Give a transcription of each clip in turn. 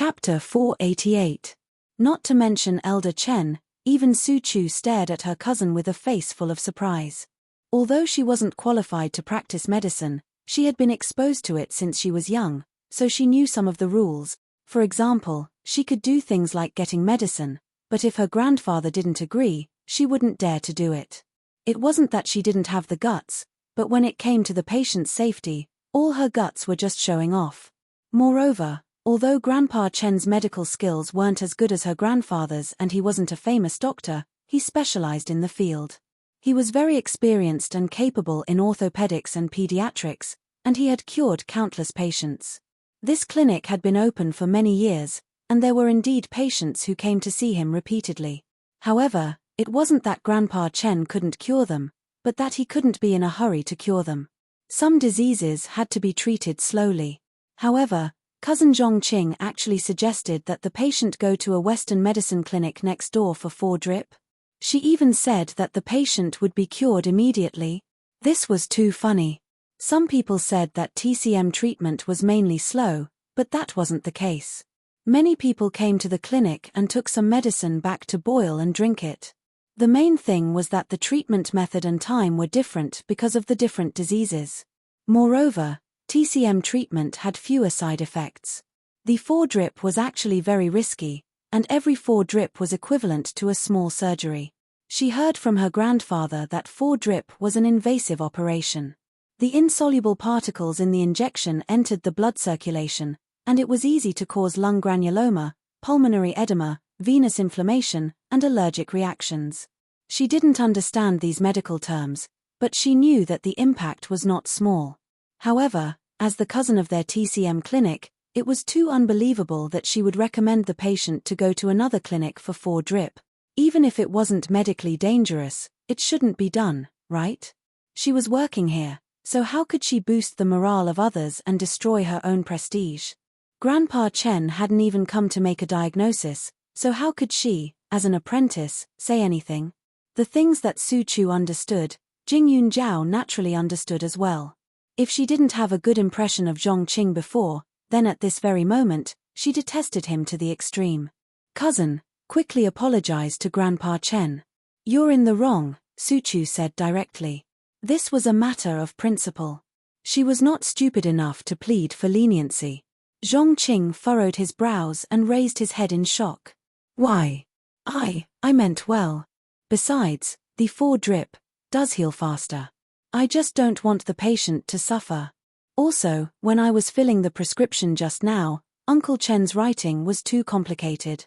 Chapter 488. Not to mention Elder Chen, even Su Chu stared at her cousin with a face full of surprise. Although she wasn't qualified to practice medicine, she had been exposed to it since she was young, so she knew some of the rules. For example, she could do things like getting medicine, but if her grandfather didn't agree, she wouldn't dare to do it. It wasn't that she didn't have the guts, but when it came to the patient's safety, all her guts were just showing off. Moreover, although Grandpa Chen's medical skills weren't as good as her grandfather's and he wasn't a famous doctor, he specialized in the field. He was very experienced and capable in orthopedics and pediatrics, and he had cured countless patients. This clinic had been open for many years, and there were indeed patients who came to see him repeatedly. However, it wasn't that Grandpa Chen couldn't cure them, but that he couldn't be in a hurry to cure them. Some diseases had to be treated slowly. However, Cousin Zhongqing actually suggested that the patient go to a Western medicine clinic next door for 4 drip. She even said that the patient would be cured immediately. This was too funny. Some people said that TCM treatment was mainly slow, but that wasn't the case. Many people came to the clinic and took some medicine back to boil and drink it. The main thing was that the treatment method and time were different because of the different diseases. Moreover, TCM treatment had fewer side effects. The 4 drip was actually very risky, and every 4 drip was equivalent to a small surgery. She heard from her grandfather that 4 drip was an invasive operation. The insoluble particles in the injection entered the blood circulation, and it was easy to cause lung granuloma, pulmonary edema, venous inflammation, and allergic reactions. She didn't understand these medical terms, but she knew that the impact was not small. However, as the cousin of their TCM clinic, it was too unbelievable that she would recommend the patient to go to another clinic for 4 drip. Even if it wasn't medically dangerous, it shouldn't be done, right? She was working here, so how could she boost the morale of others and destroy her own prestige? Grandpa Chen hadn't even come to make a diagnosis, so how could she, as an apprentice, say anything? The things that Su Chu understood, Jing Yunjiao naturally understood as well. If she didn't have a good impression of Zhongqing before, then at this very moment, she detested him to the extreme. Cousin, quickly apologized to Grandpa Chen. You're in the wrong, Su Chu said directly. This was a matter of principle. She was not stupid enough to plead for leniency. Zhongqing furrowed his brows and raised his head in shock. Why? I meant well. Besides, the 4 drip does heal faster. I just don't want the patient to suffer. Also, when I was filling the prescription just now, Uncle Chen's writing was too complicated.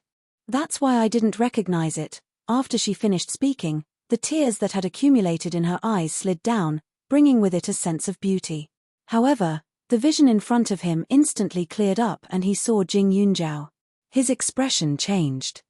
That's why I didn't recognize it. After she finished speaking, the tears that had accumulated in her eyes slid down, bringing with it a sense of beauty. However, the vision in front of him instantly cleared up and he saw Jing Yunjiao. His expression changed.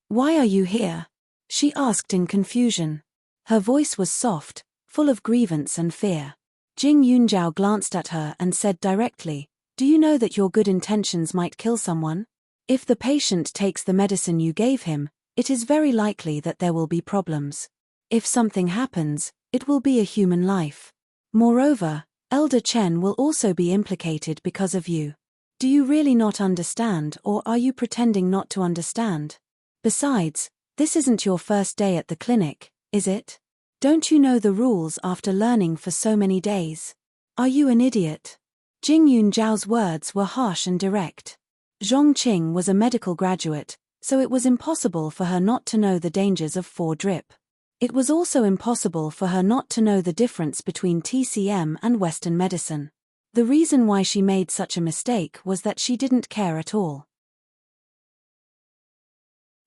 Why are you here? She asked in confusion. Her voice was soft, full of grievance and fear. Jing Yunjiao glanced at her and said directly, Do you know that your good intentions might kill someone? If the patient takes the medicine you gave him, it is very likely that there will be problems. If something happens, it will be a human life. Moreover, Elder Chen will also be implicated because of you. Do you really not understand, or are you pretending not to understand? Besides, this isn't your first day at the clinic, is it? Don't you know the rules after learning for so many days? Are you an idiot? Jing Yunjiao's words were harsh and direct. Zhongqing was a medical graduate, so it was impossible for her not to know the dangers of 4 drip. It was also impossible for her not to know the difference between TCM and Western medicine. The reason why she made such a mistake was that she didn't care at all.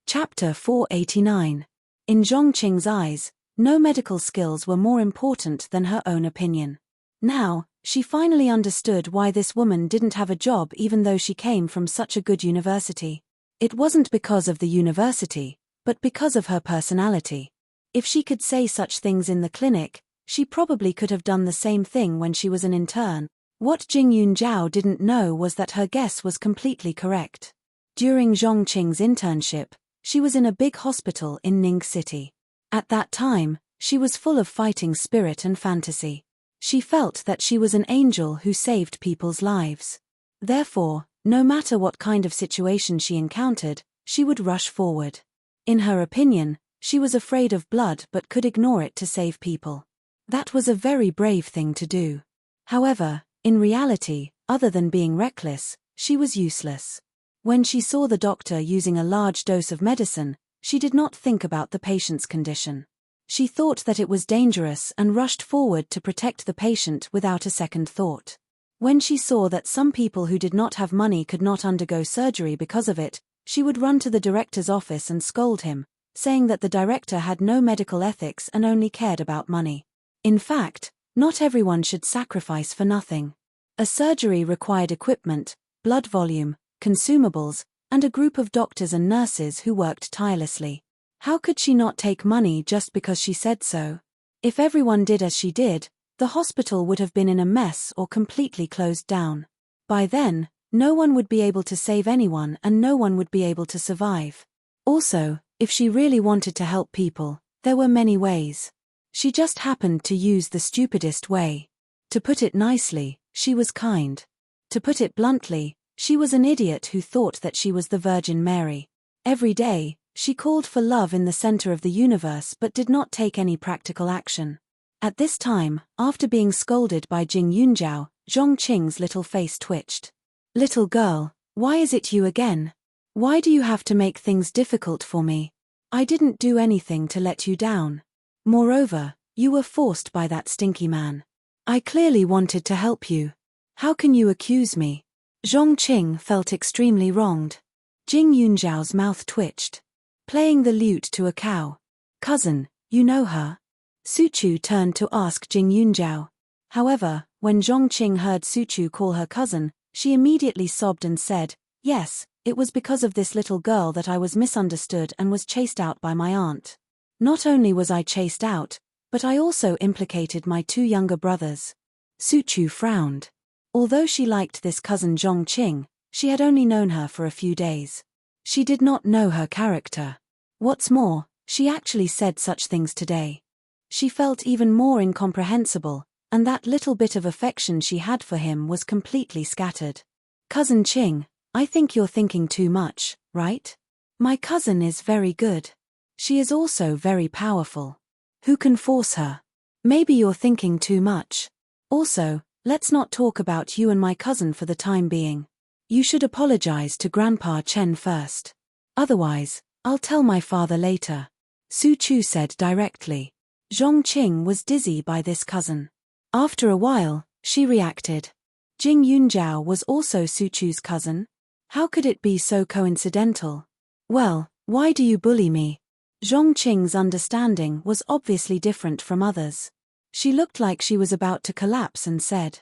Chapter 489. In Zhongqing's eyes, no medical skills were more important than her own opinion. Now, she finally understood why this woman didn't have a job even though she came from such a good university. It wasn't because of the university, but because of her personality. If she could say such things in the clinic, she probably could have done the same thing when she was an intern. What Jing Yunjiao didn't know was that her guess was completely correct. During Zhongqing's internship, she was in a big hospital in Ning City. At that time, she was full of fighting spirit and fantasy. She felt that she was an angel who saved people's lives. Therefore, No matter what kind of situation she encountered, she would rush forward. In her opinion, she was afraid of blood but could ignore it to save people. That was a very brave thing to do. However, in reality, other than being reckless, she was useless. When she saw the doctor using a large dose of medicine, she did not think about the patient's condition. She thought that it was dangerous and rushed forward to protect the patient without a second thought. When she saw that some people who did not have money could not undergo surgery because of it, she would run to the director's office and scold him, saying that the director had no medical ethics and only cared about money. In fact, not everyone should sacrifice for nothing. A surgery required equipment, blood volume, consumables, and a group of doctors and nurses who worked tirelessly. How could she not take money just because she said so? If everyone did as she did, the hospital would have been in a mess or completely closed down. By then, no one would be able to save anyone and no one would be able to survive. Also, if she really wanted to help people, there were many ways. She just happened to use the stupidest way. To put it nicely, she was kind. To put it bluntly, she was an idiot who thought that she was the Virgin Mary. Every day, she called for love in the center of the universe but did not take any practical action. At this time, after being scolded by Jing Yunjiao, Zhongqing's little face twitched. "Little girl, why is it you again? Why do you have to make things difficult for me? I didn't do anything to let you down. Moreover, you were forced by that stinky man. I clearly wanted to help you. How can you accuse me?" Zhongqing felt extremely wronged. Jing Yunjiao's mouth twitched. Playing the lute to a cow. "Cousin, you know her?" Suchu turned to ask Jing Yunjiao. However, when Zhongqing heard Suchu call her cousin, she immediately sobbed and said, "Yes, it was because of this little girl that I was misunderstood and was chased out by my aunt. Not only was I chased out, but I also implicated my two younger brothers." Suchu frowned. Although she liked this cousin Zhongqing, she had only known her for a few days. She did not know her character. What's more, she actually said such things today. She felt even more incomprehensible, and that little bit of affection she had for him was completely scattered. "Cousin Qing, I think you're thinking too much, right? My cousin is very good. She is also very powerful. Who can force her? Maybe you're thinking too much. Also, let's not talk about you and my cousin for the time being. You should apologize to Grandpa Chen first. Otherwise, I'll tell my father later," Su Chu said directly. Zhongqing was dizzy by this cousin. After a while, she reacted. Jing Yunjiao was also Su Chu's cousin? How could it be so coincidental? "Well, why do you bully me?" Zhongqing's understanding was obviously different from others. She looked like she was about to collapse and said.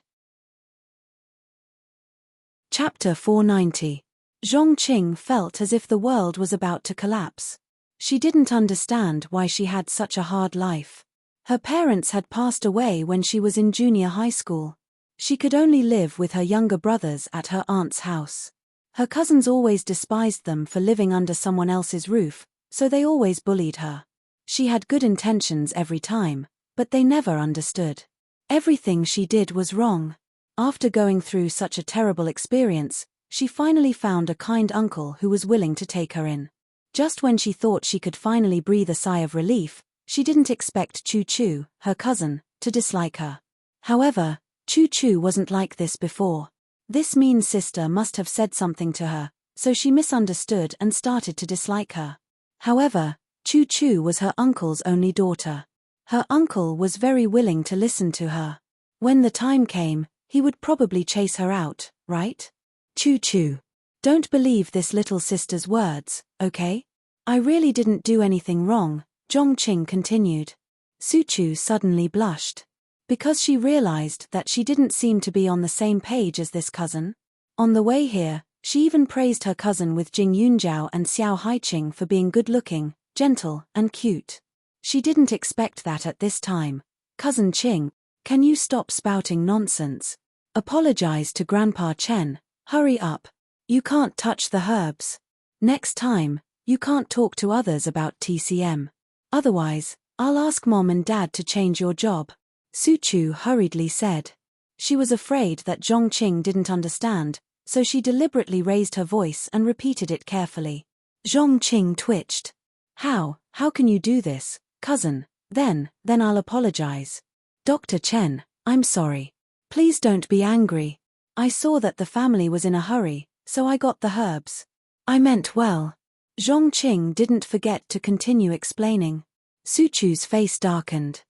Chapter 490. Zhongqing felt as if the world was about to collapse. She didn't understand why she had such a hard life. Her parents had passed away when she was in junior high school. She could only live with her younger brothers at her aunt's house. Her cousins always despised them for living under someone else's roof, so they always bullied her. She had good intentions every time, but they never understood. Everything she did was wrong. After going through such a terrible experience, she finally found a kind uncle who was willing to take her in. Just when she thought she could finally breathe a sigh of relief, she didn't expect Chu Chu, her cousin, to dislike her. However, Chu Chu wasn't like this before. This mean sister must have said something to her, so she misunderstood and started to dislike her. However, Chu Chu was her uncle's only daughter. Her uncle was very willing to listen to her. When the time came, he would probably chase her out, right? Chu Chu. Don't believe this little sister's words, okay? I really didn't do anything wrong, Zhongqing continued. Su Chu suddenly blushed. Because she realized that she didn't seem to be on the same page as this cousin. On the way here, she even praised her cousin with Jing Yunjiao and Xiao Haiqing for being good-looking, gentle, and cute. She didn't expect that at this time. "Cousin Qing, can you stop spouting nonsense? Apologize to Grandpa Chen, hurry up. You can't touch the herbs. Next time, you can't talk to others about TCM. Otherwise, I'll ask Mom and Dad to change your job," Su Chu hurriedly said. She was afraid that Zhongqing didn't understand, so she deliberately raised her voice and repeated it carefully. Zhong Qing twitched. How can you do this, cousin? Then I'll apologize. Dr. Chen, I'm sorry. Please don't be angry. I saw that the family was in a hurry, so I got the herbs. I meant well. Zhong Qing didn't forget to continue explaining. Su Chu's face darkened.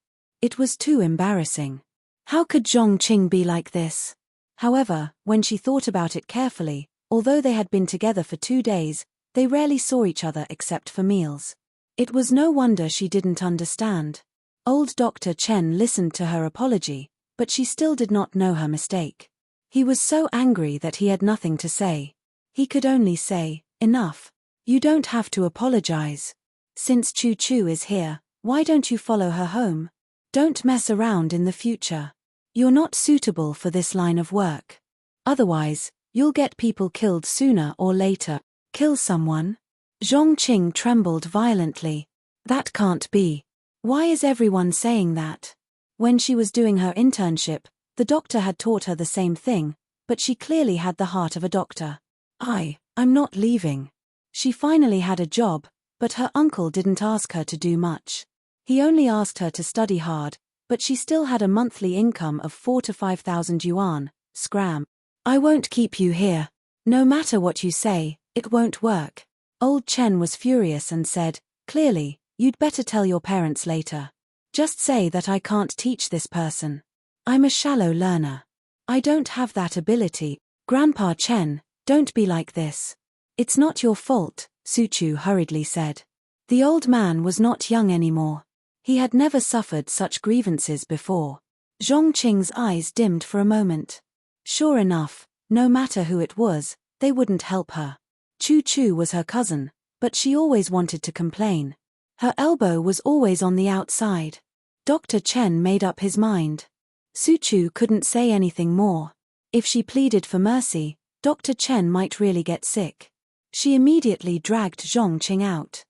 It was too embarrassing. How could Zhong Qing be like this? However, when she thought about it carefully, although they had been together for 2 days, they rarely saw each other except for meals. It was no wonder she didn't understand. Old Dr. Chen listened to her apology, but she still did not know her mistake. He was so angry that he had nothing to say. He could only say, enough. You don't have to apologize. Since Chu Chu is here, why don't you follow her home? Don't mess around in the future. You're not suitable for this line of work. Otherwise, you'll get people killed sooner or later. Kill someone? Zhong Qing trembled violently. That can't be. Why is everyone saying that? When she was doing her internship, the doctor had taught her the same thing, but she clearly had the heart of a doctor. I'm not leaving. She finally had a job, but her uncle didn't ask her to do much. He only asked her to study hard, but she still had a monthly income of 4,000 to 5,000 yuan. Scram. I won't keep you here. No matter what you say, it won't work. Old Chen was furious and said, clearly, you'd better tell your parents later. Just say that I can't teach this person. I'm a shallow learner. I don't have that ability. Grandpa Chen, don't be like this. It's not your fault, Su Chu hurriedly said. The old man was not young anymore. He had never suffered such grievances before. Zhong Qing's eyes dimmed for a moment. Sure enough, no matter who it was, they wouldn't help her. Chu Chu was her cousin, but she always wanted to complain. Her elbow was always on the outside. Dr. Chen made up his mind. Su Chu couldn't say anything more. If she pleaded for mercy, Dr. Chen might really get sick. She immediately dragged Zhong Qing out.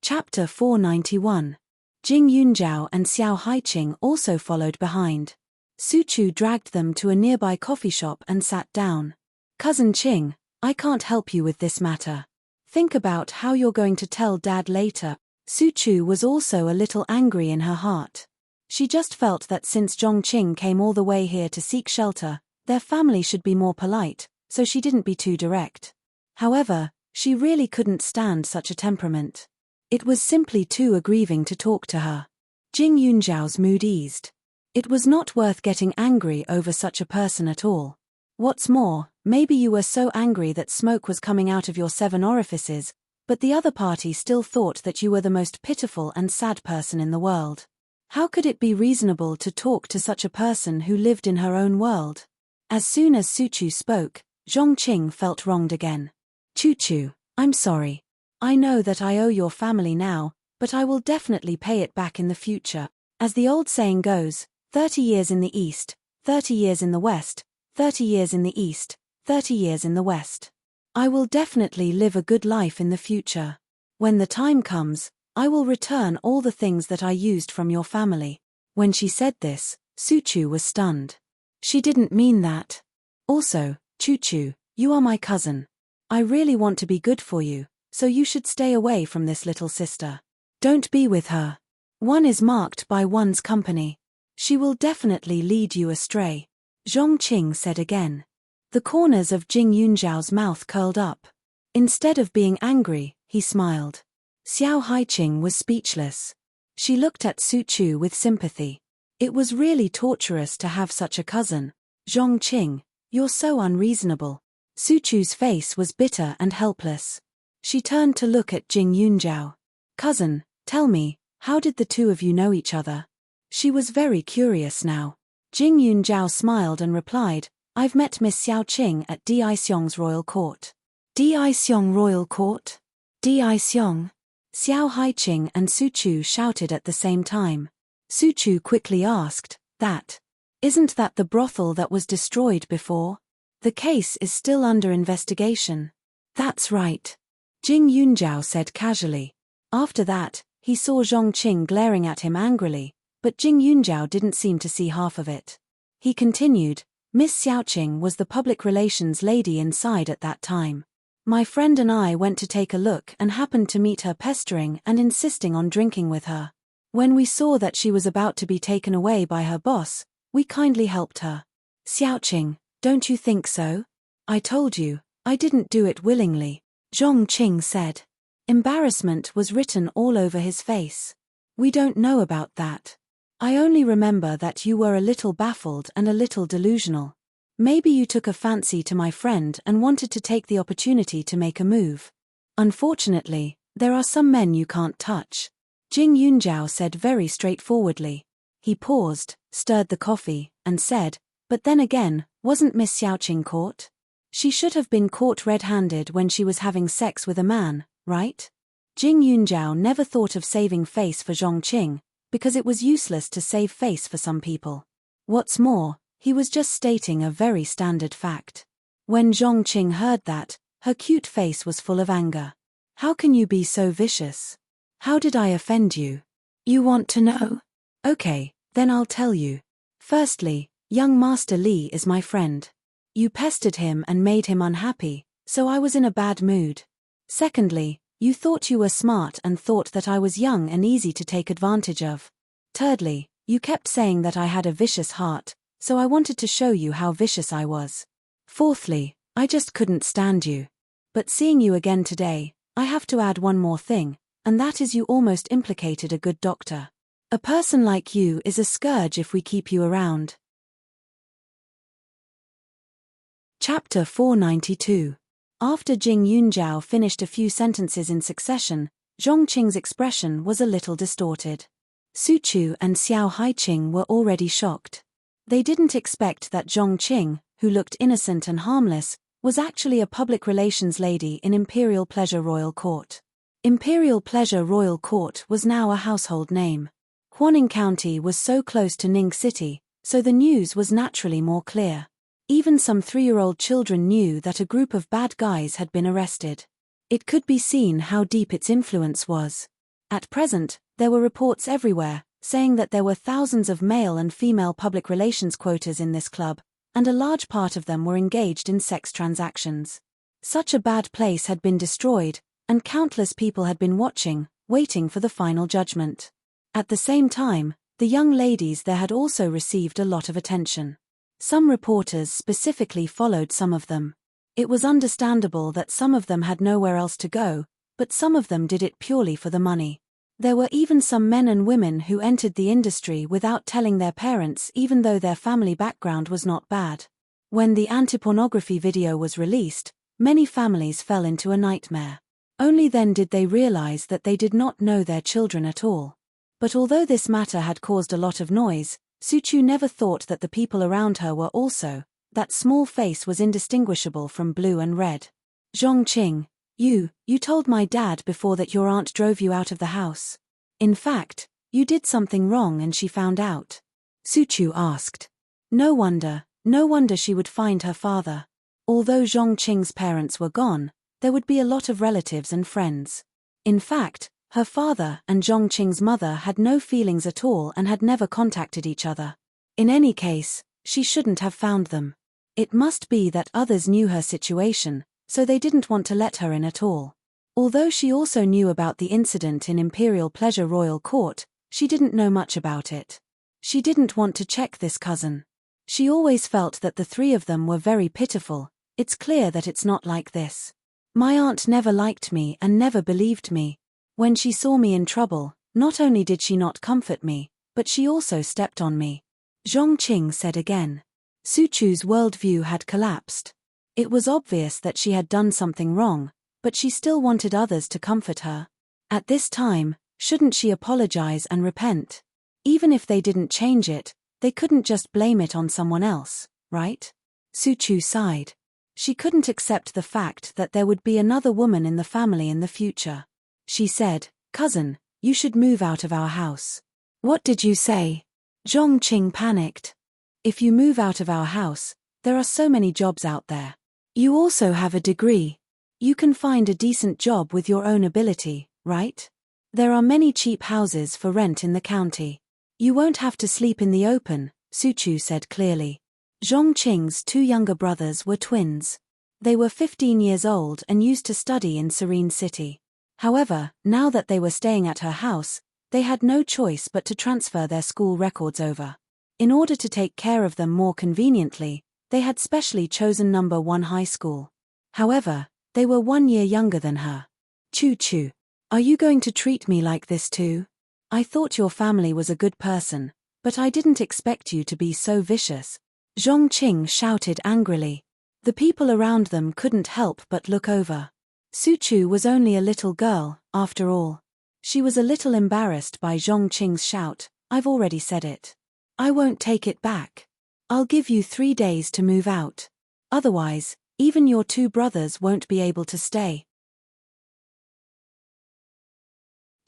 Chapter 491. Jing Yunzhao and Xiao Haiqing also followed behind. Su Chu dragged them to a nearby coffee shop and sat down. Cousin Qing, I can't help you with this matter. Think about how you're going to tell Dad later. Su Chu was also a little angry in her heart. She just felt that since Zhong Qing came all the way here to seek shelter, their family should be more polite, so she didn't be too direct. However, she really couldn't stand such a temperament. It was simply too aggrieving to talk to her. Jing Yunzhao's mood eased. It was not worth getting angry over such a person at all. What's more, maybe you were so angry that smoke was coming out of your 7 orifices, but the other party still thought that you were the most pitiful and sad person in the world. How could it be reasonable to talk to such a person who lived in her own world? As soon as Su Chu spoke, Zhong Qing felt wronged again. Chu Chu, I'm sorry. I know that I owe your family now, but I will definitely pay it back in the future. As the old saying goes, 30 years in the East, 30 years in the West, 30 years in the East, 30 years in the West. I will definitely live a good life in the future. When the time comes, I will return all the things that I used from your family. When she said this, Su Chu was stunned. She didn't mean that. Also, Chu Chu, you are my cousin. I really want to be good for you, so you should stay away from this little sister. Don't be with her. One is marked by one's company. She will definitely lead you astray. Zhong Qing said again. The corners of Jing Yunzhao's mouth curled up. Instead of being angry, he smiled. Xiao Haiqing was speechless. She looked at Su Chu with sympathy. It was really torturous to have such a cousin. Zhong Qing, you're so unreasonable. Su Chu's face was bitter and helpless. She turned to look at Jing Yunzhao. Cousin, tell me, how did the two of you know each other? She was very curious now. Jing Yunzhao smiled and replied, I've met Miss Xiao Qing at Di Xiong's royal court. Di Xiong royal court? Di Xiong? Xiao Haiqing and Su Chu shouted at the same time. Su Chu quickly asked, Isn't that the brothel that was destroyed before? The case is still under investigation. That's right. Jing Yunzhao said casually. After that, he saw Zhong Qing glaring at him angrily, but Jing Yunzhao didn't seem to see half of it. He continued, Miss Xiaoqing was the public relations lady inside at that time. My friend and I went to take a look and happened to meet her pestering and insisting on drinking with her. When we saw that she was about to be taken away by her boss, we kindly helped her. Xiaoqing, don't you think so? I told you, I didn't do it willingly, Zhongqing said. Embarrassment was written all over his face. We don't know about that. I only remember that you were a little baffled and a little delusional. Maybe you took a fancy to my friend and wanted to take the opportunity to make a move. Unfortunately, there are some men you can't touch, Jing Yunjiao said very straightforwardly. He paused, stirred the coffee, and said, but then again, wasn't Miss Xiaoqing caught? She should have been caught red-handed when she was having sex with a man, right? Jing Yunjiao never thought of saving face for Zhongqing, because it was useless to save face for some people. What's more, he was just stating a very standard fact. When Zhongqing heard that, her cute face was full of anger. How can you be so vicious? How did I offend you? You want to know? Okay, then I'll tell you. Firstly, young Master Li is my friend. You pestered him and made him unhappy, so I was in a bad mood. Secondly, you thought you were smart and thought that I was young and easy to take advantage of. Thirdly, you kept saying that I had a vicious heart, so I wanted to show you how vicious I was. Fourthly, I just couldn't stand you. But seeing you again today, I have to add one more thing, and that is you almost implicated a good doctor. A person like you is a scourge if we keep you around. Chapter 492. After Jing Yunjiao finished a few sentences in succession, Zhongqing's expression was a little distorted. Su Chu and Xiao Haiqing were already shocked. They didn't expect that Zhongqing, who looked innocent and harmless, was actually a public relations lady in Imperial Pleasure Royal Court. Imperial Pleasure Royal Court was now a household name. Huaning County was so close to Ning City, so the news was naturally more clear. Even some 3-year-old children knew that a group of bad guys had been arrested. It could be seen how deep its influence was. At present, there were reports everywhere, saying that there were thousands of male and female public relations quotas in this club, and a large part of them were engaged in sex transactions. Such a bad place had been destroyed, and countless people had been watching, waiting for the final judgment. At the same time, the young ladies there had also received a lot of attention. Some reporters specifically followed some of them. It was understandable that some of them had nowhere else to go, but some of them did it purely for the money. There were even some men and women who entered the industry without telling their parents, even though their family background was not bad. When the anti-pornography video was released, many families fell into a nightmare. Only then did they realize that they did not know their children at all. But although this matter had caused a lot of noise, Su Chu never thought that the people around her were also. That small face was indistinguishable from blue and red. Zhongqing, you told my dad before that your aunt drove you out of the house. In fact, you did something wrong and she found out. Su Chu asked. No wonder she would find her father. Although Zhongqing's parents were gone, there would be a lot of relatives and friends. In fact, her father and Zhongqing's mother had no feelings at all and had never contacted each other. In any case, she shouldn't have found them. It must be that others knew her situation, so they didn't want to let her in at all. Although she also knew about the incident in Imperial Pleasure Royal Court, she didn't know much about it. She didn't want to check this cousin. She always felt that the three of them were very pitiful. It's clear that it's not like this. My aunt never liked me and never believed me. When she saw me in trouble, not only did she not comfort me, but she also stepped on me. Zhongqing said again. Su Chu's worldview had collapsed. It was obvious that she had done something wrong, but she still wanted others to comfort her. At this time, shouldn't she apologize and repent? Even if they didn't change it, they couldn't just blame it on someone else, right? Su Chu sighed. She couldn't accept the fact that there would be another woman in the family in the future. She said, cousin, you should move out of our house. What did you say? Zhongqing panicked. If you move out of our house, there are so many jobs out there. You also have a degree. You can find a decent job with your own ability, right? There are many cheap houses for rent in the county. You won't have to sleep in the open, Su Chu said clearly. Zhongqing's two younger brothers were twins. They were 15 years old and used to study in Serene City. However, now that they were staying at her house, they had no choice but to transfer their school records over. In order to take care of them more conveniently, they had specially chosen number 1 high school. However, they were 1 year younger than her. Choo-choo. Are you going to treat me like this too? I thought your family was a good person, but I didn't expect you to be so vicious. Zhongqing shouted angrily. The people around them couldn't help but look over. Suchu was only a little girl, after all. She was a little embarrassed by Zhongqing's shout. I've already said it. I won't take it back. I'll give you 3 days to move out. Otherwise, even your 2 brothers won't be able to stay.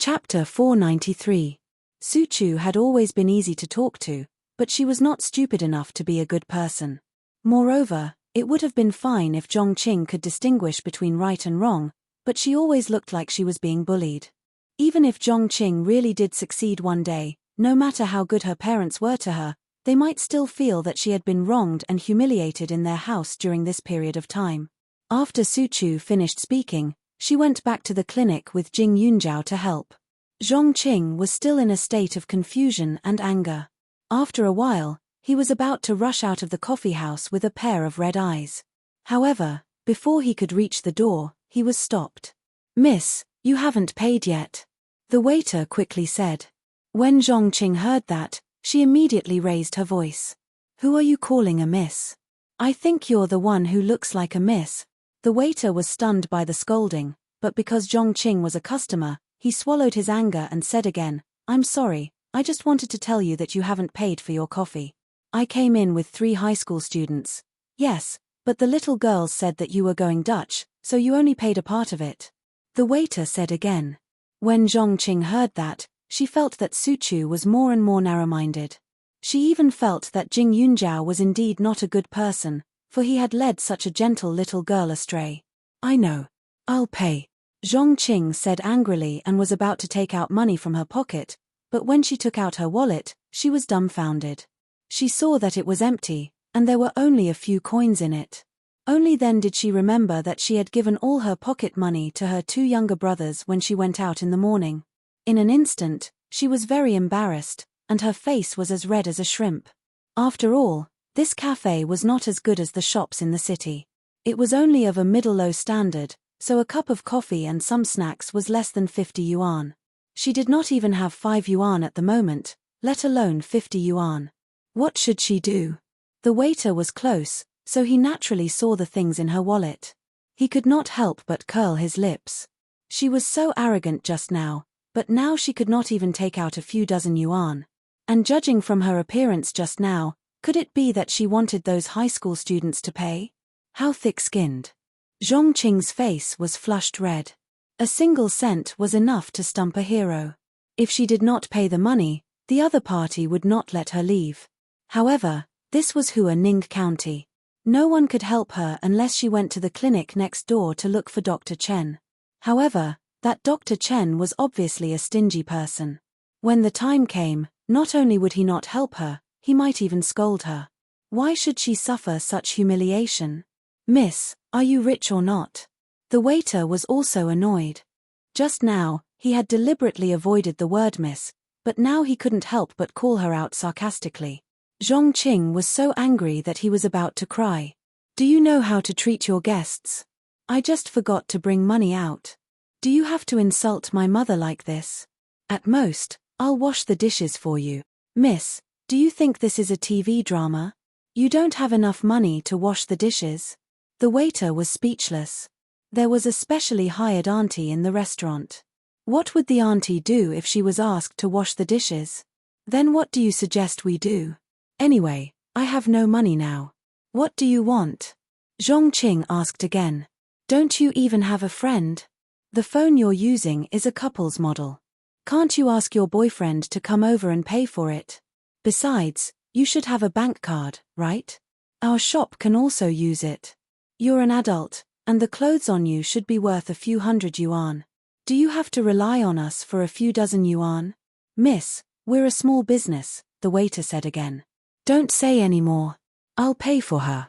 Chapter 493. Suchu had always been easy to talk to, but she was not stupid enough to be a good person. Moreover, it would have been fine if Zhongqing could distinguish between right and wrong, but she always looked like she was being bullied. Even if Zhongqing really did succeed one day, no matter how good her parents were to her, they might still feel that she had been wronged and humiliated in their house during this period of time. After Suchu finished speaking, she went back to the clinic with Jing Yunjiao to help. Zhongqing was still in a state of confusion and anger. After a while, he was about to rush out of the coffee house with a pair of red eyes. However, before he could reach the door, he was stopped. "Miss, you haven't paid yet," the waiter quickly said. When Zhongqing heard that, she immediately raised her voice. "Who are you calling a miss? I think you're the one who looks like a miss." The waiter was stunned by the scolding, but because Zhongqing was a customer, he swallowed his anger and said again, "I'm sorry, I just wanted to tell you that you haven't paid for your coffee. I came in with 3 high school students." "Yes, but the little girls said that you were going Dutch, so you only paid a part of it," the waiter said again. When Zhongqing heard that, she felt that Suchu was more and more narrow-minded. She even felt that Jing Yunjiao was indeed not a good person, for he had led such a gentle little girl astray. "I know. I'll pay," Zhongqing said angrily and was about to take out money from her pocket, but when she took out her wallet, she was dumbfounded. She saw that it was empty, and there were only a few coins in it. Only then did she remember that she had given all her pocket money to her 2 younger brothers when she went out in the morning. In an instant, she was very embarrassed, and her face was as red as a shrimp. After all, this cafe was not as good as the shops in the city. It was only of a middle-low standard, so a cup of coffee and some snacks was less than 50 yuan. She did not even have 5 yuan at the moment, let alone 50 yuan. What should she do? The waiter was close, so he naturally saw the things in her wallet. He could not help but curl his lips. She was so arrogant just now, but now she could not even take out a few dozen yuan. And judging from her appearance just now, could it be that she wanted those high school students to pay? How thick-skinned. Zhongqing's face was flushed red. A single cent was enough to stump a hero. If she did not pay the money, the other party would not let her leave. However, this was Huaning County. No one could help her unless she went to the clinic next door to look for Dr. Chen. However, that Dr. Chen was obviously a stingy person. When the time came, not only would he not help her, he might even scold her. Why should she suffer such humiliation? "Miss, are you rich or not?" The waiter was also annoyed. Just now, he had deliberately avoided the word miss, but now he couldn't help but call her out sarcastically. Zhongqing was so angry that he was about to cry. "Do you know how to treat your guests? I just forgot to bring money out. Do you have to insult my mother like this? At most, I'll wash the dishes for you." "Miss, do you think this is a TV drama? You don't have enough money to wash the dishes?" The waiter was speechless. There was a specially hired auntie in the restaurant. What would the auntie do if she was asked to wash the dishes? "Then what do you suggest we do? Anyway, I have no money now. What do you want?" Zhongqing asked again. "Don't you even have a friend? The phone you're using is a couple's model. Can't you ask your boyfriend to come over and pay for it? Besides, you should have a bank card, right? Our shop can also use it. You're an adult, and the clothes on you should be worth a few hundred yuan. Do you have to rely on us for a few dozen yuan?" "Miss, we're a small business," the waiter said again. "Don't say any more. I'll pay for her.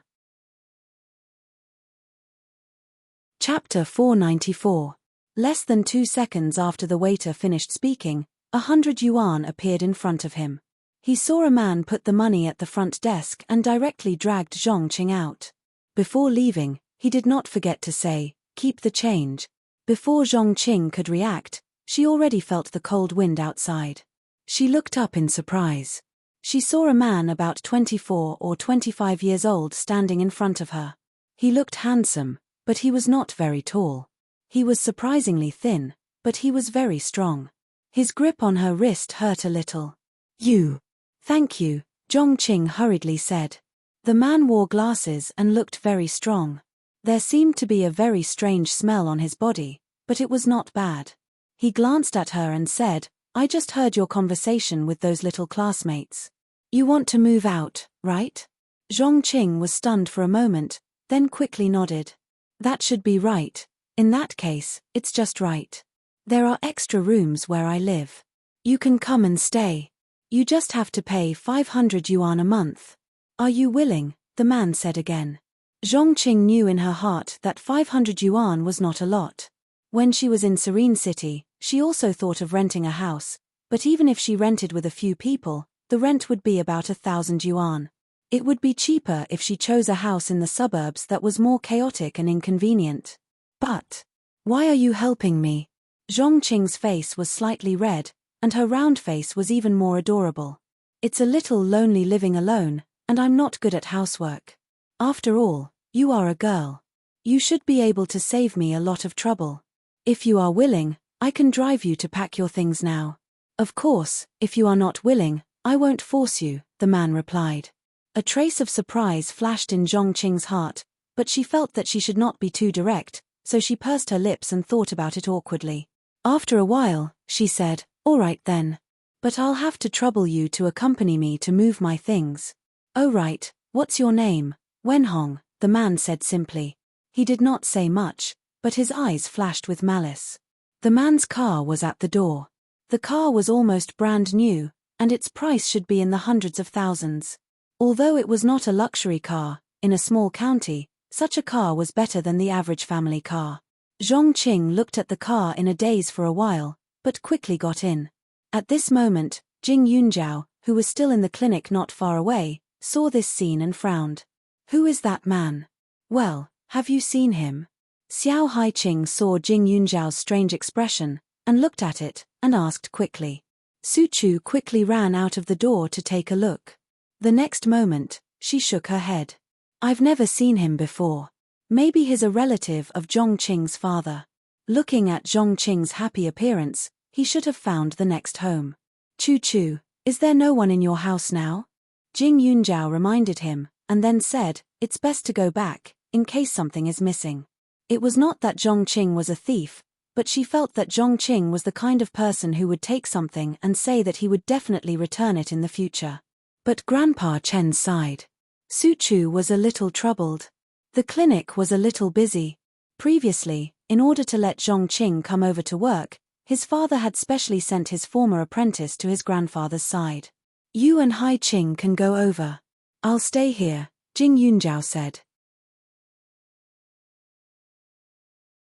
Chapter 494. Less than 2 seconds after the waiter finished speaking, 100 yuan appeared in front of him. He saw a man put the money at the front desk and directly dragged Zhongqing out. Before leaving, he did not forget to say, "Keep the change." Before Zhongqing could react, she already felt the cold wind outside. She looked up in surprise. She saw a man about 24 or 25 years old standing in front of her. He looked handsome, but he was not very tall. He was surprisingly thin, but he was very strong. His grip on her wrist hurt a little. "You." "Thank you," Zhongqing hurriedly said. The man wore glasses and looked very strong. There seemed to be a very strange smell on his body, but it was not bad. He glanced at her and said, "I just heard your conversation with those little classmates. You want to move out, right?" Zhongqing was stunned for a moment, then quickly nodded. "That should be right. In that case, it's just right. There are extra rooms where I live. You can come and stay. You just have to pay 500 yuan a month. Are you willing?" the man said again. Zhongqing knew in her heart that 500 yuan was not a lot. When she was in Serene City, she also thought of renting a house, but even if she rented with a few people, the rent would be about 1,000 yuan. It would be cheaper if she chose a house in the suburbs that was more chaotic and inconvenient. "But why are you helping me?" Zhongqing's face was slightly red, and her round face was even more adorable. "It's a little lonely living alone, and I'm not good at housework. After all, you are a girl. You should be able to save me a lot of trouble. If you are willing, I can drive you to pack your things now." "Of course, if you are not willing, I won't force you," the man replied. A trace of surprise flashed in Zhongqing's heart, but she felt that she should not be too direct, so she pursed her lips and thought about it awkwardly. After a while, she said, "All right then. But I'll have to trouble you to accompany me to move my things." "Oh right, what's your name?" "Wenhong," the man said simply. He did not say much, but his eyes flashed with malice. The man's car was at the door. The car was almost brand new, and its price should be in the hundreds of thousands. Although it was not a luxury car, in a small county, such a car was better than the average family car. Zhongqing looked at the car in a daze for a while, but quickly got in. At this moment, Jing Yunjiao, who was still in the clinic not far away, saw this scene and frowned. "Who is that man? Well, have you seen him?" Xiao Haiqing saw Jing Yunjiao's strange expression, and looked at it, and asked quickly. Su Chu quickly ran out of the door to take a look. The next moment, she shook her head. "I've never seen him before. Maybe he's a relative of Zhongqing's father." Looking at Zhongqing's happy appearance, he should have found the next home. "Chu Chu, is there no one in your house now?" Jing Yunjiao reminded him, and then said, "It's best to go back, in case something is missing." It was not that Zhongqing was a thief, but she felt that Zhongqing was the kind of person who would take something and say that he would definitely return it in the future. But Grandpa Chen sighed. Su Chu was a little troubled. The clinic was a little busy. Previously, in order to let Zhongqing come over to work, his father had specially sent his former apprentice to his grandfather's side. "You and Haiqing can go over. I'll stay here," Jing Yunjiao said.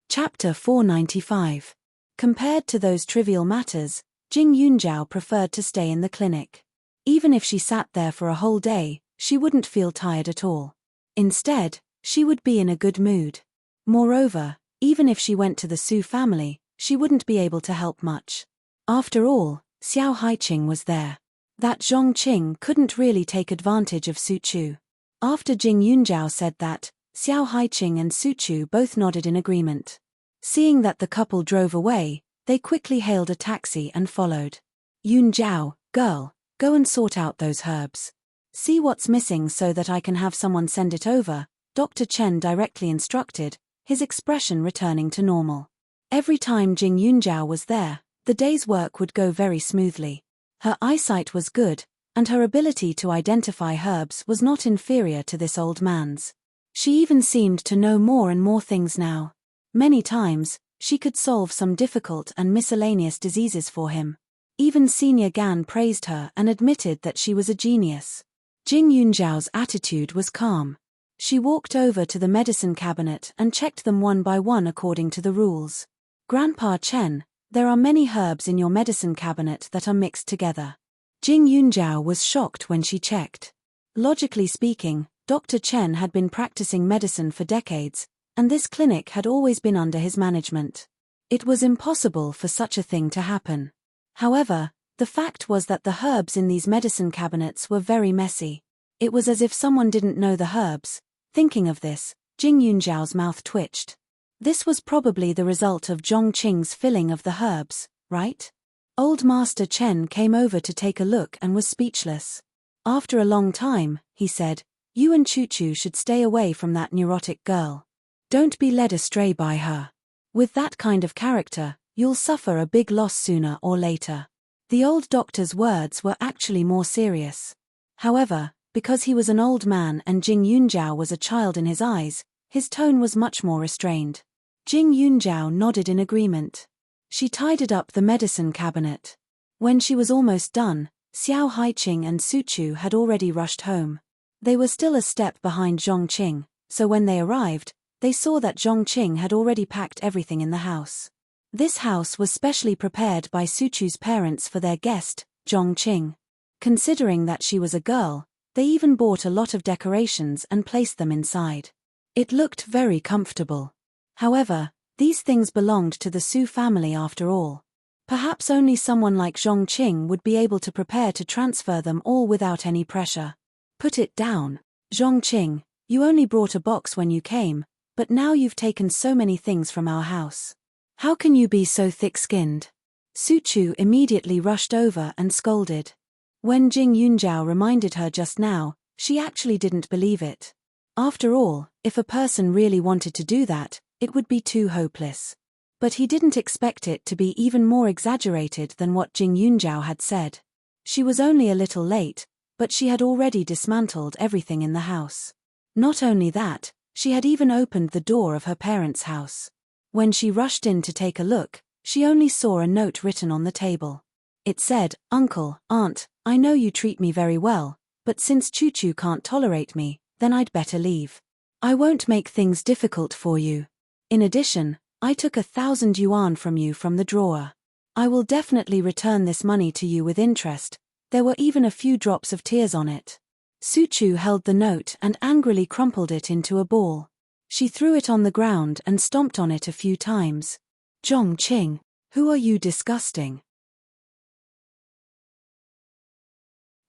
Chapter 495. Compared to those trivial matters, Jing Yunjiao preferred to stay in the clinic. Even if she sat there for a whole day, she wouldn't feel tired at all. Instead, she would be in a good mood. Moreover, even if she went to the Su family, she wouldn't be able to help much. After all, Xiao Haiqing was there. That Zhongqing couldn't really take advantage of Su Chu. After Jing Yunjiao said that, Xiao Haiqing and Su Chu both nodded in agreement. Seeing that the couple drove away, they quickly hailed a taxi and followed. "Yunjiao, girl, go and sort out those herbs. See what's missing so that I can have someone send it over," Dr. Chen directly instructed, his expression returning to normal. Every time Jing Yunjiao was there, the day's work would go very smoothly. Her eyesight was good, and her ability to identify herbs was not inferior to this old man's. She even seemed to know more and more things now. Many times, she could solve some difficult and miscellaneous diseases for him. Even Senior Gan praised her and admitted that she was a genius. Jing Yunzhao's attitude was calm. She walked over to the medicine cabinet and checked them one by one according to the rules. Grandpa Chen, there are many herbs in your medicine cabinet that are mixed together. Jing Yunzhao was shocked when she checked. Logically speaking, Dr. Chen had been practicing medicine for decades, and this clinic had always been under his management. It was impossible for such a thing to happen. However, the fact was that the herbs in these medicine cabinets were very messy. It was as if someone didn't know the herbs. Thinking of this, Jing Yunzhao's mouth twitched. This was probably the result of Zhongqing's filling of the herbs, right? Old Master Chen came over to take a look and was speechless. After a long time, he said, "You and Chu should stay away from that neurotic girl. Don't be led astray by her. With that kind of character, you'll suffer a big loss sooner or later." The old doctor's words were actually more serious. However, because he was an old man and Jing Yunzhao was a child in his eyes, his tone was much more restrained. Jing Yunzhao nodded in agreement. She tidied up the medicine cabinet. When she was almost done, Xiao Haiqing and Su Chu had already rushed home. They were still a step behind Zhongqing, so when they arrived, they saw that Zhongqing had already packed everything in the house. This house was specially prepared by Su Chu's parents for their guest, Zhongqing. Considering that she was a girl, they even bought a lot of decorations and placed them inside. It looked very comfortable. However, these things belonged to the Su family after all. Perhaps only someone like Zhongqing would be able to prepare to transfer them all without any pressure. Put it down. Zhongqing, you only brought a box when you came, but now you've taken so many things from our house. How can you be so thick-skinned? Su Chu immediately rushed over and scolded. When Jing Yunzhao reminded her just now, she actually didn't believe it. After all, if a person really wanted to do that, it would be too hopeless. But he didn't expect it to be even more exaggerated than what Jing Yunzhao had said. She was only a little late, but she had already dismantled everything in the house. Not only that, she had even opened the door of her parents' house. When she rushed in to take a look, she only saw a note written on the table. It said, "Uncle, Aunt, I know you treat me very well, but since Chu can't tolerate me, then I'd better leave. I won't make things difficult for you. In addition, I took 1,000 yuan from you from the drawer. I will definitely return this money to you with interest." There were even a few drops of tears on it. Su Chu held the note and angrily crumpled it into a ball. She threw it on the ground and stomped on it a few times. "Zhongqing, who are you disgusting?"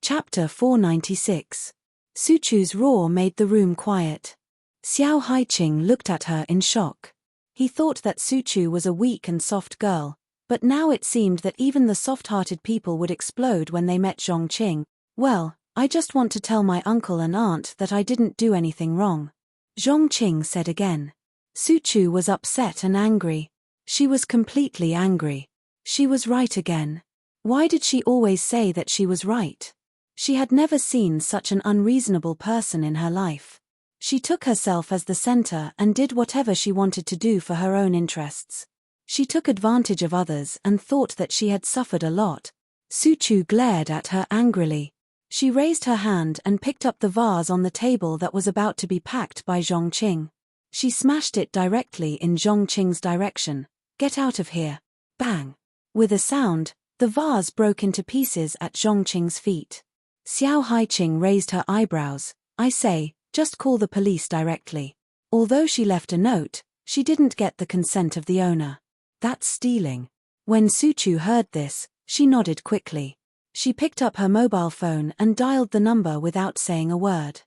Chapter 496. Su Chu's roar made the room quiet. Xiao Haiqing looked at her in shock. He thought that Su Chu was a weak and soft girl, but now it seemed that even the soft-hearted people would explode when they met Zhongqing. "Well, I just want to tell my uncle and aunt that I didn't do anything wrong," Zhongqing said again. Su Chu was upset and angry. She was completely angry. She was right again. Why did she always say that she was right? She had never seen such an unreasonable person in her life. She took herself as the center and did whatever she wanted to do for her own interests. She took advantage of others and thought that she had suffered a lot. Su Chu glared at her angrily. She raised her hand and picked up the vase on the table that was about to be packed by Zhongqing. She smashed it directly in Zhongqing's direction. "Get out of here." Bang! With a sound, the vase broke into pieces at Zhongqing's feet. Xiao Haiqing raised her eyebrows. "I say, just call the police directly." Although she left a note, she didn't get the consent of the owner. That's stealing. When Su Chu heard this, she nodded quickly. She picked up her mobile phone and dialed the number without saying a word.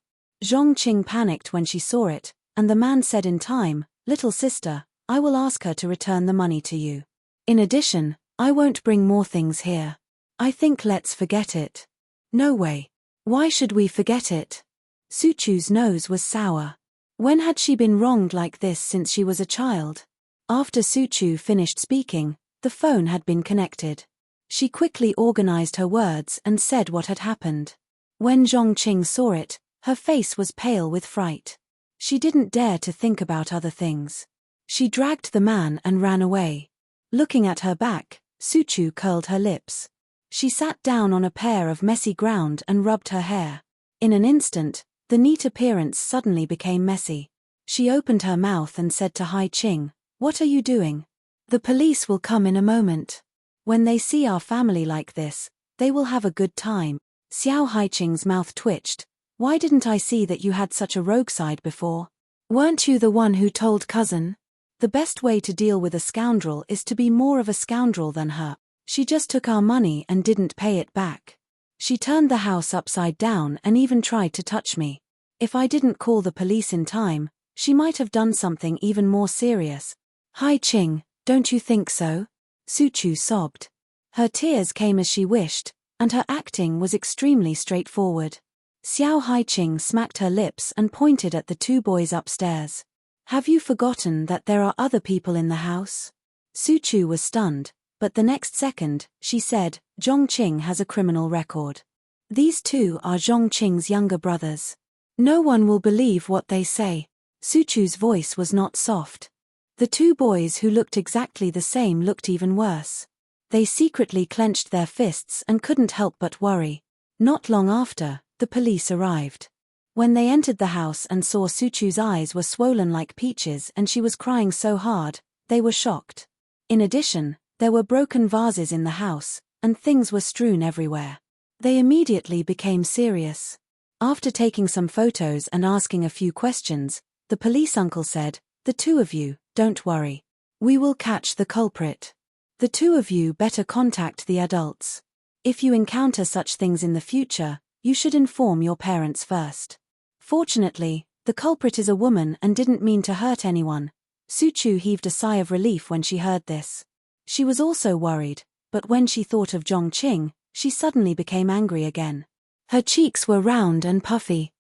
Zhongqing panicked when she saw it, and the man said in time, "Little sister, I will ask her to return the money to you. In addition, I won't bring more things here. I think let's forget it." "No way. Why should we forget it?" Su Chu's nose was sour. When had she been wronged like this since she was a child? After Su Chu finished speaking, the phone had been connected. She quickly organized her words and said what had happened. When Zhongqing saw it, her face was pale with fright. She didn't dare to think about other things. She dragged the man and ran away. Looking at her back, Su Chu curled her lips. She sat down on a pair of messy ground and rubbed her hair. In an instant, the neat appearance suddenly became messy. She opened her mouth and said to Hai Qing, "What are you doing? The police will come in a moment. When they see our family like this, they will have a good time." Xiao Haiqing's mouth twitched. "Why didn't I see that you had such a rogue side before? Weren't you the one who told cousin? The best way to deal with a scoundrel is to be more of a scoundrel than her. She just took our money and didn't pay it back. She turned the house upside down and even tried to touch me. If I didn't call the police in time, she might have done something even more serious." "Hai Qing, don't you think so?" Su Chu sobbed. Her tears came as she wished, and her acting was extremely straightforward. Xiao Haiqing smacked her lips and pointed at the two boys upstairs. "Have you forgotten that there are other people in the house?" Su Chu was stunned, but the next second, she said, "Zhongqing has a criminal record. These two are Zhongqing's younger brothers. No one will believe what they say." Su Chu's voice was not soft. The two boys who looked exactly the same looked even worse. They secretly clenched their fists and couldn't help but worry. Not long after, the police arrived. When they entered the house and saw Su Chu's eyes were swollen like peaches and she was crying so hard, they were shocked. In addition, there were broken vases in the house, and things were strewn everywhere. They immediately became serious. After taking some photos and asking a few questions, the police uncle said, "The two of you, don't worry. We will catch the culprit. The two of you better contact the adults. If you encounter such things in the future, you should inform your parents first." Fortunately, the culprit is a woman and didn't mean to hurt anyone. Su Chu heaved a sigh of relief when she heard this. She was also worried, but when she thought of Zhongqing, she suddenly became angry again. Her cheeks were round and puffy.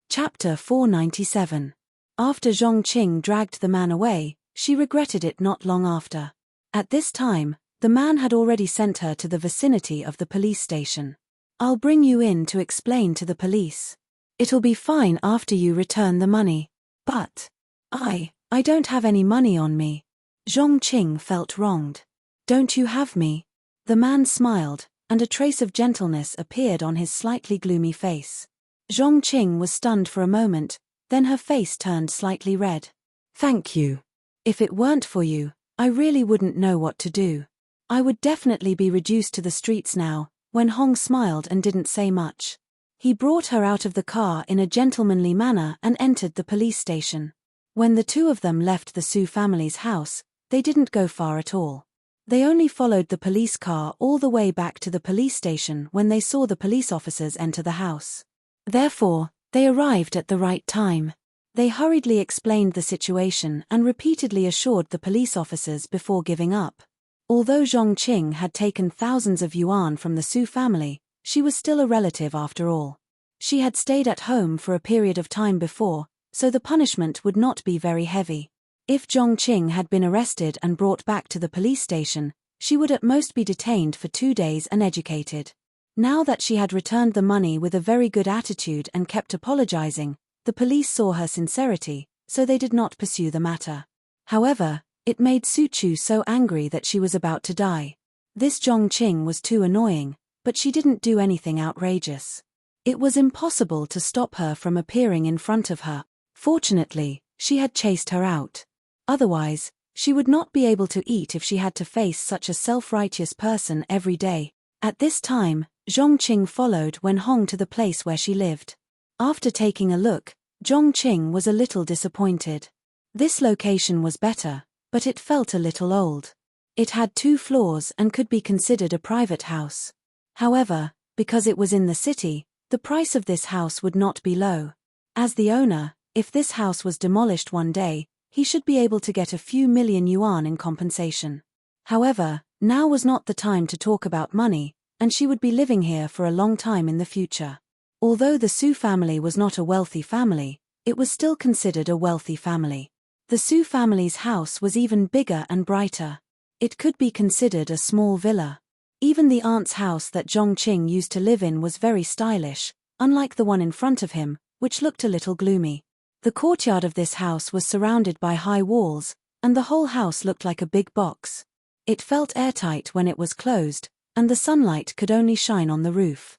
Chapter 497. After Zhongqing dragged the man away, she regretted it not long after. At this time, the man had already sent her to the vicinity of the police station. "I'll bring you in to explain to the police. It'll be fine after you return the money." "But I don't have any money on me." Zhongqing felt wronged. "Don't you have me?" The man smiled, and a trace of gentleness appeared on his slightly gloomy face. Zhongqing was stunned for a moment, then her face turned slightly red. "Thank you. If it weren't for you, I really wouldn't know what to do. I would definitely be reduced to the streets now." When Hong smiled and didn't say much. He brought her out of the car in a gentlemanly manner and entered the police station. When the two of them left the Su family's house, they didn't go far at all. They only followed the police car all the way back to the police station when they saw the police officers enter the house. Therefore, they arrived at the right time. They hurriedly explained the situation and repeatedly assured the police officers before giving up. Although Zhongqing had taken thousands of yuan from the Su family, she was still a relative after all. She had stayed at home for a period of time before, so the punishment would not be very heavy. If Zhongqing had been arrested and brought back to the police station, she would at most be detained for 2 days and educated. Now that she had returned the money with a very good attitude and kept apologizing, the police saw her sincerity, so they did not pursue the matter. However, it made Su Chu so angry that she was about to die. This Zhongqing was too annoying, but she didn't do anything outrageous. It was impossible to stop her from appearing in front of her. Fortunately, she had chased her out. Otherwise, she would not be able to eat if she had to face such a self-righteous person every day. At this time, Zhongqing followed Wen Hong to the place where she lived. After taking a look, Zhongqing was a little disappointed. This location was better, but it felt a little old. It had 2 floors and could be considered a private house. However, because it was in the city, the price of this house would not be low. As the owner, if this house was demolished one day, he should be able to get a few million yuan in compensation. However, now was not the time to talk about money, and she would be living here for a long time in the future. Although the Su family was not a wealthy family, it was still considered a wealthy family. The Su family's house was even bigger and brighter. It could be considered a small villa. Even the aunt's house that Zhongqing used to live in was very stylish, unlike the one in front of him, which looked a little gloomy. The courtyard of this house was surrounded by high walls, and the whole house looked like a big box. It felt airtight when it was closed, and the sunlight could only shine on the roof.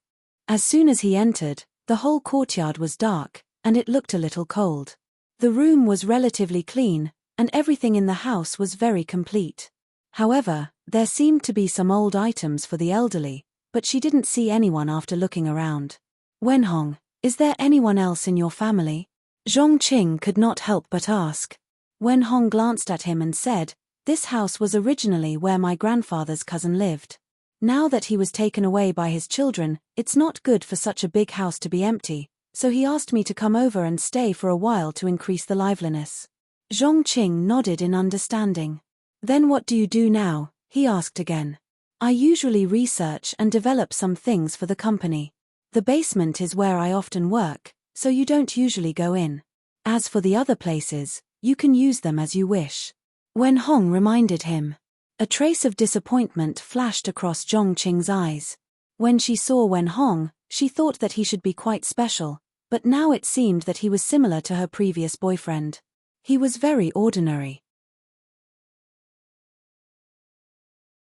As soon as he entered, the whole courtyard was dark, and it looked a little cold. The room was relatively clean, and everything in the house was very complete. However, there seemed to be some old items for the elderly, but she didn't see anyone after looking around. "Wenhong, is there anyone else in your family?" Zhongqing could not help but ask. Wenhong glanced at him and said, "This house was originally where my grandfather's cousin lived. Now that he was taken away by his children, it's not good for such a big house to be empty, so he asked me to come over and stay for a while to increase the liveliness." Zhongqing nodded in understanding. "Then what do you do now?" he asked again. "I usually research and develop some things for the company. The basement is where I often work, so you don't usually go in. As for the other places, you can use them as you wish." Wenhong reminded him. A trace of disappointment flashed across Zhongqing's eyes. When she saw Wenhong, she thought that he should be quite special, but now it seemed that he was similar to her previous boyfriend. He was very ordinary.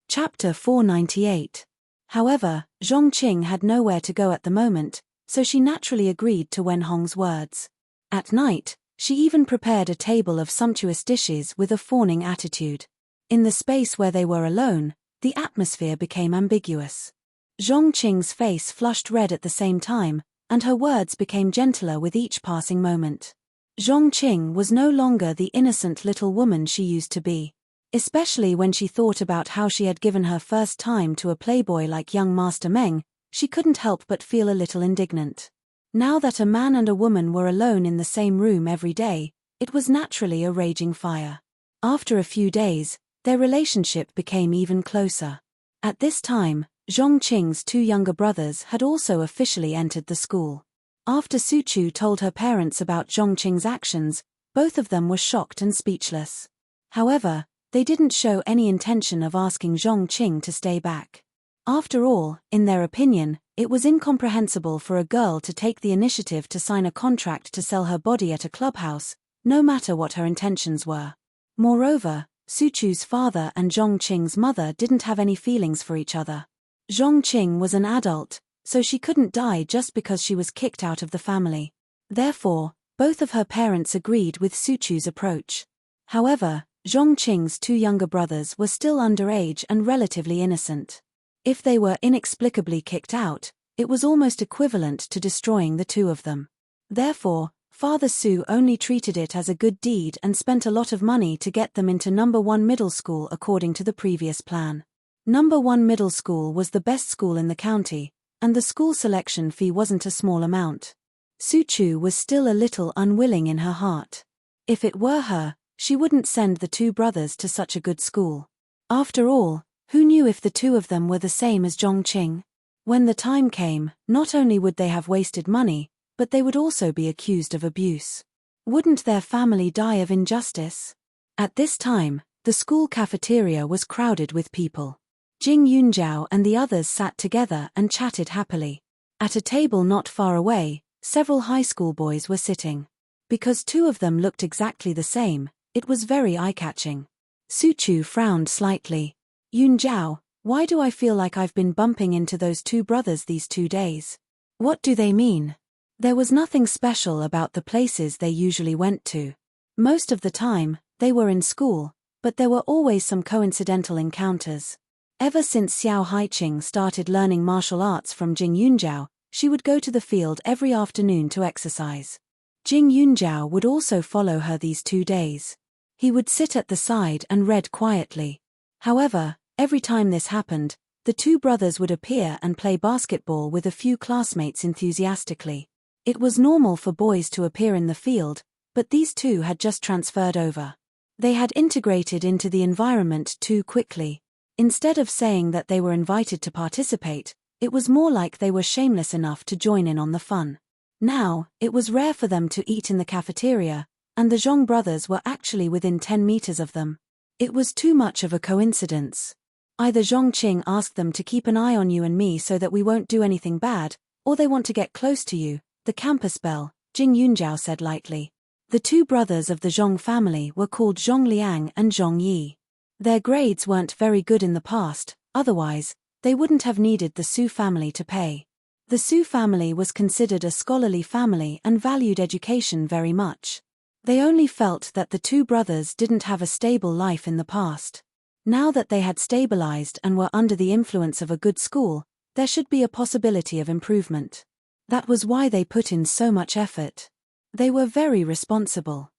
Chapter 498. However, Zhongqing had nowhere to go at the moment, so she naturally agreed to Wenhong's words. At night, she even prepared a table of sumptuous dishes with a fawning attitude. In the space where they were alone, the atmosphere became ambiguous. Zhongqing's face flushed red at the same time, and her words became gentler with each passing moment. Zhongqing was no longer the innocent little woman she used to be. Especially when she thought about how she had given her first time to a playboy like young Master Meng, she couldn't help but feel a little indignant. Now that a man and a woman were alone in the same room every day, it was naturally a raging fire. After a few days, their relationship became even closer. At this time, Zhongqing's two younger brothers had also officially entered the school. After Suchu told her parents about Zhongqing's actions, both of them were shocked and speechless. However, they didn't show any intention of asking Zhongqing to stay back. After all, in their opinion, it was incomprehensible for a girl to take the initiative to sign a contract to sell her body at a clubhouse, no matter what her intentions were. Moreover, Suchu's father and Zhongqing's mother didn't have any feelings for each other. Zhongqing was an adult, so she couldn't die just because she was kicked out of the family. Therefore, both of her parents agreed with Suchu's approach. However, Zhongqing's two younger brothers were still underage and relatively innocent. If they were inexplicably kicked out, it was almost equivalent to destroying the two of them. Therefore, Father Su only treated it as a good deed and spent a lot of money to get them into No. 1 middle school according to the previous plan. No. 1 middle school was the best school in the county, and the school selection fee wasn't a small amount. Suchu was still a little unwilling in her heart. If it were her, she wouldn't send the two brothers to such a good school. After all, who knew if the two of them were the same as Zhongqing? When the time came, not only would they have wasted money, but they would also be accused of abuse. Wouldn't their family die of injustice? At this time, the school cafeteria was crowded with people. Jing Yunjiao and the others sat together and chatted happily. At a table not far away, several high school boys were sitting. Because two of them looked exactly the same, it was very eye-catching. Suchu frowned slightly. "Yunjiao, why do I feel like I've been bumping into those two brothers these 2 days? What do they mean?" There was nothing special about the places they usually went to. Most of the time, they were in school, but there were always some coincidental encounters. Ever since Xiao Haiqing started learning martial arts from Jing Yunjiao, she would go to the field every afternoon to exercise. Jing Yunjiao would also follow her these 2 days. He would sit at the side and read quietly. However, every time this happened, the two brothers would appear and play basketball with a few classmates enthusiastically. It was normal for boys to appear in the field, but these two had just transferred over. They had integrated into the environment too quickly. Instead of saying that they were invited to participate, it was more like they were shameless enough to join in on the fun. Now, it was rare for them to eat in the cafeteria, and the Zhong brothers were actually within 10 meters of them. It was too much of a coincidence. Either Zhongqing asked them to keep an eye on you and me so that we won't do anything bad, or they want to get close to you. The campus bell, Jing Yunjiao said lightly. The two brothers of the Zhong family were called Zhong Liang and Zhong Yi. Their grades weren't very good in the past, otherwise, they wouldn't have needed the Su family to pay. The Su family was considered a scholarly family and valued education very much. They only felt that the two brothers didn't have a stable life in the past. Now that they had stabilized and were under the influence of a good school, there should be a possibility of improvement. That was why they put in so much effort. They were very responsible.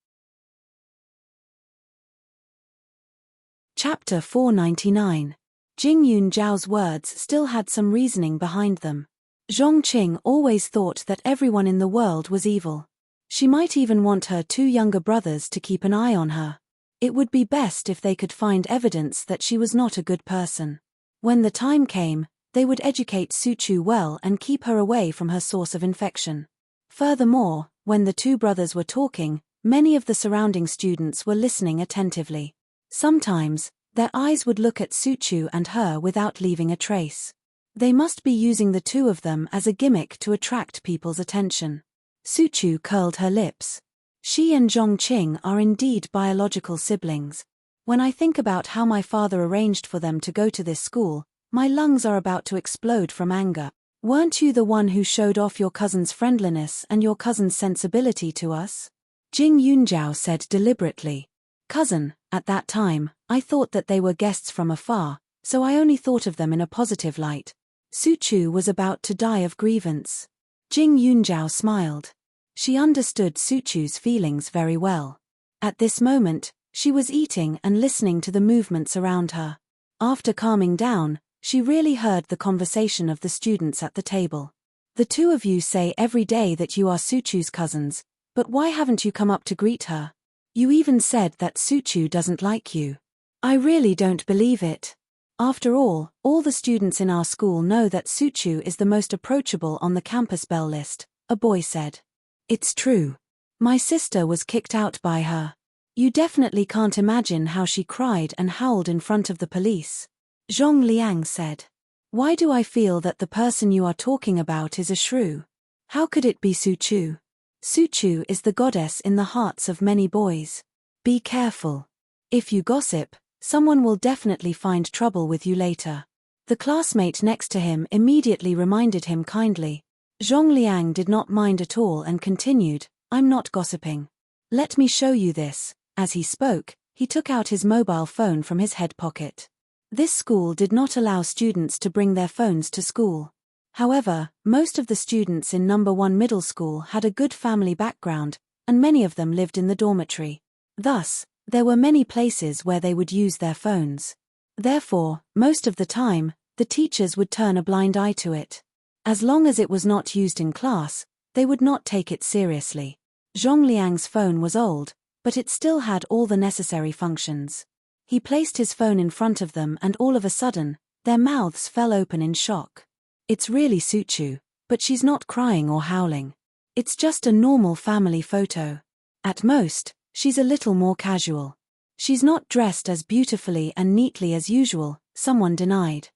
Chapter 499. Jing Yunjiao's words still had some reasoning behind them. Zhongqing always thought that everyone in the world was evil. She might even want her two younger brothers to keep an eye on her. It would be best if they could find evidence that she was not a good person. When the time came, they would educate Suchu well and keep her away from her source of infection. Furthermore, when the two brothers were talking, many of the surrounding students were listening attentively. Sometimes, their eyes would look at Suchu and her without leaving a trace. They must be using the two of them as a gimmick to attract people's attention. Suchu curled her lips. She and Zhongqing are indeed biological siblings. When I think about how my father arranged for them to go to this school, my lungs are about to explode from anger. Weren't you the one who showed off your cousin's friendliness and your cousin's sensibility to us? Jing Yunjiao said deliberately. Cousin, at that time, I thought that they were guests from afar, so I only thought of them in a positive light. Suchu was about to die of grievance. Jing Yunjiao smiled. She understood Suchu's feelings very well. At this moment, she was eating and listening to the movements around her. After calming down, she really heard the conversation of the students at the table. The two of you say every day that you are Suchu's cousins, but why haven't you come up to greet her? You even said that Suchu doesn't like you. I really don't believe it. After all the students in our school know that Suchu is the most approachable on the campus belle list, a boy said. It's true. My sister was kicked out by her. You definitely can't imagine how she cried and howled in front of the police. Zhong Liang said. Why do I feel that the person you are talking about is a shrew? How could it be Suchu? Suchu is the goddess in the hearts of many boys. Be careful. If you gossip, someone will definitely find trouble with you later. The classmate next to him immediately reminded him kindly. Zhong Liang did not mind at all and continued, I'm not gossiping. Let me show you this. As he spoke, he took out his mobile phone from his head pocket. This school did not allow students to bring their phones to school. However, most of the students in No. 1 middle school had a good family background, and many of them lived in the dormitory. Thus, there were many places where they would use their phones. Therefore, most of the time, the teachers would turn a blind eye to it. As long as it was not used in class, they would not take it seriously. Zhong Liang's phone was old, but it still had all the necessary functions. He placed his phone in front of them and all of a sudden, their mouths fell open in shock. It's really Suchu, but she's not crying or howling. It's just a normal family photo. At most, she's a little more casual. She's not dressed as beautifully and neatly as usual, someone denied.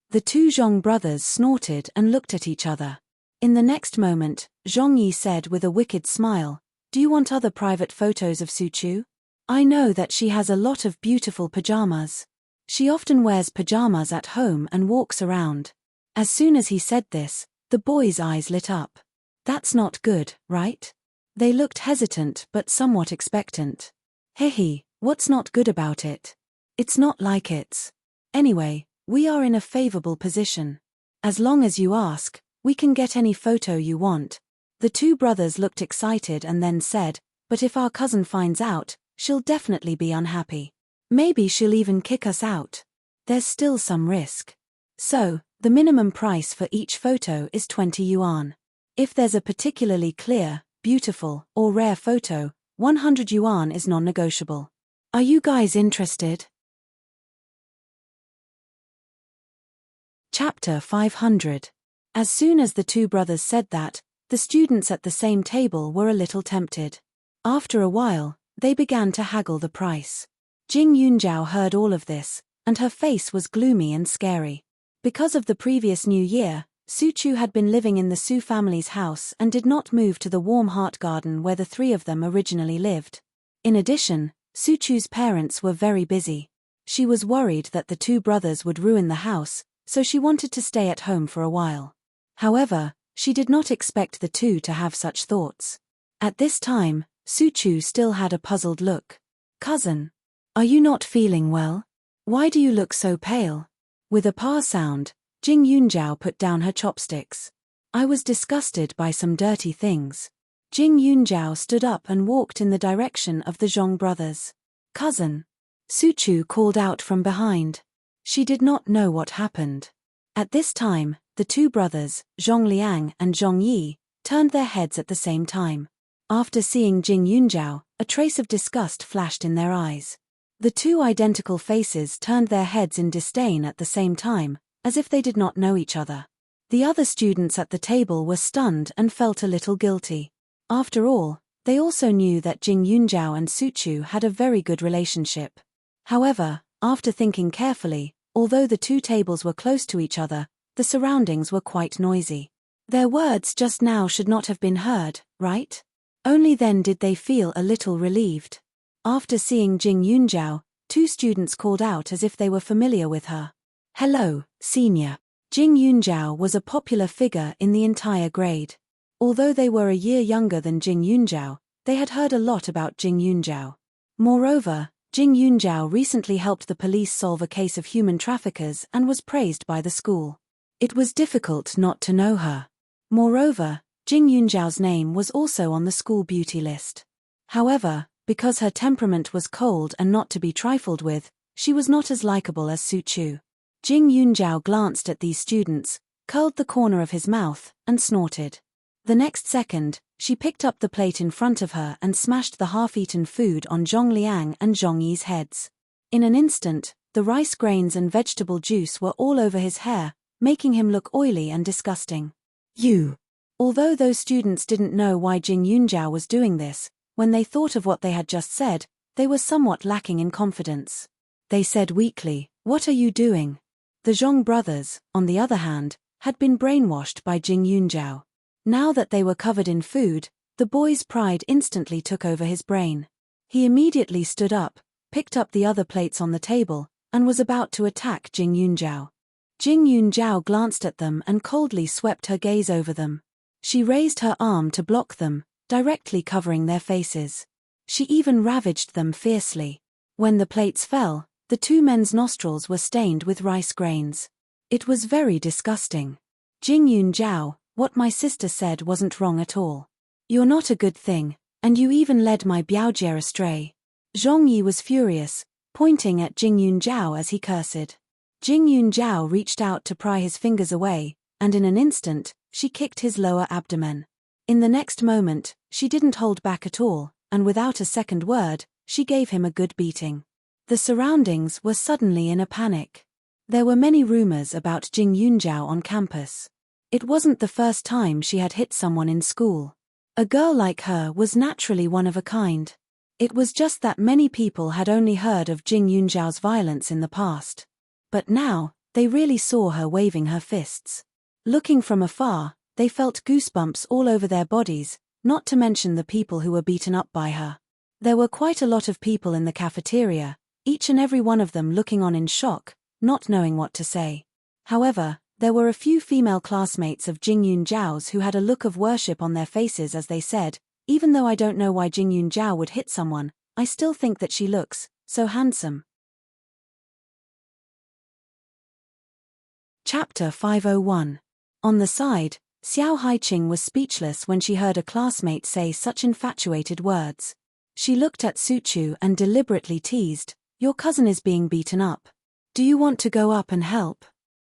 The two Zhong brothers snorted and looked at each other. In the next moment, Zhong Yi said with a wicked smile, Do you want other private photos of Suchu? I know that she has a lot of beautiful pajamas. She often wears pajamas at home and walks around. As soon as he said this, the boys' eyes lit up. That's not good, right? They looked hesitant but somewhat expectant. Hehe, what's not good about it? It's not like it's. Anyway, we are in a favorable position. As long as you ask, we can get any photo you want. The two brothers looked excited and then said, But if our cousin finds out, she'll definitely be unhappy. Maybe she'll even kick us out. There's still some risk. So, the minimum price for each photo is 20 yuan. If there's a particularly clear, beautiful, or rare photo, 100 yuan is non-negotiable. Are you guys interested? Chapter 500. As soon as the two brothers said that, the students at the same table were a little tempted. After a while, they began to haggle the price. Jing Yunjiao heard all of this, and her face was gloomy and scary. Because of the previous New Year, Suchu had been living in the Su family's house and did not move to the warm heart garden where the three of them originally lived. In addition, Suchu's parents were very busy. She was worried that the two brothers would ruin the house, so she wanted to stay at home for a while. However, she did not expect the two to have such thoughts. At this time, Suchu still had a puzzled look. "Cousin, are you not feeling well? Why do you look so pale?" With a pa sound, Jing Yunjiao put down her chopsticks. "I was disgusted by some dirty things." Jing Yunjiao stood up and walked in the direction of the Zhong brothers. "Cousin," Suchu called out from behind. She did not know what happened. At this time, the two brothers, Zhong Liang and Zhong Yi, turned their heads at the same time. After seeing Jing Yunjiao, a trace of disgust flashed in their eyes. The two identical faces turned their heads in disdain at the same time, as if they did not know each other. The other students at the table were stunned and felt a little guilty. After all, they also knew that Jing Yunjiao and Suchu had a very good relationship. However, after thinking carefully, although the two tables were close to each other, the surroundings were quite noisy. Their words just now should not have been heard, right? Only then did they feel a little relieved. After seeing Jing Yunjiao, two students called out as if they were familiar with her. "Hello, senior." Jing Yunjiao was a popular figure in the entire grade. Although they were a year younger than Jing Yunjiao, they had heard a lot about Jing Yunjiao. Moreover, Jing Yunjiao recently helped the police solve a case of human traffickers and was praised by the school. It was difficult not to know her. Moreover, Jing Yunjiao's name was also on the school beauty list. However, because her temperament was cold and not to be trifled with, she was not as likable as Suchu. Jing Yunjiao glanced at these students, curled the corner of his mouth, and snorted. The next second, she picked up the plate in front of her and smashed the half-eaten food on Zhong Liang and Zhong Yi's heads. In an instant, the rice grains and vegetable juice were all over his hair, making him look oily and disgusting. "You!" Although those students didn't know why Jing Yunjiao was doing this, when they thought of what they had just said, they were somewhat lacking in confidence. They said weakly, "What are you doing?" The Zhong brothers, on the other hand, had been brainwashed by Jing Yunjiao. Now that they were covered in food, the boy's pride instantly took over his brain. He immediately stood up, picked up the other plates on the table, and was about to attack Jing Yunjiao. Jing Yunjiao glanced at them and coldly swept her gaze over them. She raised her arm to block them, directly covering their faces. She even ravaged them fiercely. When the plates fell, the two men's nostrils were stained with rice grains. It was very disgusting. "Jing Yunjiao, what my sister said wasn't wrong at all. You're not a good thing, and you even led my Biaojie astray." Zhong Yi was furious, pointing at Jing Yunjiao as he cursed. Jing Yunjiao reached out to pry his fingers away, and in an instant, she kicked his lower abdomen. In the next moment, she didn't hold back at all, and without a second word, she gave him a good beating. The surroundings were suddenly in a panic. There were many rumors about Jing Yunjiao on campus. It wasn't the first time she had hit someone in school. A girl like her was naturally one of a kind. It was just that many people had only heard of Jing Yunjiao's violence in the past. But now, they really saw her waving her fists. Looking from afar, they felt goosebumps all over their bodies, not to mention the people who were beaten up by her. There were quite a lot of people in the cafeteria, each and every one of them looking on in shock, not knowing what to say. However, there were a few female classmates of Jing Yunjiao's who had a look of worship on their faces as they said, "Even though I don't know why Jing Yunjiao would hit someone, I still think that she looks so handsome." Chapter 501. On the side, Xiao Haiqing was speechless when she heard a classmate say such infatuated words. She looked at Suchu and deliberately teased, "Your cousin is being beaten up. Do you want to go up and help?"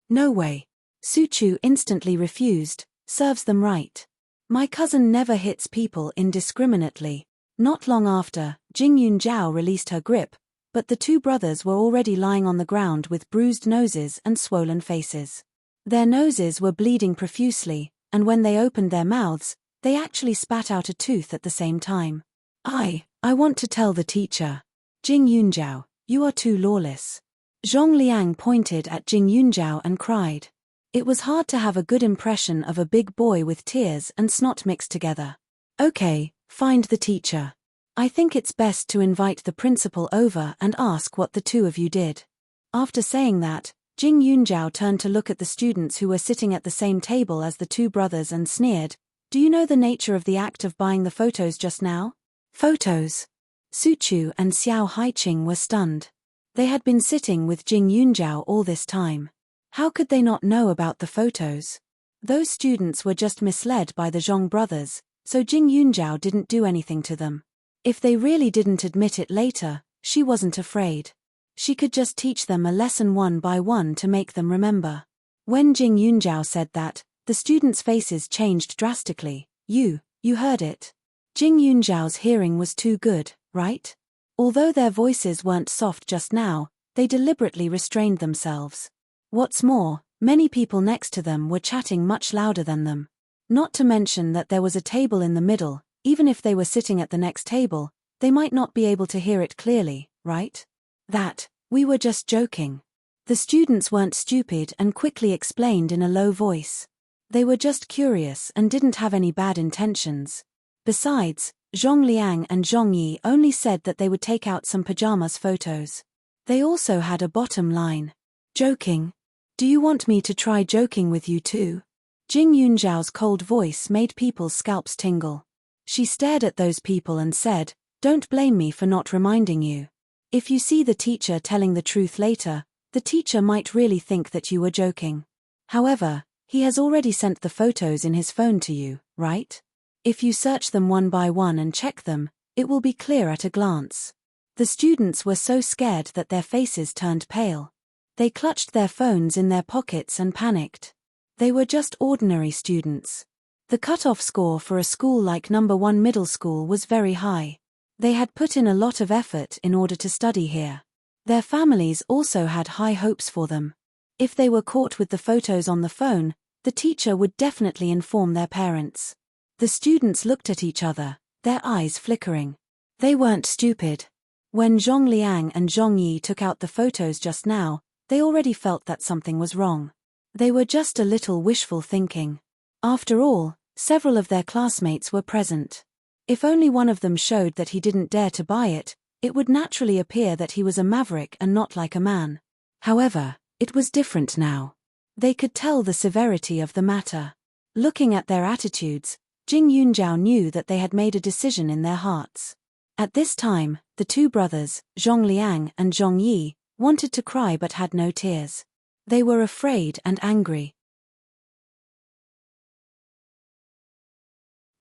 "No way." Suchu instantly refused, "Serves them right. My cousin never hits people indiscriminately." Not long after, Jing Yunjiao released her grip, but the two brothers were already lying on the ground with bruised noses and swollen faces. Their noses were bleeding profusely, and when they opened their mouths, they actually spat out a tooth at the same time. I want to tell the teacher. Jing Yunjiao, you are too lawless." Zhong Liang pointed at Jing Yunjiao and cried. It was hard to have a good impression of a big boy with tears and snot mixed together. "Okay, find the teacher. I think it's best to invite the principal over and ask what the two of you did." After saying that, Jing Yunjiao turned to look at the students who were sitting at the same table as the two brothers and sneered, "Do you know the nature of the act of buying the photos just now?" Photos. Su Chu and Xiao Haiqing were stunned. They had been sitting with Jing Yunjiao all this time. How could they not know about the photos? Those students were just misled by the Zhong brothers, so Jing Yunjiao didn't do anything to them. If they really didn't admit it later, she wasn't afraid. She could just teach them a lesson one by one to make them remember. When Jing Yunjiao said that, the students' faces changed drastically. You heard it. Jing Yunjiao's hearing was too good, right? Although their voices weren't soft just now, they deliberately restrained themselves. What's more, many people next to them were chatting much louder than them. Not to mention that there was a table in the middle. Even if they were sitting at the next table, they might not be able to hear it clearly, right? We were just joking. The students weren't stupid and quickly explained in a low voice. They were just curious and didn't have any bad intentions. Besides, Zhong Liang and Zhong Yi only said that they would take out some pajamas photos. They also had a bottom line. Joking? Do you want me to try joking with you too? Jing Yunjiao's cold voice made people's scalps tingle. She stared at those people and said, "Don't blame me for not reminding you. If you see the teacher telling the truth later, the teacher might really think that you were joking. However, he has already sent the photos in his phone to you, right? If you search them one by one and check them, it will be clear at a glance." The students were so scared that their faces turned pale. They clutched their phones in their pockets and panicked. They were just ordinary students. The cutoff score for a school like No. 1 middle school was very high. They had put in a lot of effort in order to study here. Their families also had high hopes for them. If they were caught with the photos on the phone, the teacher would definitely inform their parents. The students looked at each other, their eyes flickering. They weren't stupid. When Zhong Liang and Zhong Yi took out the photos just now, they already felt that something was wrong. They were just a little wishful thinking. After all, several of their classmates were present. If only one of them showed that he didn't dare to buy it, it would naturally appear that he was a maverick and not like a man. However, it was different now. They could tell the severity of the matter. Looking at their attitudes, Jing Yunjiao knew that they had made a decision in their hearts. At this time, the two brothers, Zhong Liang and Zhong Yi, wanted to cry but had no tears. They were afraid and angry.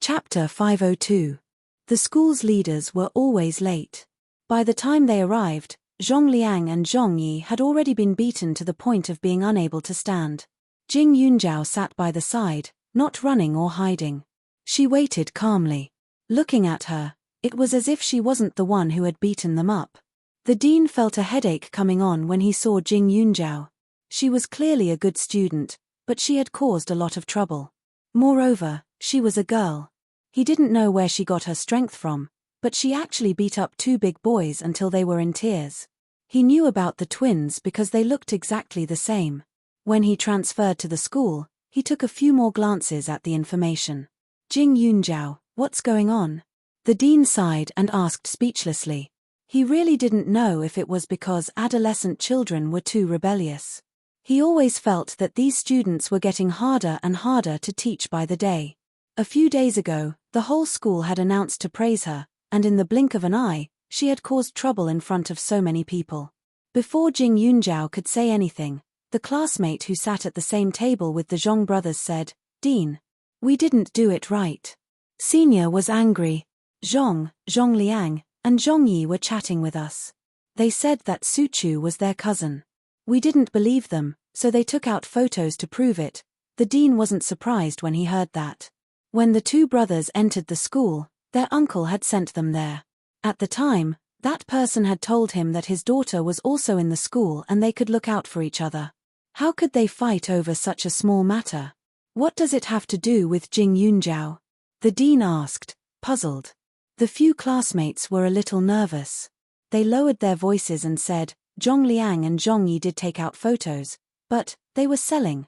Chapter 502. The school's leaders were always late. By the time they arrived, Zhong Liang and Zhong Yi had already been beaten to the point of being unable to stand. Jing Yunjiao sat by the side, not running or hiding. She waited calmly. Looking at her, it was as if she wasn't the one who had beaten them up. The dean felt a headache coming on when he saw Jing Yunjiao. She was clearly a good student, but she had caused a lot of trouble. Moreover, she was a girl. He didn't know where she got her strength from, but she actually beat up two big boys until they were in tears. He knew about the twins because they looked exactly the same. When he transferred to the school, he took a few more glances at the information. "Jing Yunjiao, what's going on?" The dean sighed and asked speechlessly. He really didn't know if it was because adolescent children were too rebellious. He always felt that these students were getting harder and harder to teach by the day. A few days ago, the whole school had announced to praise her, and in the blink of an eye, she had caused trouble in front of so many people. Before Jing Yunjiao could say anything, the classmate who sat at the same table with the Zhong brothers said, "Dean, we didn't do it right." Senior was angry. Zhong Liang, and Zhong Yi were chatting with us. They said that Su Chu was their cousin. We didn't believe them, so they took out photos to prove it. The dean wasn't surprised when he heard that. When the two brothers entered the school, their uncle had sent them there. At the time, that person had told him that his daughter was also in the school and they could look out for each other. How could they fight over such a small matter? What does it have to do with Jing Yunjiao? The dean asked, puzzled. The few classmates were a little nervous. They lowered their voices and said, Zhong Liang and Zhong Yi did take out photos, but they were selling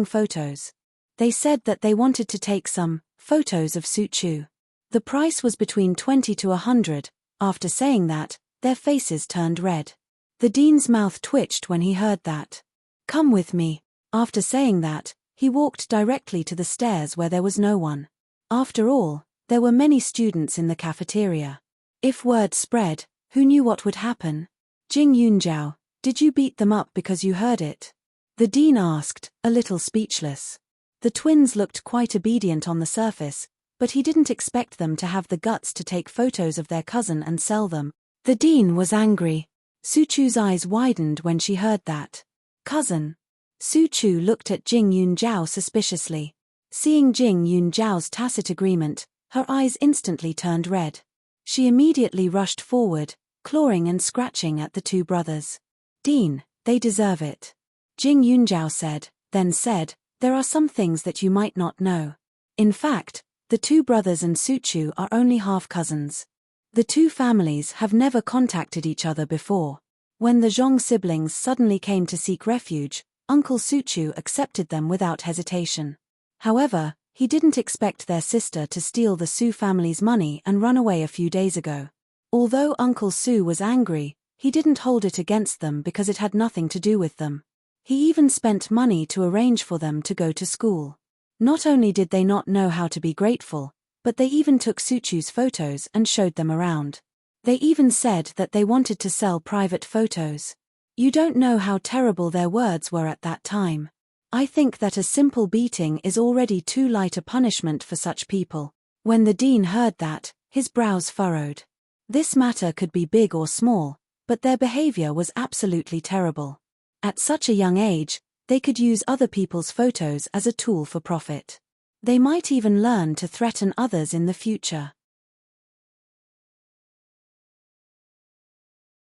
photos. They said that they wanted to take some photos of Su Chu. The price was between 20 to 100. After saying that, their faces turned red. The dean's mouth twitched when he heard that. Come with me. After saying that, he walked directly to the stairs where there was no one. After all, there were many students in the cafeteria. If word spread, who knew what would happen? Jing Yunjiao, did you beat them up because you heard it? The dean asked, a little speechless. The twins looked quite obedient on the surface, but he didn't expect them to have the guts to take photos of their cousin and sell them. The dean was angry. Su Chu's eyes widened when she heard that. Cousin. Su Chu looked at Jing Yunjiao suspiciously. Seeing Jing Yunjiao's tacit agreement, her eyes instantly turned red. She immediately rushed forward, clawing and scratching at the two brothers. Dean, they deserve it. Jing Yunjiao said, then said, there are some things that you might not know. In fact, the two brothers and Su Chu are only half-cousins. The two families have never contacted each other before. When the Zhong siblings suddenly came to seek refuge, Uncle Su Chu accepted them without hesitation. However, he didn't expect their sister to steal the Su family's money and run away a few days ago. Although Uncle Su was angry, he didn't hold it against them because it had nothing to do with them. He even spent money to arrange for them to go to school. Not only did they not know how to be grateful, but they even took Su Chu's photos and showed them around. They even said that they wanted to sell private photos. You don't know how terrible their words were at that time. I think that a simple beating is already too light a punishment for such people. When the dean heard that, his brows furrowed. This matter could be big or small, but their behavior was absolutely terrible. At such a young age, they could use other people's photos as a tool for profit. They might even learn to threaten others in the future.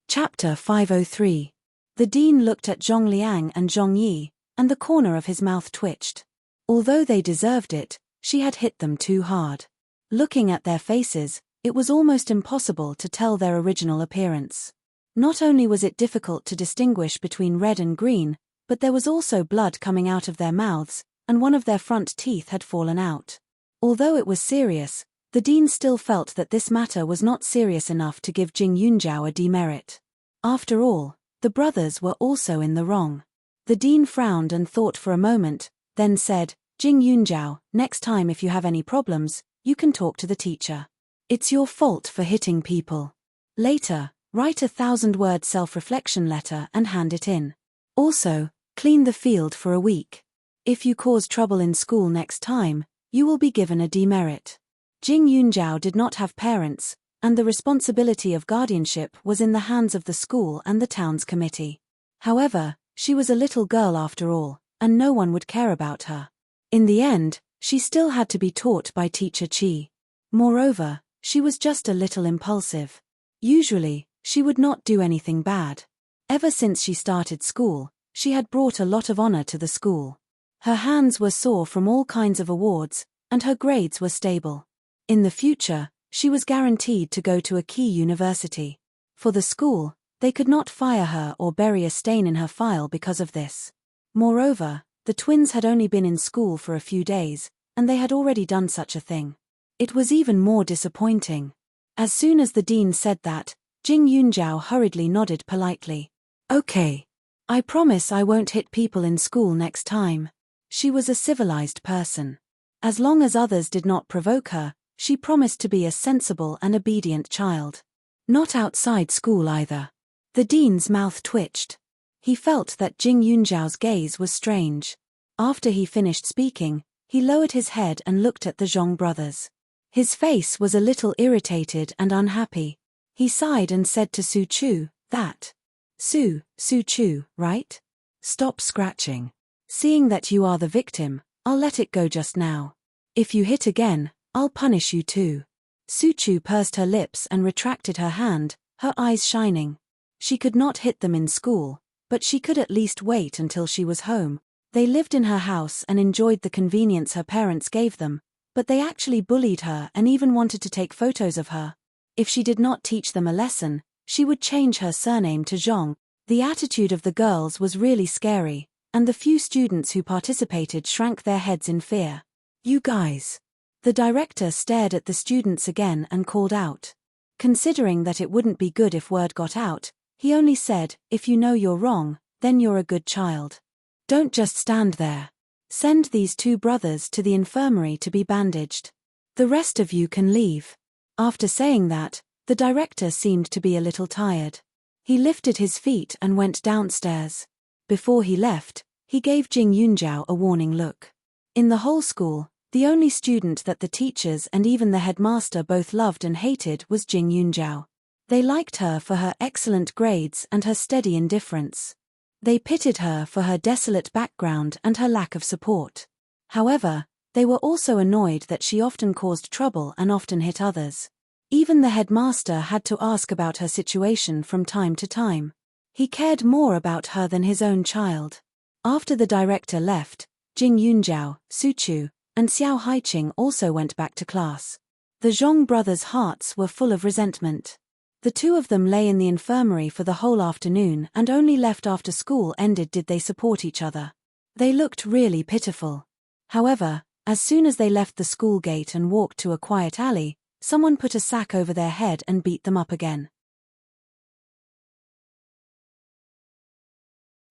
Chapter 503. The dean looked at Zhong Liang and Zhong Yi, and the corner of his mouth twitched. Although they deserved it, she had hit them too hard. Looking at their faces, it was almost impossible to tell their original appearance. Not only was it difficult to distinguish between red and green, but there was also blood coming out of their mouths, and one of their front teeth had fallen out. Although it was serious, the dean still felt that this matter was not serious enough to give Jing Yunjiao a demerit. After all, the brothers were also in the wrong. The dean frowned and thought for a moment, then said, Jing Yunjiao, next time if you have any problems, you can talk to the teacher. It's your fault for hitting people. Later, write a 1,000-word self-reflection letter and hand it in. Also, clean the field for a week. If you cause trouble in school next time, you will be given a demerit. Jing Yunjiao did not have parents, and the responsibility of guardianship was in the hands of the school and the town's committee. However, she was a little girl after all, and no one would care about her. In the end, she still had to be taught by Teacher Qi. Moreover, she was just a little impulsive. Usually, she would not do anything bad. Ever since she started school, she had brought a lot of honor to the school. Her hands were sore from all kinds of awards, and her grades were stable. In the future, she was guaranteed to go to a key university. For the school, they could not fire her or bury a stain in her file because of this. Moreover, the twins had only been in school for a few days, and they had already done such a thing. It was even more disappointing. As soon as the dean said that, Jing Yunjiao hurriedly nodded politely. Okay. I promise I won't hit people in school next time. She was a civilized person. As long as others did not provoke her, she promised to be a sensible and obedient child. Not outside school either. The dean's mouth twitched. He felt that Jing Yunjiao's gaze was strange. After he finished speaking, he lowered his head and looked at the Zhong brothers. His face was a little irritated and unhappy. He sighed and said to Su Chu, that. Su Chu, right? Stop scratching. Seeing that you are the victim, I'll let it go just now. If you hit again, I'll punish you too. Su Chu pursed her lips and retracted her hand, her eyes shining. She could not hit them in school, but she could at least wait until she was home. They lived in her house and enjoyed the convenience her parents gave them, but they actually bullied her and even wanted to take photos of her. If she did not teach them a lesson, she would change her surname to Zhong. The attitude of the girls was really scary, and the few students who participated shrank their heads in fear. You guys. The director stared at the students again and called out. Considering that it wouldn't be good if word got out, he only said, if you know you're wrong, then you're a good child. Don't just stand there. Send these 2 brothers to the infirmary to be bandaged. The rest of you can leave. After saying that, the director seemed to be a little tired. He lifted his feet and went downstairs. Before he left, he gave Jing Yunjiao a warning look. In the whole school, the only student that the teachers and even the headmaster both loved and hated was Jing Yunjiao. They liked her for her excellent grades and her steady indifference. They pitied her for her desolate background and her lack of support. However, they were also annoyed that she often caused trouble and often hit others. Even the headmaster had to ask about her situation from time to time. He cared more about her than his own child. After the director left, Jing Yunjiao, Su Chu, and Xiao Haiqing also went back to class. The Zhong brothers' hearts were full of resentment. The 2 of them lay in the infirmary for the whole afternoon and only left after school ended did they support each other. They looked really pitiful. However, as soon as they left the school gate and walked to a quiet alley, someone put a sack over their head and beat them up again.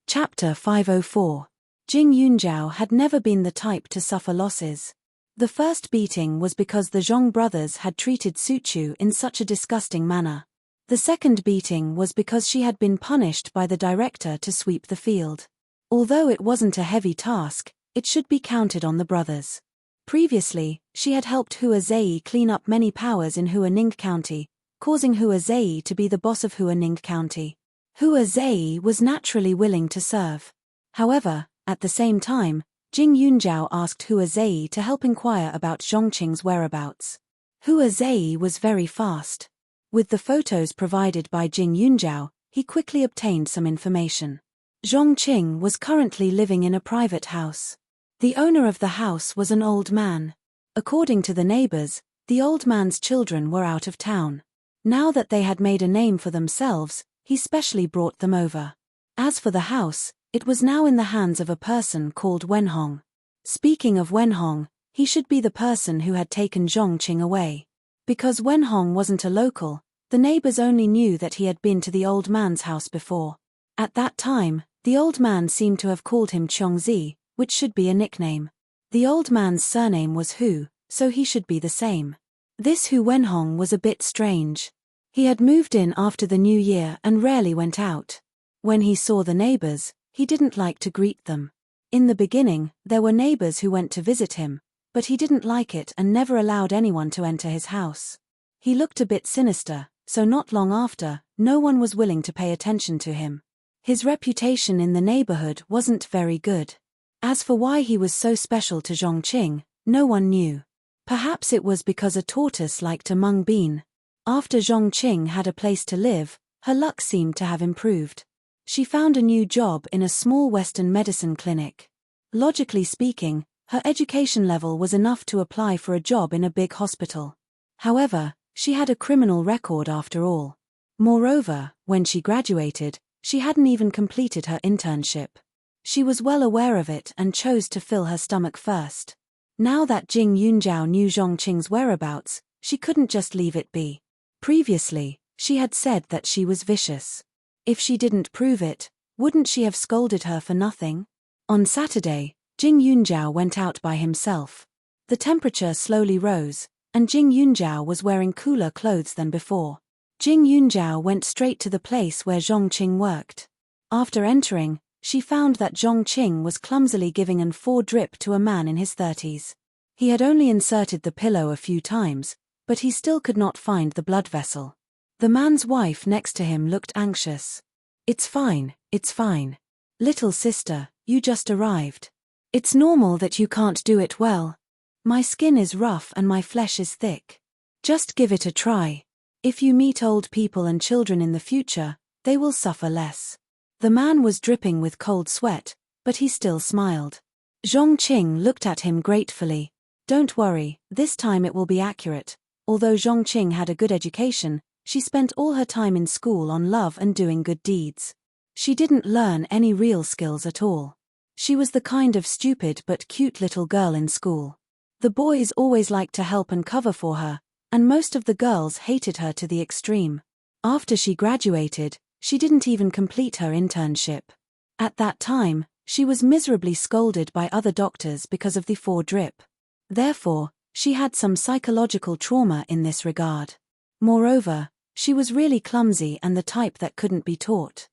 Chapter 504. Jing Yunjiao had never been the type to suffer losses. The first beating was because the Zhong brothers had treated Su Chu in such a disgusting manner. The second beating was because she had been punished by the director to sweep the field. Although it wasn't a heavy task, it should be counted on the brothers. Previously, she had helped Hua Zei clean up many powers in Hua Ning County, causing Hua Zei to be the boss of Hua Ning County. Hua Zei was naturally willing to serve. However, at the same time, Jing Yunjiao asked Hua Zei to help inquire about Zhongqing's whereabouts. Hua Zei was very fast. With the photos provided by Jing Yunjiao, he quickly obtained some information. Zhongqing was currently living in a private house. The owner of the house was an old man. According to the neighbors, the old man's children were out of town. Now that they had made a name for themselves, he specially brought them over. As for the house, it was now in the hands of a person called Wenhong. Speaking of Wenhong, he should be the person who had taken Zhongqing away. Because Wenhong wasn't a local, the neighbors only knew that he had been to the old man's house before. At that time, the old man seemed to have called him Chongzi, which should be a nickname. The old man's surname was Hu, so he should be the same. This Hu Wenhong was a bit strange. He had moved in after the new year and rarely went out. When he saw the neighbors, he didn't like to greet them. In the beginning, there were neighbors who went to visit him, but he didn't like it and never allowed anyone to enter his house. He looked a bit sinister, so not long after, no one was willing to pay attention to him. His reputation in the neighborhood wasn't very good. As for why he was so special to Zhongqing, no one knew. Perhaps it was because a tortoise liked a mung bean. After Zhongqing had a place to live, her luck seemed to have improved. She found a new job in a small Western medicine clinic. Logically speaking, her education level was enough to apply for a job in a big hospital. However, she had a criminal record after all. Moreover, when she graduated, she hadn't even completed her internship. She was well aware of it and chose to fill her stomach first. Now that Jing Yunjiao knew Zhongqing's whereabouts, she couldn't just leave it be. Previously, she had said that she was vicious. If she didn't prove it, wouldn't she have scolded her for nothing? On Saturday, Jing Yunjiao went out by himself. The temperature slowly rose, and Jing Yunjiao was wearing cooler clothes than before. Jing Yunjiao went straight to the place where Zhongqing worked. After entering, she found that Zhongqing was clumsily giving an 4 drip to a man in his 30s. He had only inserted the pillow a few times, but he still could not find the blood vessel. The man's wife next to him looked anxious. It's fine. Little sister, you just arrived. It's normal that you can't do it well. My skin is rough and my flesh is thick. Just give it a try. If you meet old people and children in the future, they will suffer less. The man was dripping with cold sweat, but he still smiled. Zhongqing looked at him gratefully. Don't worry, this time it will be accurate. Although Zhongqing had a good education, she spent all her time in school on love and doing good deeds. She didn't learn any real skills at all. She was the kind of stupid but cute little girl in school. The boys always liked to help and cover for her, and most of the girls hated her to the extreme. After she graduated, she didn't even complete her internship. At that time, She was miserably scolded by other doctors because of the 4-drip. Therefore, she had some psychological trauma in this regard. Moreover, she was really clumsy and the type that couldn't be taught.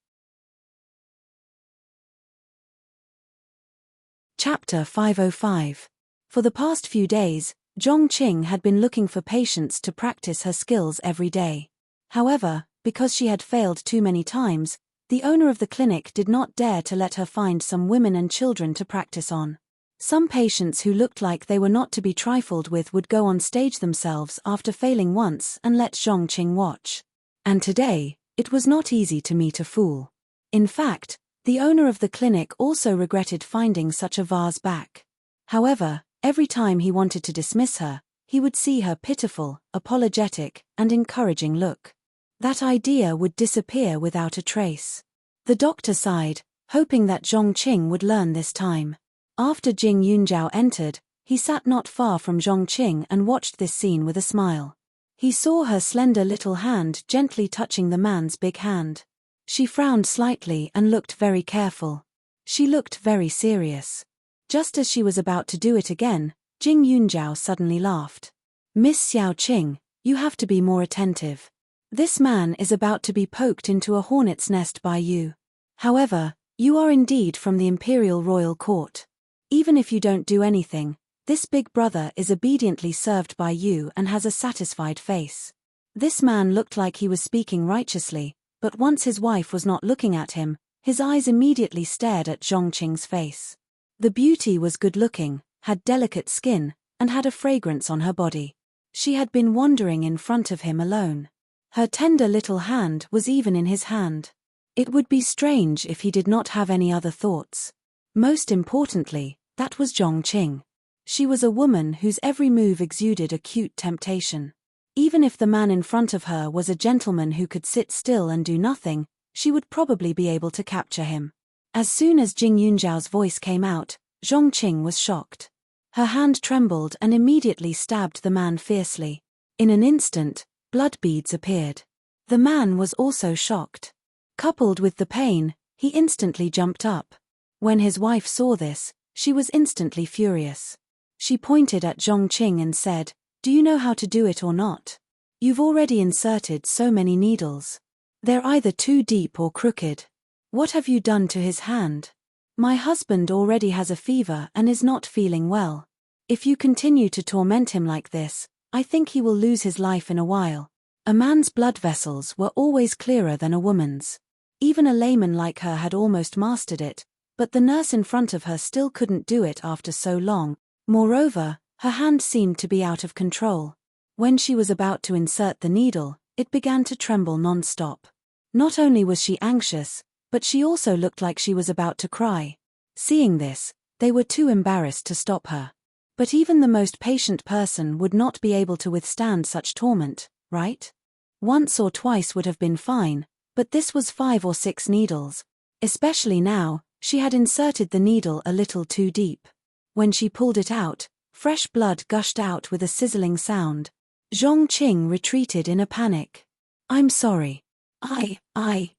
Chapter 505. For the past few days, Zhongqing had been looking for patients to practice her skills every day. However, because she had failed too many times, the owner of the clinic did not dare to let her find some women and children to practice on. Some patients who looked like they were not to be trifled with would go on stage themselves after failing once and let Zhongqing watch. And today, it was not easy to meet a fool. In fact, the owner of the clinic also regretted finding such a vase back. However, every time he wanted to dismiss her, he would see her pitiful, apologetic, and encouraging look. That idea would disappear without a trace. The doctor sighed, hoping that Zhongqing would learn this time. After Jing Yunjiao entered, he sat not far from Zhongqing and watched this scene with a smile. He saw her slender little hand gently touching the man's big hand. She frowned slightly and looked very careful. She looked very serious. Just as she was about to do it again, Jing Yunjiao suddenly laughed. "Miss Xiaoqing, you have to be more attentive. This man is about to be poked into a hornet's nest by you. However, you are indeed from the Imperial Royal Court. Even if you don't do anything, this big brother is obediently served by you and has a satisfied face." This man looked like he was speaking righteously, but once his wife was not looking at him, his eyes immediately stared at Zhongqing's face. The beauty was good-looking, had delicate skin, and had a fragrance on her body. She had been wandering in front of him alone. Her tender little hand was even in his hand. It would be strange if he did not have any other thoughts. Most importantly, that was Zhongqing. She was a woman whose every move exuded acute temptation. Even if the man in front of her was a gentleman who could sit still and do nothing, she would probably be able to capture him. As soon as Jing Yunjiao's voice came out, Zhongqing was shocked. Her hand trembled and immediately stabbed the man fiercely. In an instant, blood beads appeared. The man was also shocked. Coupled with the pain, he instantly jumped up. When his wife saw this, she was instantly furious. She pointed at Zhongqing and said, "Do you know how to do it or not? You've already inserted so many needles. They're either too deep or crooked. What have you done to his hand? My husband already has a fever and is not feeling well. If you continue to torment him like this, I think he will lose his life in a while." A man's blood vessels were always clearer than a woman's. Even a layman like her had almost mastered it, but the nurse in front of her still couldn't do it after so long. Moreover, her hand seemed to be out of control. When she was about to insert the needle, it began to tremble non-stop. Not only was she anxious, but she also looked like she was about to cry. Seeing this, they were too embarrassed to stop her. But even the most patient person would not be able to withstand such torment, right? Once or twice would have been fine, but this was 5 or 6 needles. Especially now, she had inserted the needle a little too deep. When she pulled it out, fresh blood gushed out with a sizzling sound. Zhongqing retreated in a panic. "I'm sorry.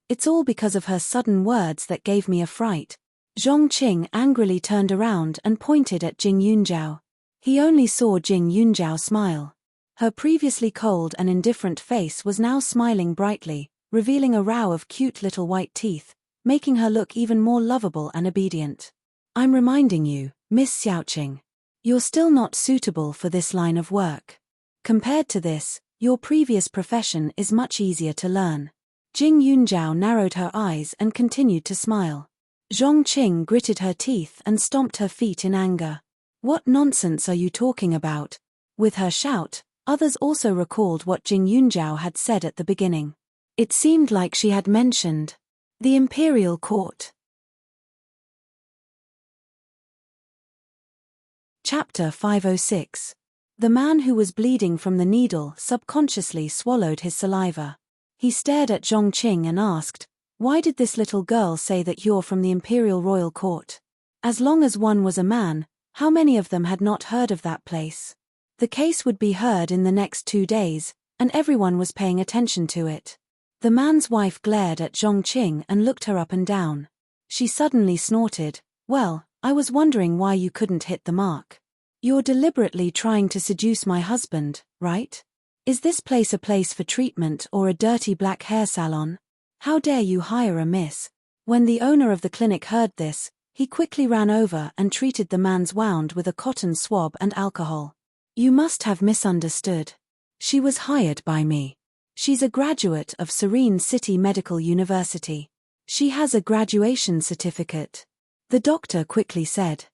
It's all because of her sudden words that gave me a fright." Zhongqing angrily turned around and pointed at Jing Yunjiao. He only saw Jing Yunjiao smile. Her previously cold and indifferent face was now smiling brightly, revealing a row of cute little white teeth, making her look even more lovable and obedient. "I'm reminding you, Miss Xiaoqing. You're still not suitable for this line of work. Compared to this, your previous profession is much easier to learn." Jing Yunjiao narrowed her eyes and continued to smile. Zhongqing gritted her teeth and stomped her feet in anger. "What nonsense are you talking about?" With her shout, others also recalled what Jing Yunjiao had said at the beginning. It seemed like she had mentioned the Imperial Court. Chapter 506. The man who was bleeding from the needle subconsciously swallowed his saliva. He stared at Zhongqing and asked, "Why did this little girl say that you're from the Imperial Royal Court? As long as one was a man, how many of them had not heard of that place?" The case would be heard in the next 2 days, and everyone was paying attention to it. The man's wife glared at Zhongqing and looked her up and down. She suddenly snorted, Well, I was wondering why you couldn't hit the mark. You're deliberately trying to seduce my husband, right? Is this place a place for treatment or a dirty black hair salon? How dare you hire a miss? When the owner of the clinic heard this, he quickly ran over and treated the man's wound with a cotton swab and alcohol. You must have misunderstood. She was hired by me. She's a graduate of Serene City Medical University. She has a graduation certificate. The doctor quickly said.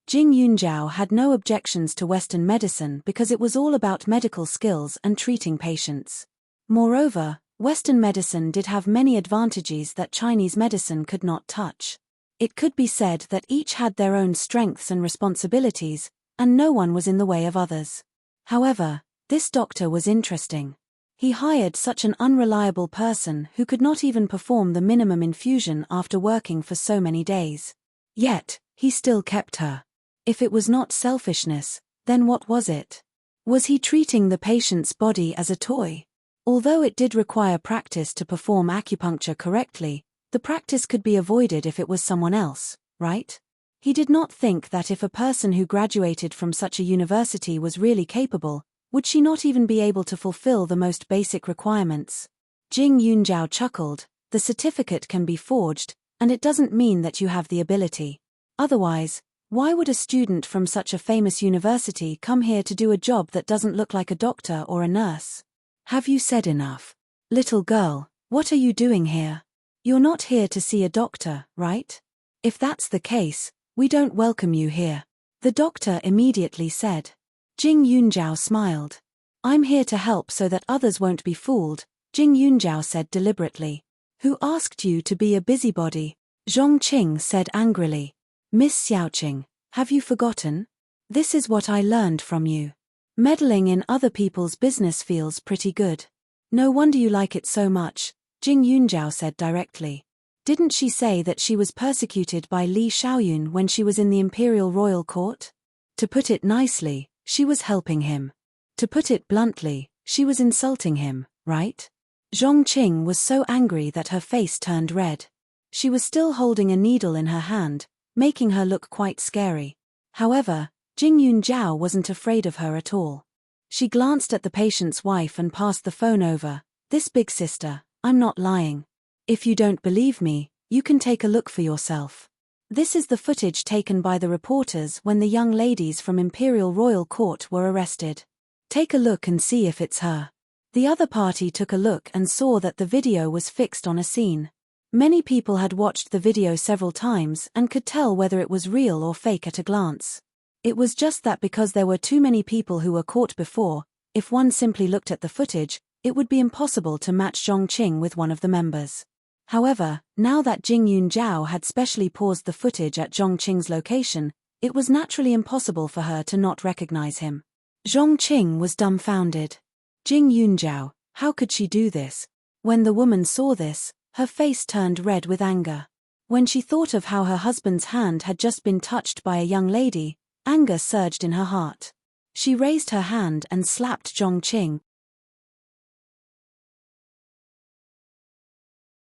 Jing Yunjiao had no objections to Western medicine because it was all about medical skills and treating patients. Moreover, Western medicine did have many advantages that Chinese medicine could not touch. It could be said that each had their own strengths and responsibilities, and no one was in the way of others. However, this doctor was interesting. He hired such an unreliable person who could not even perform the minimum infusion after working for so many days. Yet, he still kept her. If it was not selfishness, then what was it? Was he treating the patient's body as a toy? Although it did require practice to perform acupuncture correctly, the practice could be avoided if it was someone else, right? He did not think that if a person who graduated from such a university was really capable, would she not even be able to fulfill the most basic requirements? Jing Yunjiao chuckled, the certificate can be forged, and it doesn't mean that you have the ability. Otherwise, why would a student from such a famous university come here to do a job that doesn't look like a doctor or a nurse? Have you said enough? Little girl, what are you doing here? You're not here to see a doctor, right? If that's the case, we don't welcome you here. The doctor immediately said. Jing Yunjiao smiled. I'm here to help so that others won't be fooled, Jing Yunjiao said deliberately. Who asked you to be a busybody? Zhong Qing said angrily. Miss Xiaoqing, have you forgotten? This is what I learned from you. Meddling in other people's business feels pretty good. No wonder you like it so much, Jing Yunjiao said directly. Didn't she say that she was persecuted by Li Xiaoyun when she was in the Imperial Royal Court? To put it nicely, she was helping him. To put it bluntly, she was insulting him, right? Zhong Qing was so angry that her face turned red. She was still holding a needle in her hand, making her look quite scary. However, Jing Yunjiao wasn't afraid of her at all. She glanced at the patient's wife and passed the phone over. This big sister, I'm not lying. If you don't believe me, you can take a look for yourself. This is the footage taken by the reporters when the young ladies from Imperial Royal Court were arrested. Take a look and see if it's her. The other party took a look and saw that the video was fixed on a scene. Many people had watched the video several times and could tell whether it was real or fake at a glance. It was just that because there were too many people who were caught before, if one simply looked at the footage, it would be impossible to match Zhong Qing with one of the members. However, now that Jing Yunjiao had specially paused the footage at Zhong Qing's location, it was naturally impossible for her to not recognize him. Zhong Qing was dumbfounded. Jing Yunjiao, how could she do this? When the woman saw this, her face turned red with anger. When she thought of how her husband's hand had just been touched by a young lady, anger surged in her heart. She raised her hand and slapped Zhong Qing.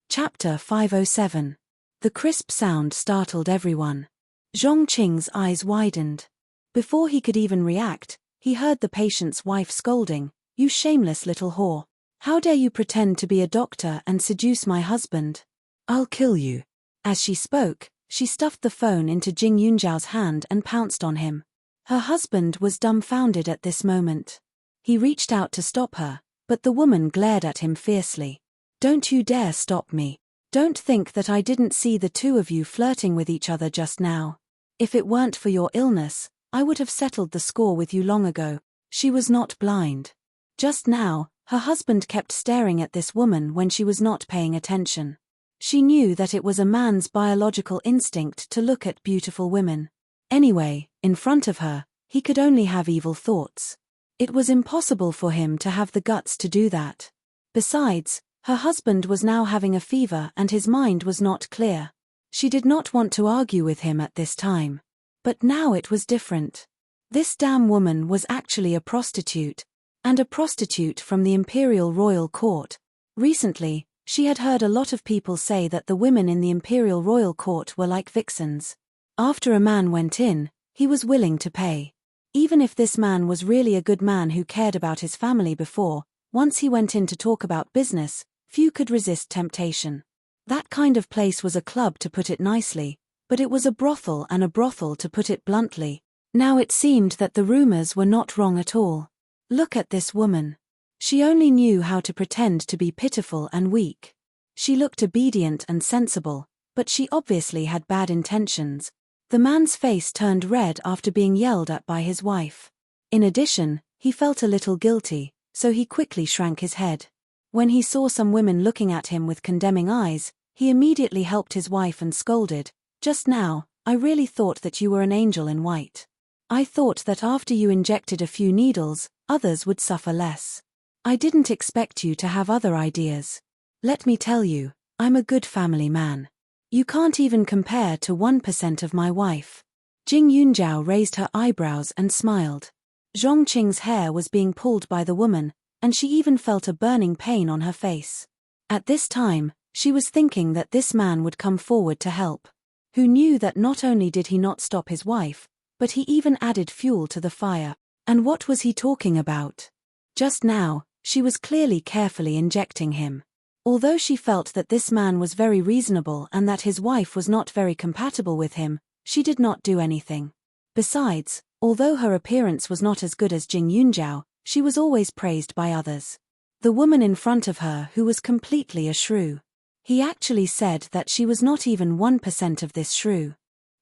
Chapter 507. The crisp sound startled everyone. Zhong Qing's eyes widened. Before he could even react, he heard the patient's wife scolding, "You shameless little whore. How dare you pretend to be a doctor and seduce my husband? I'll kill you." As she spoke, she stuffed the phone into Jing Yunjiao's hand and pounced on him. Her husband was dumbfounded at this moment. He reached out to stop her, but the woman glared at him fiercely. "Don't you dare stop me. Don't think that I didn't see the two of you flirting with each other just now. If it weren't for your illness, I would have settled the score with you long ago." She was not blind. Just now, her husband kept staring at this woman when she was not paying attention. She knew that it was a man's biological instinct to look at beautiful women. Anyway, in front of her, he could only have evil thoughts. It was impossible for him to have the guts to do that. Besides, her husband was now having a fever and his mind was not clear. She did not want to argue with him at this time. But now it was different. This damn woman was actually a prostitute, and a prostitute from the Imperial Royal Court. Recently, she had heard a lot of people say that the women in the Imperial Royal Court were like vixens. After a man went in, he was willing to pay. Even if this man was really a good man who cared about his family before, once he went in to talk about business, few could resist temptation. That kind of place was a club, to put it nicely, but it was a brothel, and a brothel, to put it bluntly. Now it seemed that the rumors were not wrong at all. Look at this woman. She only knew how to pretend to be pitiful and weak. She looked obedient and sensible, but she obviously had bad intentions. The man's face turned red after being yelled at by his wife. In addition, he felt a little guilty, so he quickly shrank his head. When he saw some women looking at him with condemning eyes, he immediately helped his wife and scolded, "Just now, I really thought that you were an angel in white. I thought that after you injected a few needles, others would suffer less. I didn't expect you to have other ideas. Let me tell you, I'm a good family man. You can't even compare to 1% of my wife." Jing Yunjiao raised her eyebrows and smiled. Zhongqing's hair was being pulled by the woman, and she even felt a burning pain on her face. At this time, she was thinking that this man would come forward to help. Who knew that not only did he not stop his wife, but he even added fuel to the fire. And what was he talking about? Just now, she was clearly carefully injecting him. Although she felt that this man was very reasonable and that his wife was not very compatible with him, she did not do anything. Besides, although her appearance was not as good as Jing Yunjiao, she was always praised by others. The woman in front of her who was completely a shrew. He actually said that she was not even 1% of this shrew.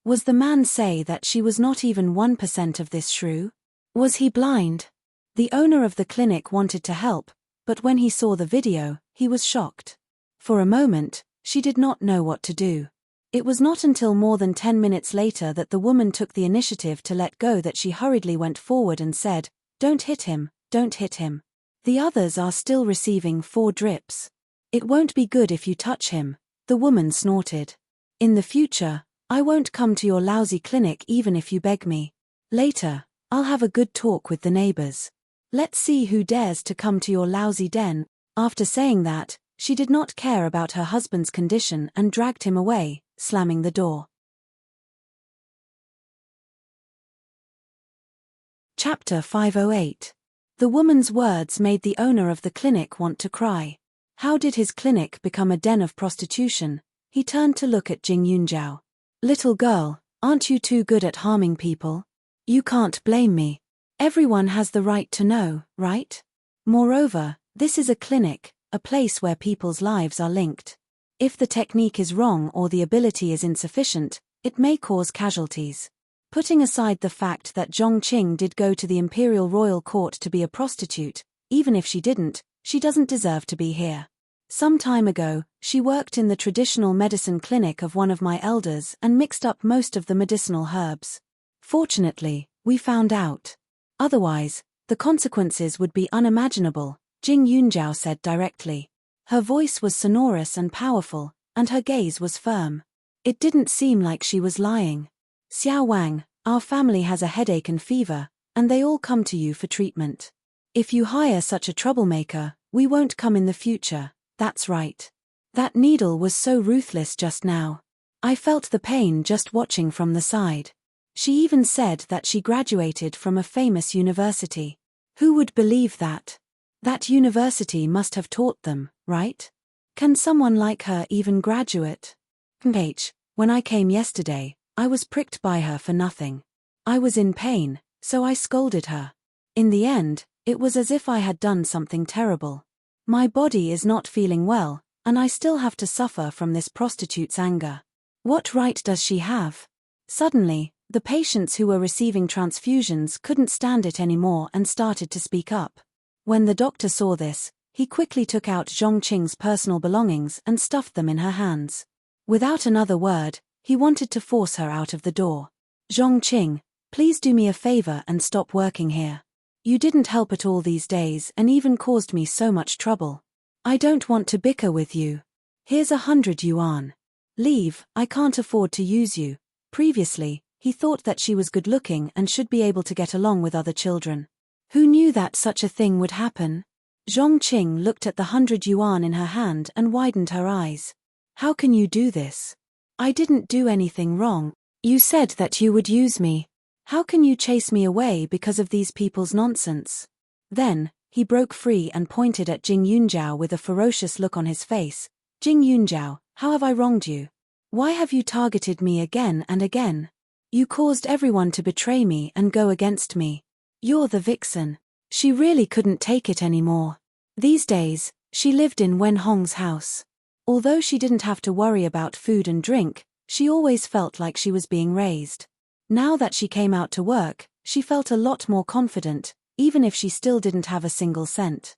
Was the man say that she was not even 1% of this shrew? Was he blind? The owner of the clinic wanted to help, but when he saw the video, he was shocked. For a moment, she did not know what to do. It was not until more than 10 minutes later that the woman took the initiative to let go that she hurriedly went forward and said, "Don't hit him, don't hit him. The others are still receiving 4 drips. It won't be good if you touch him," the woman snorted. "In the future, I won't come to your lousy clinic even if you beg me. Later, I'll have a good talk with the neighbors. Let's see who dares to come to your lousy den." After saying that, she did not care about her husband's condition and dragged him away, slamming the door. Chapter 508. The woman's words made the owner of the clinic want to cry. How did his clinic become a den of prostitution? He turned to look at Jing Yunjiao. "Little girl, aren't you too good at harming people? You can't blame me. Everyone has the right to know, right? Moreover, this is a clinic, a place where people's lives are linked. If the technique is wrong or the ability is insufficient, it may cause casualties. Putting aside the fact that Zhongqing did go to the Imperial Royal Court to be a prostitute, even if she didn't, she doesn't deserve to be here. Some time ago, she worked in the traditional medicine clinic of one of my elders and mixed up most of the medicinal herbs. Fortunately, we found out. Otherwise, the consequences would be unimaginable," Jing Yunjiao said directly. Her voice was sonorous and powerful, and her gaze was firm. It didn't seem like she was lying. "Xiao Wang, our family has a headache and fever, and they all come to you for treatment. If you hire such a troublemaker, we won't come in the future, that's right." That needle was so ruthless just now. I felt the pain just watching from the side. She even said that she graduated from a famous university. Who would believe that? That university must have taught them, right? Can someone like her even graduate? When I came yesterday, I was pricked by her for nothing. I was in pain, so I scolded her. In the end, it was as if I had done something terrible. My body is not feeling well, and I still have to suffer from this prostitute's anger. What right does she have? Suddenly, the patients who were receiving transfusions couldn't stand it anymore and started to speak up. When the doctor saw this, he quickly took out Zhongqing's personal belongings and stuffed them in her hands. Without another word, he wanted to force her out of the door. "Zhongqing, please do me a favor and stop working here. You didn't help at all these days and even caused me so much trouble. I don't want to bicker with you. Here's 100 yuan. Leave, I can't afford to use you." Previously, he thought that she was good-looking and should be able to get along with other children. Who knew that such a thing would happen? Zhongqing looked at the 100 yuan in her hand and widened her eyes. "How can you do this? I didn't do anything wrong. You said that you would use me. How can you chase me away because of these people's nonsense? Then, he broke free and pointed at Jing Yunjiao with a ferocious look on his face. Jing Yunjiao, how have I wronged you? Why have you targeted me again and again? You caused everyone to betray me and go against me. You're the vixen. She really couldn't take it anymore. These days, she lived in Wen Hong's house. Although she didn't have to worry about food and drink, she always felt like she was being raised. Now that she came out to work, she felt a lot more confident, even if she still didn't have a single cent.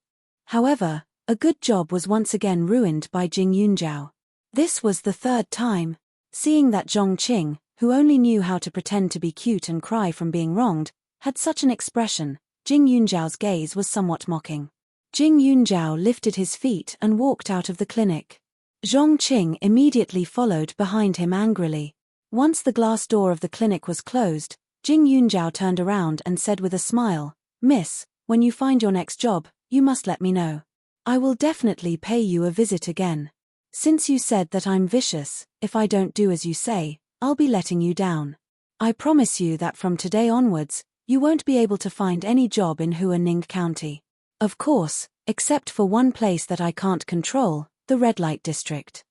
However, a good job was once again ruined by Jing Yunjiao. This was the third time. Seeing that Zhongqing, who only knew how to pretend to be cute and cry from being wronged, had such an expression, Jing Yunjiao's gaze was somewhat mocking. Jing Yunjiao lifted his feet and walked out of the clinic. Zhongqing immediately followed behind him angrily. Once the glass door of the clinic was closed, Jing Yunjiao turned around and said with a smile, "Miss, when you find your next job, you must let me know. I will definitely pay you a visit again. Since you said that I'm vicious, if I don't do as you say, I'll be letting you down. I promise you that from today onwards, you won't be able to find any job in Huaning County. Of course, except for one place that I can't control, the red light district."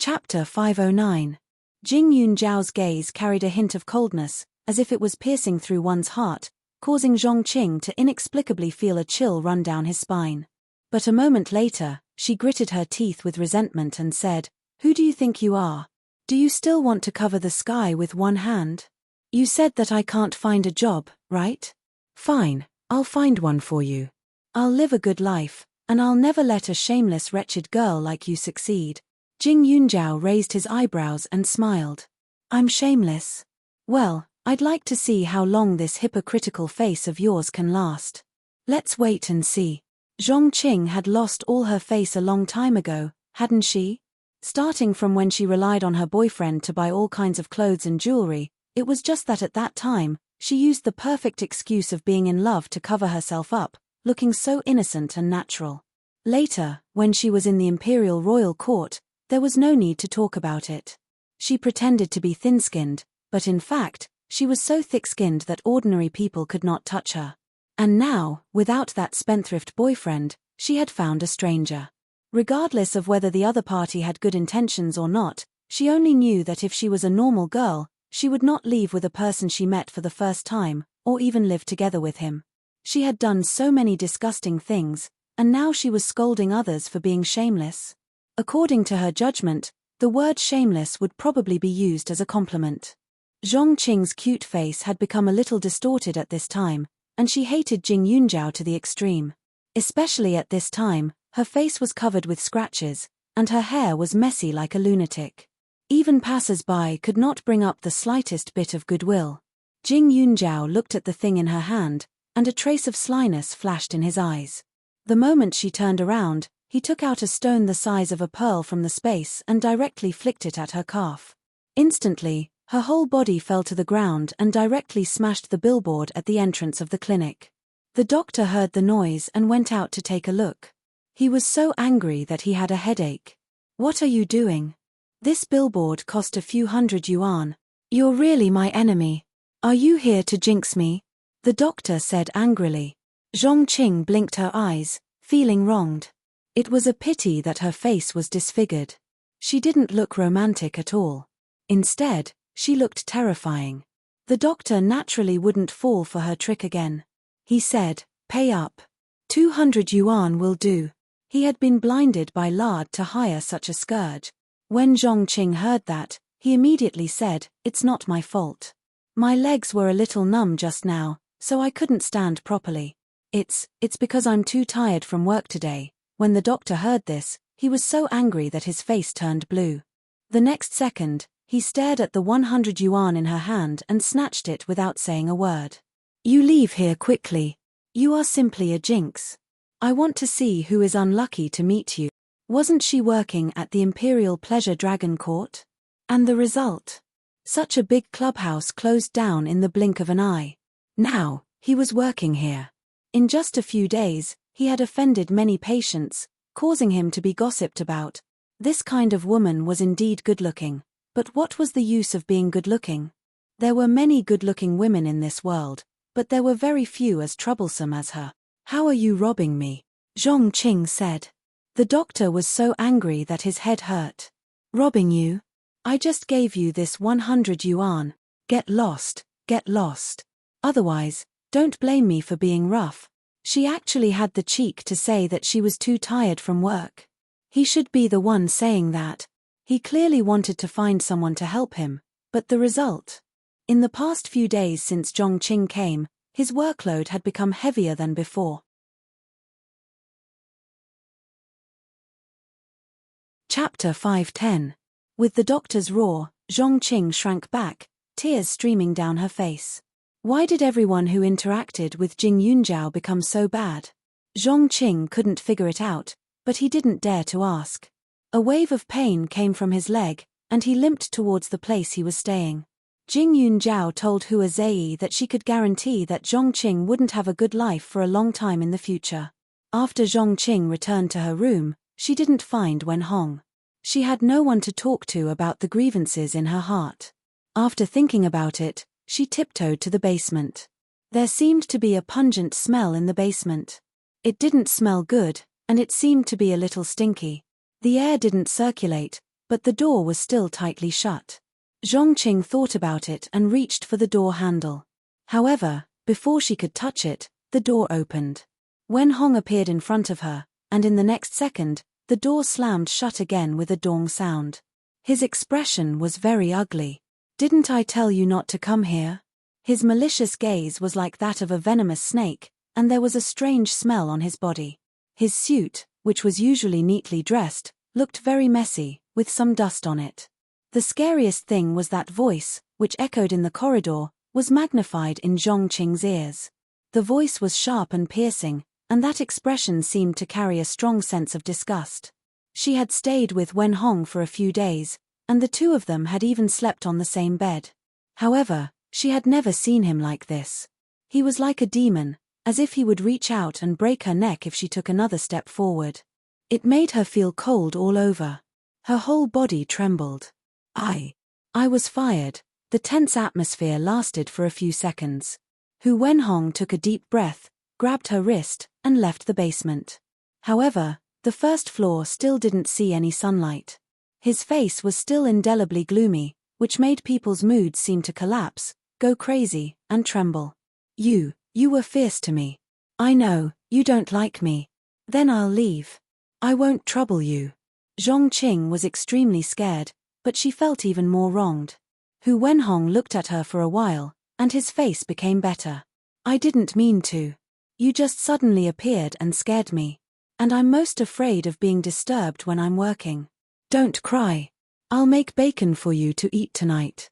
Chapter 509. Jing Yunjiao's gaze carried a hint of coldness, as if it was piercing through one's heart, causing Zhongqing to inexplicably feel a chill run down his spine. But a moment later, she gritted her teeth with resentment and said, "Who do you think you are? Do you still want to cover the sky with one hand? You said that I can't find a job, right? Fine, I'll find one for you. I'll live a good life, and I'll never let a shameless wretched girl like you succeed." Jing Yunjiao raised his eyebrows and smiled. "I'm shameless? Well, I'd like to see how long this hypocritical face of yours can last. Let's wait and see." Zhongqing had lost all her face a long time ago, hadn't she? Starting from when she relied on her boyfriend to buy all kinds of clothes and jewelry, it was just that at that time, she used the perfect excuse of being in love to cover herself up, looking so innocent and natural. Later, when she was in the imperial royal court, there was no need to talk about it. She pretended to be thin-skinned, but in fact, she was so thick-skinned that ordinary people could not touch her. And now, without that spendthrift boyfriend, she had found a stranger. Regardless of whether the other party had good intentions or not, she only knew that if she was a normal girl, she would not leave with a person she met for the first time, or even live together with him. She had done so many disgusting things, and now she was scolding others for being shameless. According to her judgment, the word shameless would probably be used as a compliment. Zhongqing's cute face had become a little distorted at this time, and she hated Jing Yunjiao to the extreme. Especially at this time, her face was covered with scratches, and her hair was messy like a lunatic. Even passers-by could not bring up the slightest bit of goodwill. Jing Yunjiao looked at the thing in her hand, and a trace of slyness flashed in his eyes. The moment she turned around, he took out a stone the size of a pearl from the space and directly flicked it at her calf. Instantly, her whole body fell to the ground and directly smashed the billboard at the entrance of the clinic. The doctor heard the noise and went out to take a look. He was so angry that he had a headache. "What are you doing? This billboard cost a few hundred yuan. You're really my enemy. Are you here to jinx me?" the doctor said angrily. Zhongqing blinked her eyes, feeling wronged. It was a pity that her face was disfigured. She didn't look romantic at all. Instead, she looked terrifying. The doctor naturally wouldn't fall for her trick again. He said, "Pay up. 200 yuan will do." He had been blinded by lard to hire such a scourge. When Zhongqing heard that, he immediately said, "It's not my fault. My legs were a little numb just now, so I couldn't stand properly. It's because I'm too tired from work today." When the doctor heard this, he was so angry that his face turned blue. The next second, he stared at the 100 yuan in her hand and snatched it without saying a word. "You leave here quickly. You are simply a jinx. I want to see who is unlucky to meet you." Wasn't she working at the Imperial Pleasure Dragon Court? And the result? Such a big clubhouse closed down in the blink of an eye. Now, he was working here. In just a few days, he had offended many patients, causing him to be gossiped about. This kind of woman was indeed good-looking, but what was the use of being good-looking? There were many good-looking women in this world, but there were very few as troublesome as her. "How are you robbing me?" Zhong Qing said. The doctor was so angry that his head hurt. "Robbing you? I just gave you this 100 yuan. Get lost, get lost. Otherwise, don't blame me for being rough." She actually had the cheek to say that she was too tired from work. He should be the one saying that. He clearly wanted to find someone to help him, but the result? In the past few days since Zhong Qing came, his workload had become heavier than before. Chapter 510. With the doctor's roar, Zhong Qing shrank back, tears streaming down her face. Why did everyone who interacted with Jing Yunjiao become so bad? Zhong Qing couldn't figure it out, but he didn't dare to ask. A wave of pain came from his leg, and he limped towards the place he was staying. Jing Yunjiao told Hua Zei that she could guarantee that Zhong Qing wouldn't have a good life for a long time in the future. After Zhong Qing returned to her room, she didn't find Wen Hong. She had no one to talk to about the grievances in her heart. After thinking about it, she tiptoed to the basement. There seemed to be a pungent smell in the basement. It didn't smell good, and it seemed to be a little stinky. The air didn't circulate, but the door was still tightly shut. Zhong Qing thought about it and reached for the door handle. However, before she could touch it, the door opened. Wen Hong appeared in front of her, and in the next second, the door slammed shut again with a dong sound. His expression was very ugly. "Didn't I tell you not to come here?" His malicious gaze was like that of a venomous snake, and there was a strange smell on his body. His suit, which was usually neatly dressed, looked very messy, with some dust on it. The scariest thing was that voice, which echoed in the corridor, was magnified in Zhong Qing's ears. The voice was sharp and piercing, and that expression seemed to carry a strong sense of disgust. She had stayed with Wen Hong for a few days, and the two of them had even slept on the same bed. However, she had never seen him like this. He was like a demon, as if he would reach out and break her neck if she took another step forward. It made her feel cold all over. Her whole body trembled. I was fired. The tense atmosphere lasted for a few seconds. Hu Wenhong took a deep breath, grabbed her wrist, and left the basement. However, the first floor still didn't see any sunlight. His face was still indelibly gloomy, which made people's moods seem to collapse, go crazy, and tremble. You were fierce to me. I know, you don't like me. Then I'll leave. I won't trouble you. Zhong Qing was extremely scared, but she felt even more wronged. Hu Wenhong looked at her for a while, and his face became better. I didn't mean to. You just suddenly appeared and scared me. And I'm most afraid of being disturbed when I'm working. Don't cry. I'll make bacon for you to eat tonight.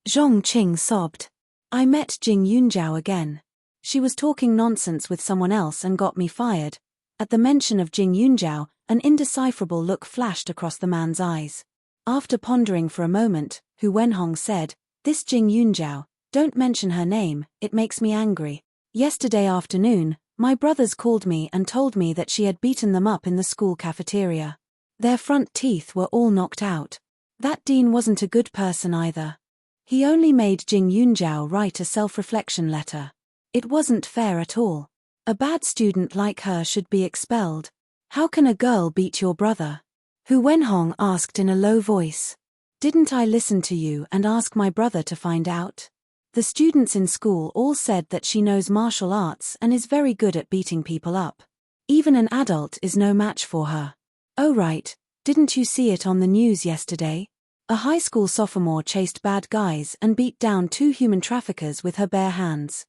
Zhong Qing sobbed. I met Jing Yunjiao again. She was talking nonsense with someone else and got me fired. At the mention of Jing Yunjiao, an indecipherable look flashed across the man's eyes. After pondering for a moment, Hu Wenhong said, This Jing Yunjiao, don't mention her name, it makes me angry. Yesterday afternoon, my brothers called me and told me that she had beaten them up in the school cafeteria. Their front teeth were all knocked out. That dean wasn't a good person either. He only made Jing Yunjiao write a self-reflection letter. It wasn't fair at all. A bad student like her should be expelled. How can a girl beat your brother? Hu Wenhong asked in a low voice. Didn't I listen to you and ask my brother to find out? The students in school all said that she knows martial arts and is very good at beating people up. Even an adult is no match for her. Oh right, didn't you see it on the news yesterday? A high school sophomore chased bad guys and beat down 2 human traffickers with her bare hands.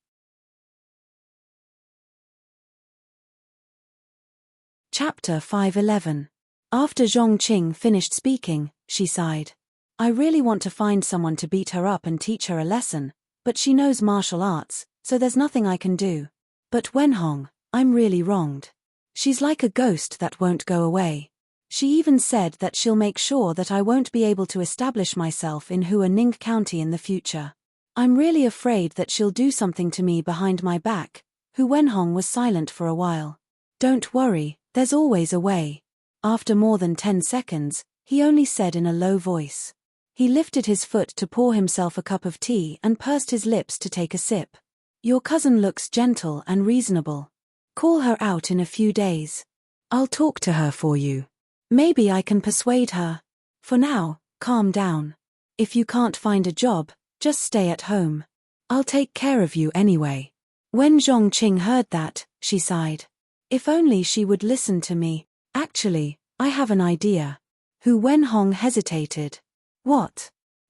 Chapter 511. After Zhong Qing finished speaking, she sighed. I really want to find someone to beat her up and teach her a lesson, but she knows martial arts, so there's nothing I can do. But Wenhong, I'm really wronged. She's like a ghost that won't go away. She even said that she'll make sure that I won't be able to establish myself in Hua Ning County in the future. I'm really afraid that she'll do something to me behind my back. Hu Wenhong was silent for a while. Don't worry, there's always a way. After more than 10 seconds, he only said in a low voice. He lifted his foot to pour himself a cup of tea and pursed his lips to take a sip. Your cousin looks gentle and reasonable. Call her out in a few days. I'll talk to her for you. Maybe I can persuade her. For now, calm down. If you can't find a job, just stay at home. I'll take care of you anyway. When Zhongqing heard that, she sighed. If only she would listen to me. Actually, I have an idea. Hu Wenhong hesitated. What?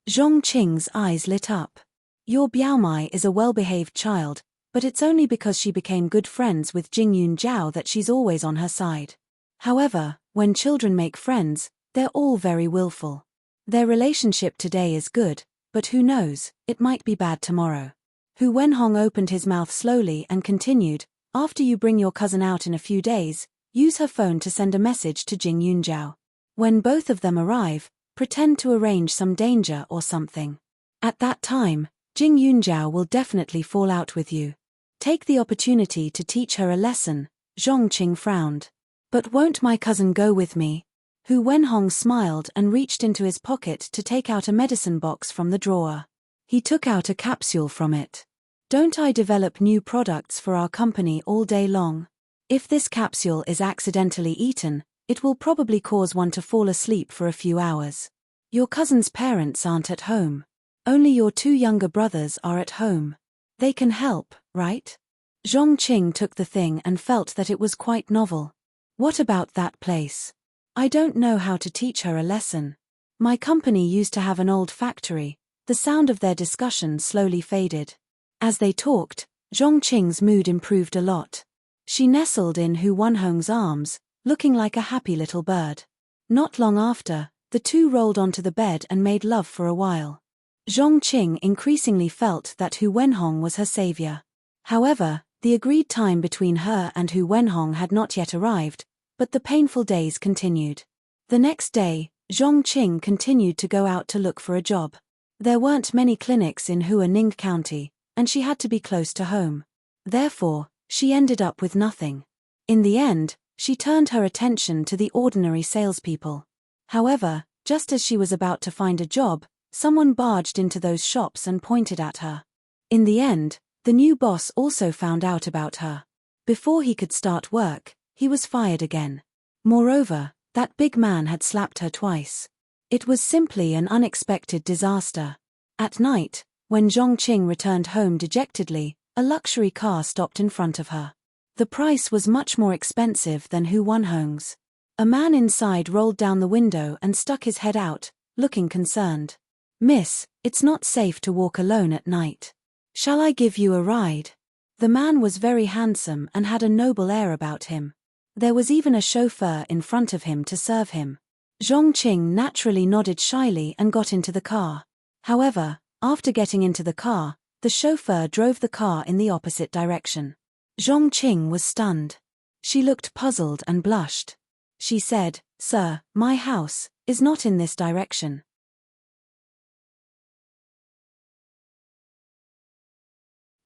Zhongqing's eyes lit up. Your Biaomai is a well-behaved child, but it's only because she became good friends with Jing Yunjiao that she's always on her side. However, when children make friends, they're all very willful. Their relationship today is good, but who knows, it might be bad tomorrow. Hu Wenhong opened his mouth slowly and continued, after you bring your cousin out in a few days, use her phone to send a message to Jing Yunjiao. When both of them arrive, pretend to arrange some danger or something. At that time, Jing Yunjiao will definitely fall out with you. Take the opportunity to teach her a lesson. Zhongqing frowned. But won't my cousin go with me? Hu Wenhong smiled and reached into his pocket to take out a medicine box from the drawer. He took out a capsule from it. Don't I develop new products for our company all day long? If this capsule is accidentally eaten, it will probably cause one to fall asleep for a few hours. Your cousin's parents aren't at home. Only your two younger brothers are at home. They can help, right? Zhongqing took the thing and felt that it was quite novel. What about that place? I don't know how to teach her a lesson. My company used to have an old factory. The sound of their discussion slowly faded. As they talked, Zhongqing's mood improved a lot. She nestled in Hu Wenhong's arms, looking like a happy little bird. Not long after, the two rolled onto the bed and made love for a while. Zhongqing increasingly felt that Hu Wenhong was her savior. However, the agreed time between her and Hu Wenhong had not yet arrived, but the painful days continued. The next day, Zhongqing continued to go out to look for a job. There weren't many clinics in Huaning County, and she had to be close to home. Therefore, she ended up with nothing. In the end, she turned her attention to the ordinary salespeople. However, just as she was about to find a job, someone barged into those shops and pointed at her. In the end, the new boss also found out about her. Before he could start work, he was fired again. Moreover, that big man had slapped her twice. It was simply an unexpected disaster. At night, when Zhongqing returned home dejectedly, a luxury car stopped in front of her. The price was much more expensive than Hu Wenhong's. A man inside rolled down the window and stuck his head out, looking concerned. Miss, it's not safe to walk alone at night. Shall I give you a ride? The man was very handsome and had a noble air about him. There was even a chauffeur in front of him to serve him. Zhongqing naturally nodded shyly and got into the car. However, after getting into the car, the chauffeur drove the car in the opposite direction. Zhongqing was stunned. She looked puzzled and blushed. She said, "Sir, my house is not in this direction."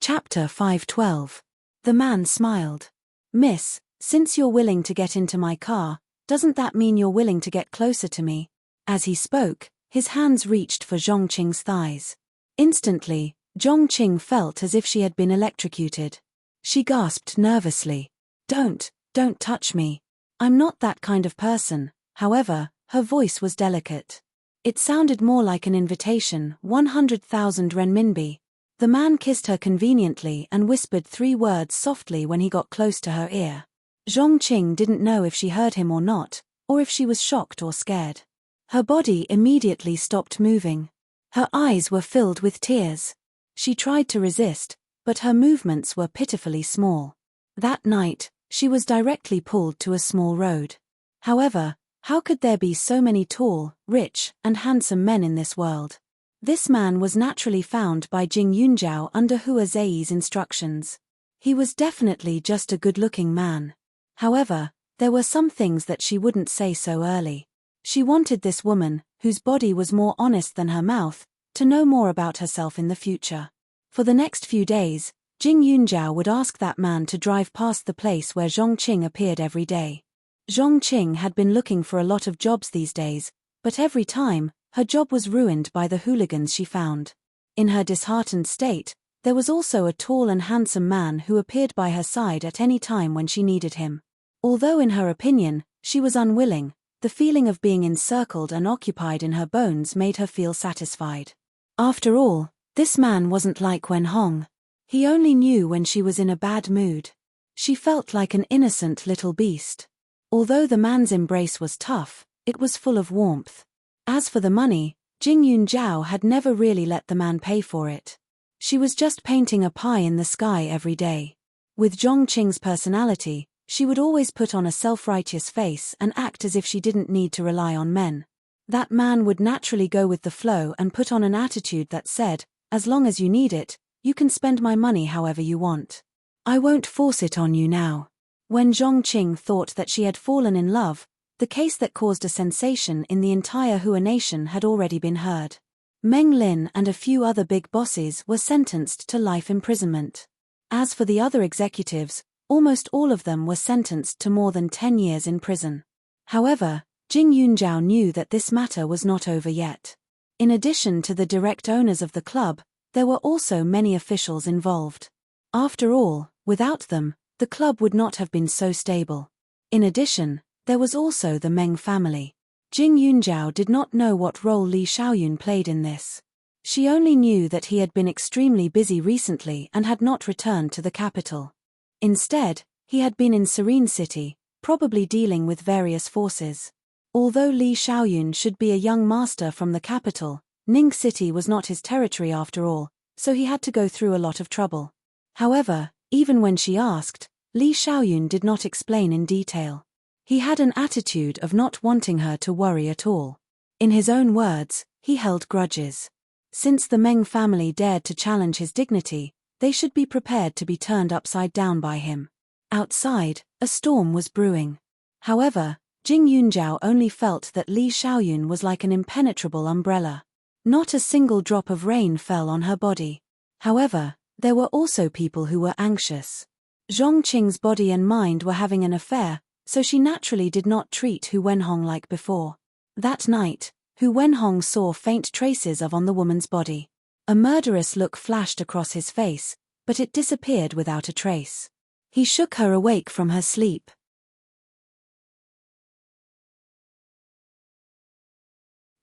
Chapter 512. The man smiled. Miss, since you're willing to get into my car, doesn't that mean you're willing to get closer to me? As he spoke, his hands reached for Zhongqing's thighs. Instantly, Zhongqing felt as if she had been electrocuted. She gasped nervously. Don't touch me. I'm not that kind of person." However, her voice was delicate. It sounded more like an invitation, 100,000 renminbi. The man kissed her conveniently and whispered 3 words softly when he got close to her ear. Zhongqing didn't know if she heard him or not, or if she was shocked or scared. Her body immediately stopped moving. Her eyes were filled with tears. She tried to resist, but her movements were pitifully small. That night, she was directly pulled to a small road. However, how could there be so many tall, rich, and handsome men in this world? This man was naturally found by Jing Yunjiao under Hua Zei's instructions. He was definitely just a good-looking man. However, there were some things that she wouldn't say so early. She wanted this woman, whose body was more honest than her mouth, to know more about herself in the future. For the next few days, Jing Yunjiao would ask that man to drive past the place where Zhongqing appeared every day. Zhongqing had been looking for a lot of jobs these days, But every time, her job was ruined by the hooligans she found. In her disheartened state, there was also a tall and handsome man who appeared by her side at any time when she needed him. Although in her opinion, she was unwilling, the feeling of being encircled and occupied in her bones made her feel satisfied. After all, this man wasn't like Wen Hong. He only knew when she was in a bad mood. She felt like an innocent little beast. Although the man's embrace was tough, it was full of warmth. As for the money, Jing Yunjiao had never really let the man pay for it. She was just painting a pie in the sky every day. With Zhongqing's personality, she would always put on a self-righteous face and act as if she didn't need to rely on men. That man would naturally go with the flow and put on an attitude that said, "As long as you need it, you can spend my money however you want. I won't force it on you now." When Zhongqing thought that she had fallen in love, the case that caused a sensation in the entire Hua nation had already been heard. Meng Lin and a few other big bosses were sentenced to life imprisonment. As for the other executives, almost all of them were sentenced to more than 10 years in prison. However, Jing Yunjiao knew that this matter was not over yet. In addition to the direct owners of the club, there were also many officials involved. After all, without them, the club would not have been so stable. In addition, there was also the Meng family. Jing Yunjiao did not know what role Li Xiaoyun played in this. She only knew that he had been extremely busy recently and had not returned to the capital. Instead, he had been in Serene City, probably dealing with various forces. Although Li Xiaoyun should be a young master from the capital, Ning City was not his territory after all, so he had to go through a lot of trouble. However, even when she asked, Li Xiaoyun did not explain in detail. He had an attitude of not wanting her to worry at all. In his own words, he held grudges. Since the Meng family dared to challenge his dignity, they should be prepared to be turned upside down by him. Outside, a storm was brewing. However, Jing Yunjiao only felt that Li Xiaoyun was like an impenetrable umbrella. Not a single drop of rain fell on her body. However, there were also people who were anxious. Zhongqing's body and mind were having an affair, so she naturally did not treat Hu Wenhong like before. That night, Hu Wenhong saw faint traces on the woman's body. A murderous look flashed across his face, but it disappeared without a trace. He shook her awake from her sleep.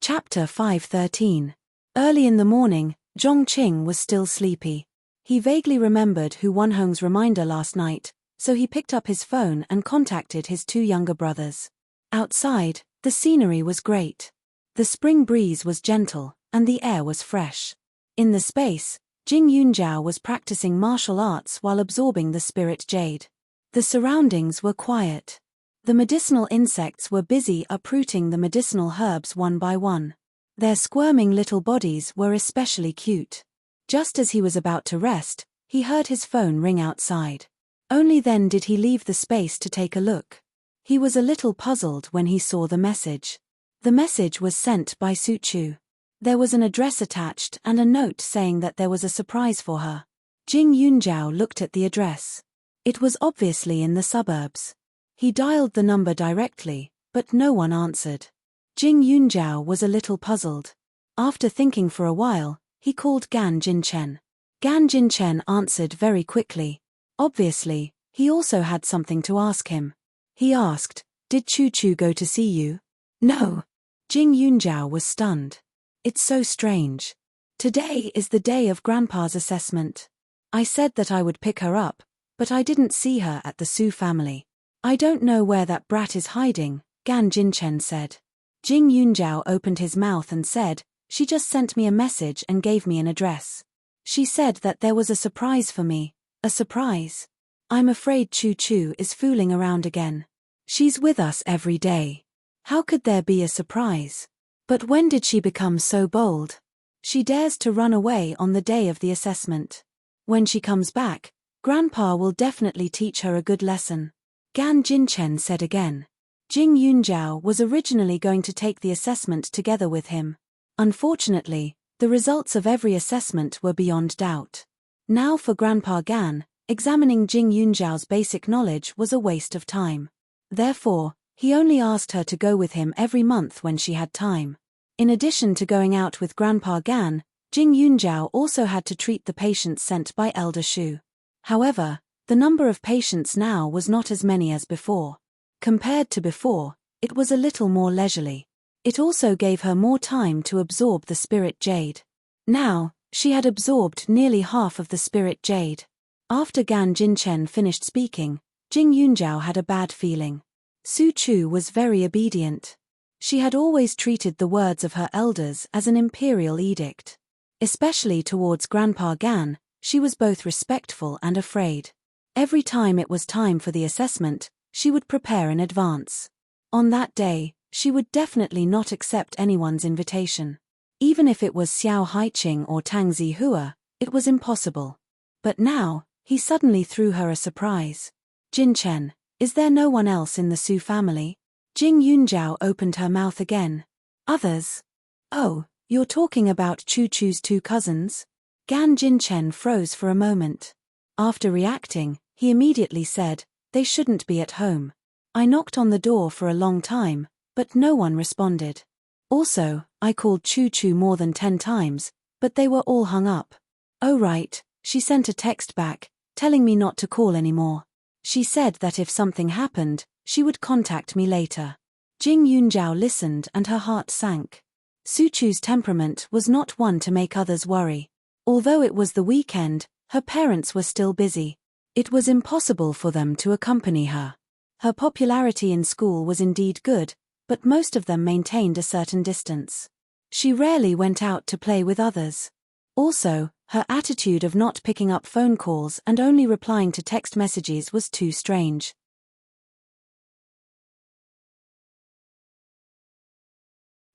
Chapter 513. Early in the morning, Zhongqing was still sleepy. He vaguely remembered Hu Wenhong's reminder last night, so he picked up his phone and contacted his two younger brothers. Outside, the scenery was great. The spring breeze was gentle, and the air was fresh. In the space, Jing Yunjiao was practicing martial arts while absorbing the spirit jade. The surroundings were quiet. The medicinal insects were busy uprooting the medicinal herbs one by one. Their squirming little bodies were especially cute. Just as he was about to rest, he heard his phone ring outside. Only then did he leave the space to take a look. He was a little puzzled when he saw the message. The message was sent by Su Chu. There was an address attached and a note saying that there was a surprise for her. Jing Yunjiao looked at the address. It was obviously in the suburbs. He dialed the number directly, but no one answered. Jing Yunjiao was a little puzzled. After thinking for a while, he called Gan Jinchen. Gan Jinchen answered very quickly. Obviously, he also had something to ask him. He asked, "Did Chu Chu go to see you?" "No." Jing Yunjiao was stunned. "It's so strange. Today is the day of Grandpa's assessment. I said that I would pick her up, but I didn't see her at the Su family. I don't know where that brat is hiding," Gan Jinchen said. Jing Yunjiao opened his mouth and said, "She just sent me a message and gave me an address. She said that there was a surprise for me." "A surprise? I'm afraid Chu Chu is fooling around again. She's with us every day. How could there be a surprise? But when did she become so bold? She dares to run away on the day of the assessment. When she comes back, Grandpa will definitely teach her a good lesson," Gan Jinchen said again. Jing Yunjiao was originally going to take the assessment together with him. Unfortunately, the results of every assessment were beyond doubt. Now for Grandpa Gan, examining Jing Yunjiao's basic knowledge was a waste of time. Therefore, He only asked her to go with him every month when she had time. In addition to going out with Grandpa Gan, Jing Yunjiao also had to treat the patients sent by Elder Shu. However, the number of patients now was not as many as before. Compared to before, it was a little more leisurely. It also gave her more time to absorb the spirit jade. Now, she had absorbed nearly half of the spirit jade. After Gan Jinchen finished speaking, Jing Yunjiao had a bad feeling. Su Chu was very obedient. She had always treated the words of her elders as an imperial edict. Especially towards Grandpa Gan, she was both respectful and afraid. Every time it was time for the assessment, she would prepare in advance. On that day, she would definitely not accept anyone's invitation. Even if it was Xiao Haiqing or Tang Zihua, it was impossible. But now, he suddenly threw her a surprise. Jin Chen, is there no one else in the Su family? Jing Yunjiao opened her mouth again. Others? Oh, you're talking about Chu Chu's two cousins? Gan Jinchen froze for a moment. After reacting, he immediately said, they shouldn't be at home. I knocked on the door for a long time, but no one responded. Also, I called Chu Chu more than 10 times, but they were all hung up. Oh right, she sent a text back, telling me not to call anymore. She said that if something happened, she would contact me later. Jing Yunjiao listened and her heart sank. Su Chu's temperament was not one to make others worry. Although it was the weekend, her parents were still busy. It was impossible for them to accompany her. Her popularity in school was indeed good, but most of them maintained a certain distance. She rarely went out to play with others. Also, her attitude of not picking up phone calls and only replying to text messages was too strange.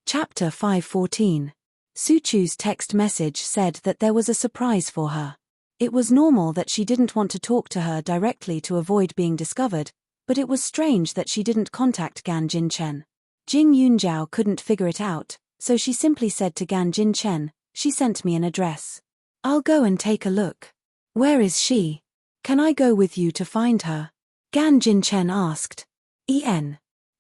Chapter 514. Su Chu's text message said that there was a surprise for her. It was normal that she didn't want to talk to her directly to avoid being discovered, but it was strange that she didn't contact Gan Jinchen. Jing Yunjiao couldn't figure it out, so she simply said to Gan Jinchen, she sent me an address. I'll go and take a look. Where is she? Can I go with you to find her? Gan Jinchen asked.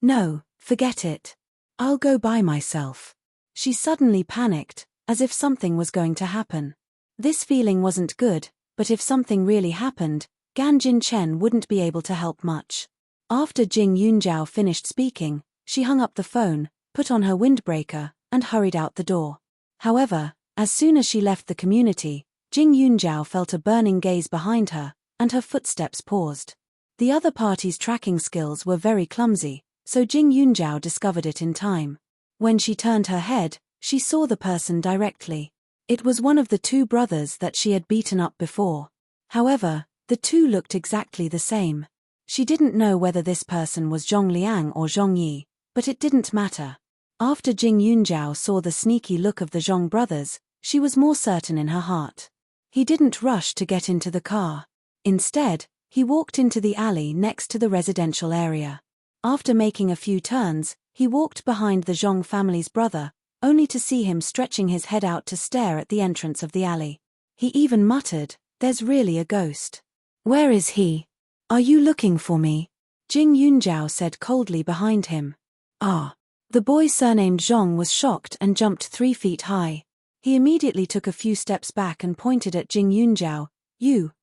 No, forget it. I'll go by myself. She suddenly panicked, as if something was going to happen. This feeling wasn't good, but if something really happened, Gan Jinchen wouldn't be able to help much. After Jing Yunjiao finished speaking, she hung up the phone, put on her windbreaker, and hurried out the door. However, as soon as she left the community, Jing Yunjiao felt a burning gaze behind her, and her footsteps paused. The other party's tracking skills were very clumsy, so Jing Yunjiao discovered it in time. When she turned her head, she saw the person directly. It was one of the two brothers that she had beaten up before. However, the two looked exactly the same. She didn't know whether this person was Zhong Liang or Zhong Yi, but it didn't matter. After Jing Yunjiao saw the sneaky look of the Zhong brothers, she was more certain in her heart. He didn't rush to get into the car. Instead, he walked into the alley next to the residential area. After making a few turns, he walked behind the Zhong family's brother, only to see him stretching his head out to stare at the entrance of the alley. He even muttered, "There's really a ghost. Where is he? Are you looking for me?" Jing Yunjiao said coldly behind him. Ah. The boy surnamed Zhong was shocked and jumped 3 feet high. He immediately took a few steps back and pointed at Jing Yunjiao.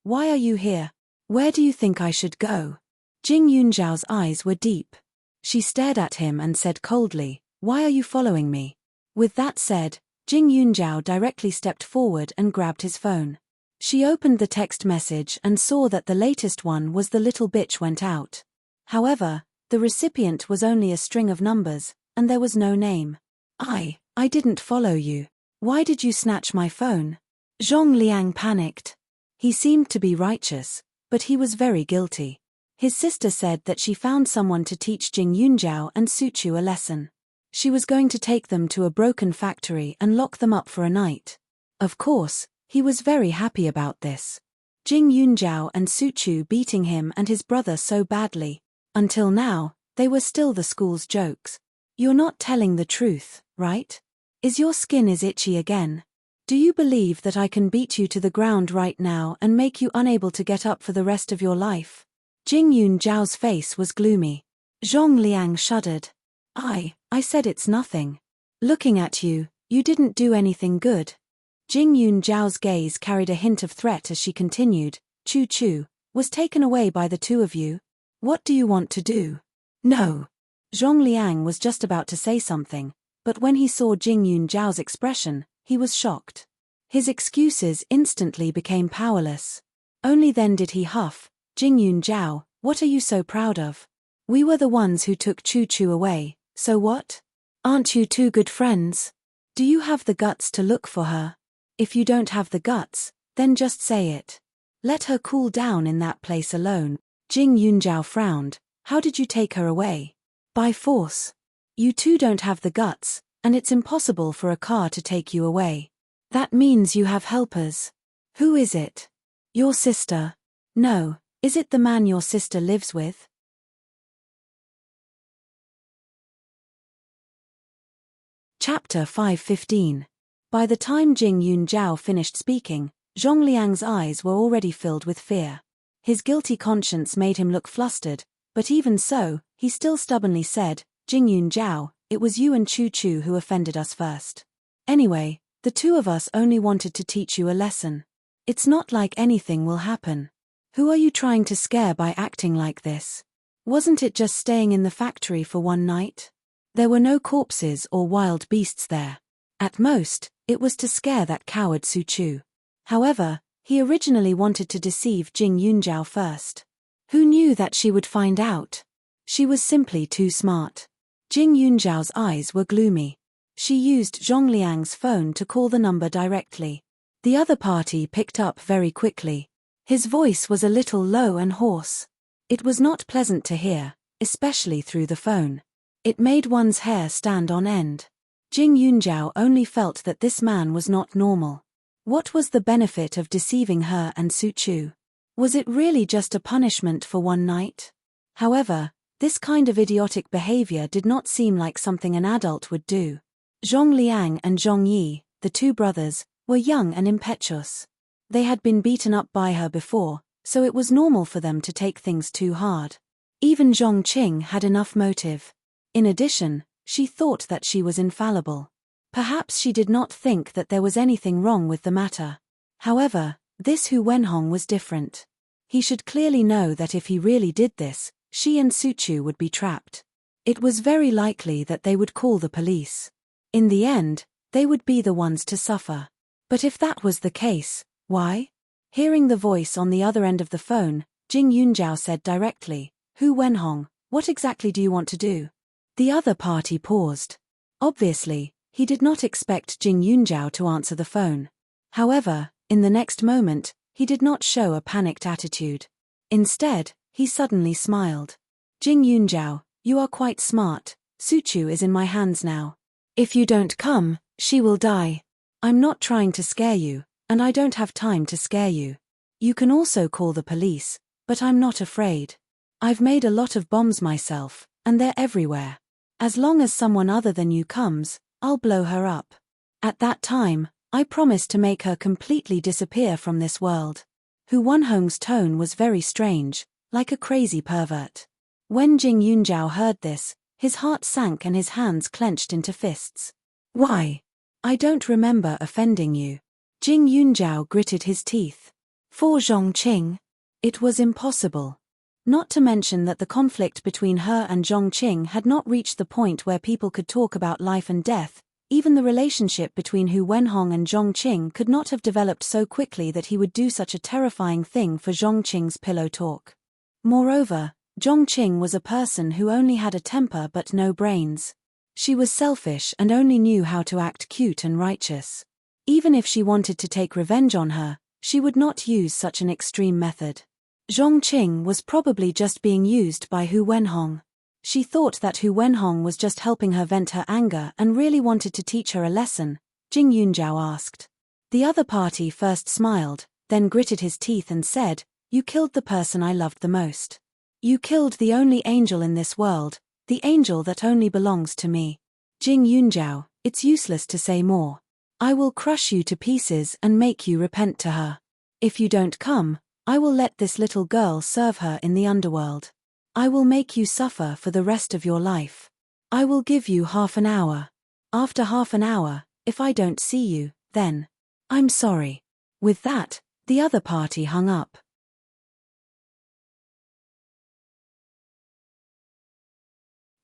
Why are you here? Where do you think I should go? Jing Yunjiao's eyes were deep. She stared at him and said coldly, "Why are you following me?" With that said, Jing Yunjiao directly stepped forward and grabbed his phone. She opened the text message and saw that the latest one was "The little bitch went out." However, the recipient was only a string of numbers, and there was no name. I didn't follow you. Why did you snatch my phone? Zhong Liang panicked. He seemed to be righteous, but he was very guilty. His sister said that she found someone to teach Jing Yunjiao and Su Chu a lesson. She was going to take them to a broken factory and lock them up for a night. Of course, he was very happy about this. Jing Yunjiao and Su Chu beating him and his brother so badly. Until now, they were still the school's jokes. You're not telling the truth, right? Is your skin itchy again? Do you believe that I can beat you to the ground right now and make you unable to get up for the rest of your life? Jing Yunjiao's face was gloomy. Zhong Liang shuddered. I said it's nothing. Looking at you, you didn't do anything good. Jing Yunjiao's gaze carried a hint of threat as she continued, Chu Chu, was taken away by the two of you? What do you want to do? No. Zhong Liang was just about to say something, but when he saw Jing Yunjiao's expression, he was shocked. His excuses instantly became powerless. Only then did he huff, Jing Yunjiao, what are you so proud of? We were the ones who took Chu Chu away, so what? Aren't you two good friends? Do you have the guts to look for her? If you don't have the guts, then just say it. Let her cool down in that place alone. Jing Yunjiao frowned. How did you take her away? By force. You two don't have the guts, and it's impossible for a car to take you away. That means you have helpers. Who is it? Your sister. No, is it the man your sister lives with? Chapter 5:15. By the time Jing Yunjiao finished speaking, Zhong Liang's eyes were already filled with fear. His guilty conscience made him look flustered, but even so, he still stubbornly said, Jing Yunjiao, it was you and Chu Chu who offended us first. Anyway, the two of us only wanted to teach you a lesson. It's not like anything will happen. Who are you trying to scare by acting like this? Wasn't it just staying in the factory for one night? There were no corpses or wild beasts there. At most, it was to scare that coward Su Chu. However, he originally wanted to deceive Jing Yunjiao first. Who knew that she would find out? She was simply too smart. Jing Yunjiao's eyes were gloomy. She used Zhong Liang's phone to call the number directly. The other party picked up very quickly. His voice was a little low and hoarse. It was not pleasant to hear, especially through the phone. It made one's hair stand on end. Jing Yunjiao only felt that this man was not normal. What was the benefit of deceiving her and Su Chu? Was it really just a punishment for one night? However, this kind of idiotic behavior did not seem like something an adult would do. Zhong Liang and Zhong Yi, the two brothers, were young and impetuous. They had been beaten up by her before, so it was normal for them to take things too hard. Even Zhong Qing had enough motive. In addition, she thought that she was infallible. Perhaps she did not think that there was anything wrong with the matter. However, this Hu Wenhong was different. He should clearly know that if he really did this, she and Su Chu would be trapped. It was very likely that they would call the police. In the end, they would be the ones to suffer. But if that was the case, why? Hearing the voice on the other end of the phone, Jing Yunjiao said directly, Hu Wenhong, what exactly do you want to do? The other party paused. Obviously, he did not expect Jing Yunjiao to answer the phone. However, in the next moment, he did not show a panicked attitude. Instead, he suddenly smiled. Jing Yunjiao, you are quite smart. Su Chu is in my hands now. If you don't come, she will die. I'm not trying to scare you, and I don't have time to scare you. You can also call the police, but I'm not afraid. I've made a lot of bombs myself, and they're everywhere. As long as someone other than you comes, I'll blow her up. At that time, I promise to make her completely disappear from this world. Hu Wenhong's tone was very strange, like a crazy pervert. When Jing Yunjiao heard this, his heart sank and his hands clenched into fists. Why? I don't remember offending you. Jing Yunjiao gritted his teeth. For Zhong Qing, it was impossible. Not to mention that the conflict between her and Zhong Qing had not reached the point where people could talk about life and death. Even the relationship between Hu Wenhong and Zhong Qing could not have developed so quickly that he would do such a terrifying thing for Zhong Qing's pillow talk. Moreover, Zhong Qing was a person who only had a temper but no brains. She was selfish and only knew how to act cute and righteous. Even if she wanted to take revenge on her, she would not use such an extreme method. Zhong Qing was probably just being used by Hu Wenhong. She thought that Hu Wenhong was just helping her vent her anger and really wanted to teach her a lesson. Jing Yunjiao asked. The other party first smiled, then gritted his teeth and said, You killed the person I loved the most. You killed the only angel in this world, the angel that only belongs to me. Jing Yunjiao, it's useless to say more. I will crush you to pieces and make you repent to her. If you don't come, I will let this little girl serve her in the underworld. I will make you suffer for the rest of your life. I will give you half an hour. After half an hour, if I don't see you, then I'm sorry." With that, the other party hung up.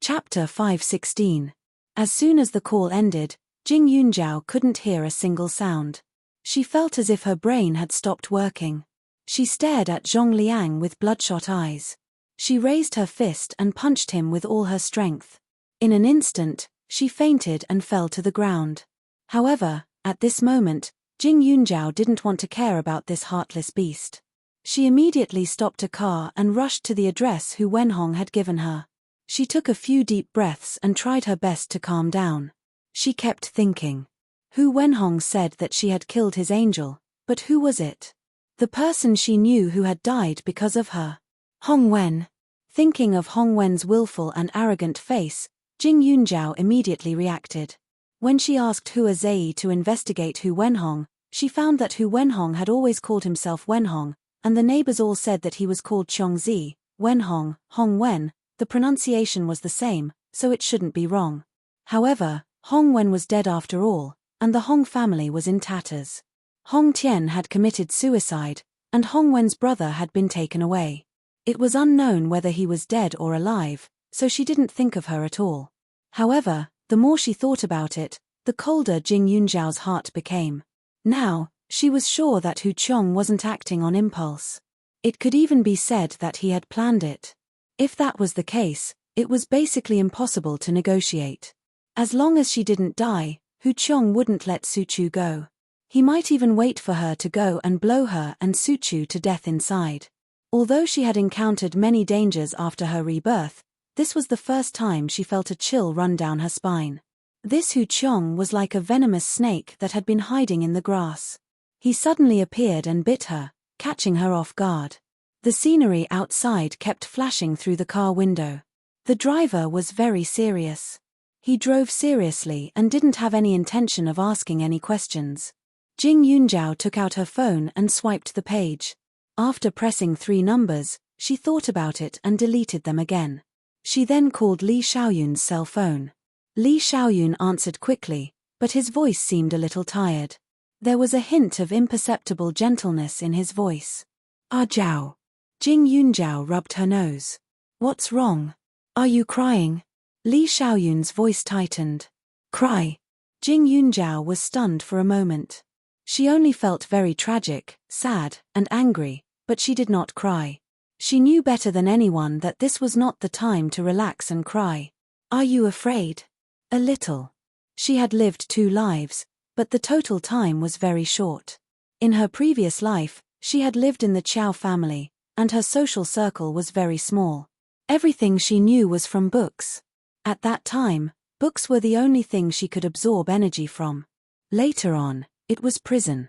Chapter 5:16. As soon as the call ended, Jing Yunjiao couldn't hear a single sound. She felt as if her brain had stopped working. She stared at Zhong Liang with bloodshot eyes. She raised her fist and punched him with all her strength. In an instant, she fainted and fell to the ground. However, at this moment, Jing Yunjiao didn't want to care about this heartless beast. She immediately stopped a car and rushed to the address Hu Wenhong had given her. She took a few deep breaths and tried her best to calm down. She kept thinking. Hu Wenhong said that she had killed his angel, but who was it? The person she knew who had died because of her. Hong Wen. Thinking of Hong Wen's willful and arrogant face, Jing Yunjiao immediately reacted. When she asked Hua Zei to investigate Hu Wenhong, she found that Hu Wenhong had always called himself Wenhong, and the neighbors all said that he was called Chongzi, Wenhong, Hong Wen. The pronunciation was the same, so it shouldn't be wrong. However, Hong Wen was dead after all, and the Hong family was in tatters. Hong Tian had committed suicide, and Hong Wen's brother had been taken away. It was unknown whether he was dead or alive, so she didn't think of her at all. However, the more she thought about it, the colder Jing Yunjiao's heart became. Now, she was sure that Hu Chong wasn't acting on impulse. It could even be said that he had planned it. If that was the case, it was basically impossible to negotiate. As long as she didn't die, Hu Chong wouldn't let Su Chu go. He might even wait for her to go and blow her and Su Chu to death inside. Although she had encountered many dangers after her rebirth, this was the first time she felt a chill run down her spine. This Hu Chong was like a venomous snake that had been hiding in the grass. He suddenly appeared and bit her, catching her off guard. The scenery outside kept flashing through the car window. The driver was very serious. He drove seriously and didn't have any intention of asking any questions. Jing Yunjiao took out her phone and swiped the page. After pressing 3 numbers, she thought about it and deleted them again. She then called Li Xiaoyun's cell phone. Li Xiaoyun answered quickly, but his voice seemed a little tired. There was a hint of imperceptible gentleness in his voice. "Ah Zhao." Jing Yunjiao rubbed her nose. "What's wrong? Are you crying?" Li Xiaoyun's voice tightened. "Cry?" Jing Yunjiao was stunned for a moment. She only felt very tragic, sad, and angry, but she did not cry. She knew better than anyone that this was not the time to relax and cry. "Are you afraid?" "A little." She had lived 2 lives, but the total time was very short. In her previous life, she had lived in the Qiao family, and her social circle was very small. Everything she knew was from books. At that time, books were the only thing she could absorb energy from. Later on, it was prison.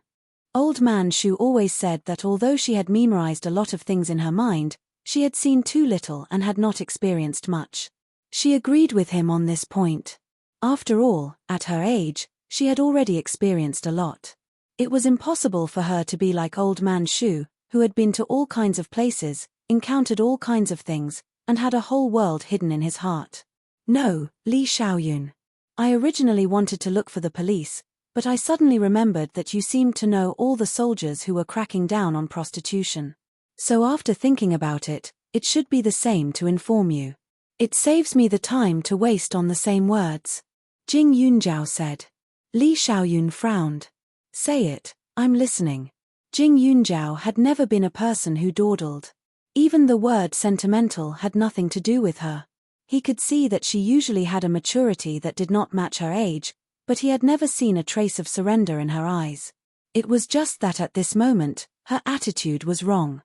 Old Man Shu always said that although she had memorized a lot of things in her mind, she had seen too little and had not experienced much. She agreed with him on this point. After all, at her age, she had already experienced a lot. It was impossible for her to be like Old Man Shu, who had been to all kinds of places, encountered all kinds of things, and had a whole world hidden in his heart. "No, Li Xiaoyun. I originally wanted to look for the police, but I suddenly remembered that you seemed to know all the soldiers who were cracking down on prostitution. So after thinking about it, it should be the same to inform you. It saves me the time to waste on the same words," Jing Yunjiao said. Li Xiaoyun frowned. "Say it, I'm listening." Jing Yunjiao had never been a person who dawdled. Even the word sentimental had nothing to do with her. He could see that she usually had a maturity that did not match her age, but he had never seen a trace of surrender in her eyes. It was just that at this moment, her attitude was wrong.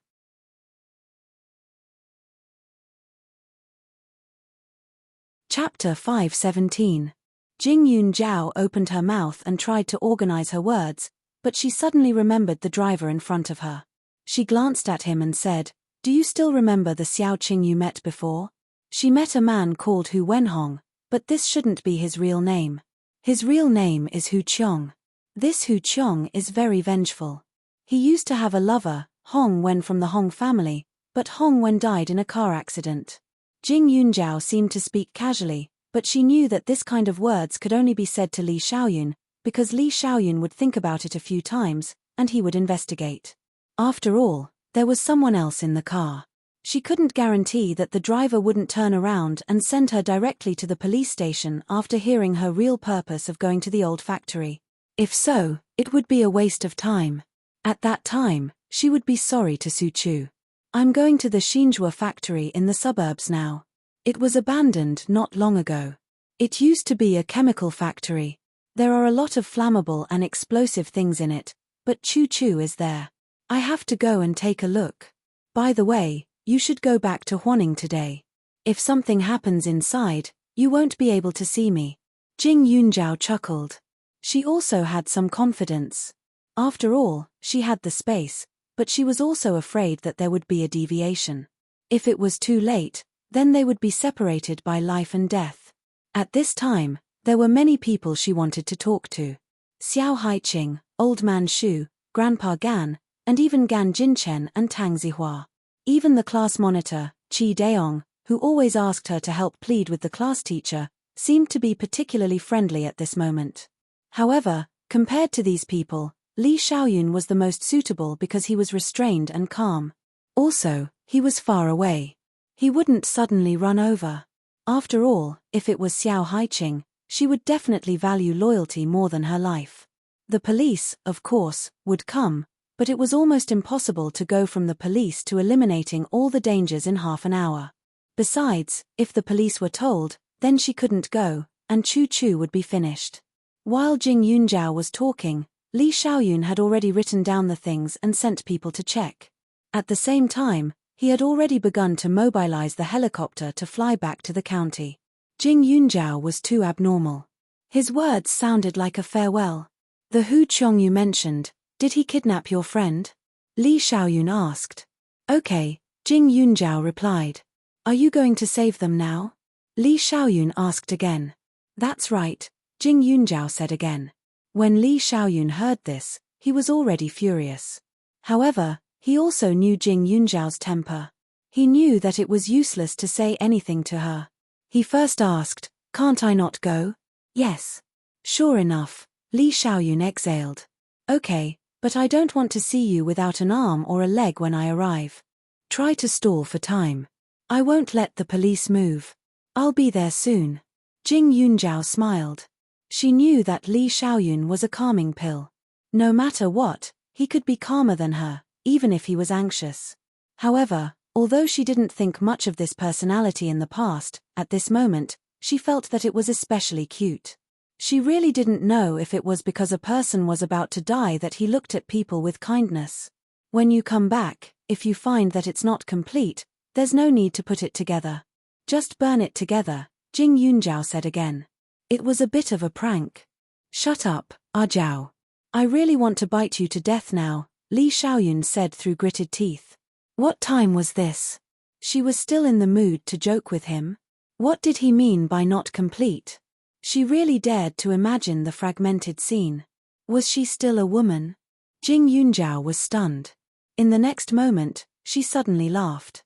Chapter 5:17. Jing Yunjiao opened her mouth and tried to organize her words, but she suddenly remembered the driver in front of her. She glanced at him and said, "Do you still remember the Xiao Qing you met before? She met a man called Hu Wenhong, but this shouldn't be his real name. His real name is Hu Qiong. This Hu Qiong is very vengeful. He used to have a lover, Hong Wen from the Hong family, but Hong Wen died in a car accident. Jing Yunjiao seemed to speak casually, but she knew that this kind of words could only be said to Li Xiaoyun, because Li Xiaoyun would think about it a few times, and he would investigate. After all, there was someone else in the car. She couldn't guarantee that the driver wouldn't turn around and send her directly to the police station after hearing her real purpose of going to the old factory. If so, it would be a waste of time. At that time, she would be sorry to Su Chu. I'm going to the Xinzhua factory in the suburbs now. It was abandoned not long ago. It used to be a chemical factory. There are a lot of flammable and explosive things in it, but Chu Chu is there. I have to go and take a look. By the way, you should go back to Huaning today. If something happens inside, you won't be able to see me. Jing Yunjiao chuckled. She also had some confidence. After all, she had the space, but she was also afraid that there would be a deviation. If it was too late, then they would be separated by life and death. At this time, there were many people she wanted to talk to. Xiao Haiqing, Old Man Shu, Grandpa Gan, and even Gan Jinchen and Tang Zihua. Even the class monitor, Qi Daong, who always asked her to help plead with the class teacher, seemed to be particularly friendly at this moment. However, compared to these people, Li Xiaoyun was the most suitable because he was restrained and calm. Also, he was far away. He wouldn't suddenly run over. After all, if it was Xiao Haiqing, she would definitely value loyalty more than her life. The police, of course, would come, but it was almost impossible to go from the police to eliminating all the dangers in half an hour. Besides, if the police were told, then she couldn't go, and Chu Chu would be finished. While Jing Yunjiao was talking, Li Xiaoyun had already written down the things and sent people to check. At the same time, he had already begun to mobilize the helicopter to fly back to the county. Jing Yunjiao was too abnormal. His words sounded like a farewell. The Hu Qiong you mentioned, did he kidnap your friend? Li Xiaoyun asked. Okay, Jing Yunjiao replied. Are you going to save them now? Li Xiaoyun asked again. That's right, Jing Yunjiao said again. When Li Xiaoyun heard this, he was already furious. However, he also knew Jing Yunjiao's temper. He knew that it was useless to say anything to her. He first asked, can't I not go? Yes. Sure enough, Li Xiaoyun exhaled. Okay, but I don't want to see you without an arm or a leg when I arrive. Try to stall for time. I won't let the police move. I'll be there soon. Jing Yunjiao smiled. She knew that Li Xiaoyun was a calming pill. No matter what, he could be calmer than her, even if he was anxious. However, although she didn't think much of this personality in the past, at this moment, she felt that it was especially cute. She really didn't know if it was because a person was about to die that he looked at people with kindness. When you come back, if you find that it's not complete, there's no need to put it together. Just burn it together, Jing Yunjiao said again. It was a bit of a prank. Shut up, Jiao. I really want to bite you to death now, Li Xiaoyun said through gritted teeth. What time was this? She was still in the mood to joke with him. What did he mean by not complete? She really dared to imagine the fragmented scene. Was she still a woman? Jing Yunjiao was stunned. In the next moment, she suddenly laughed.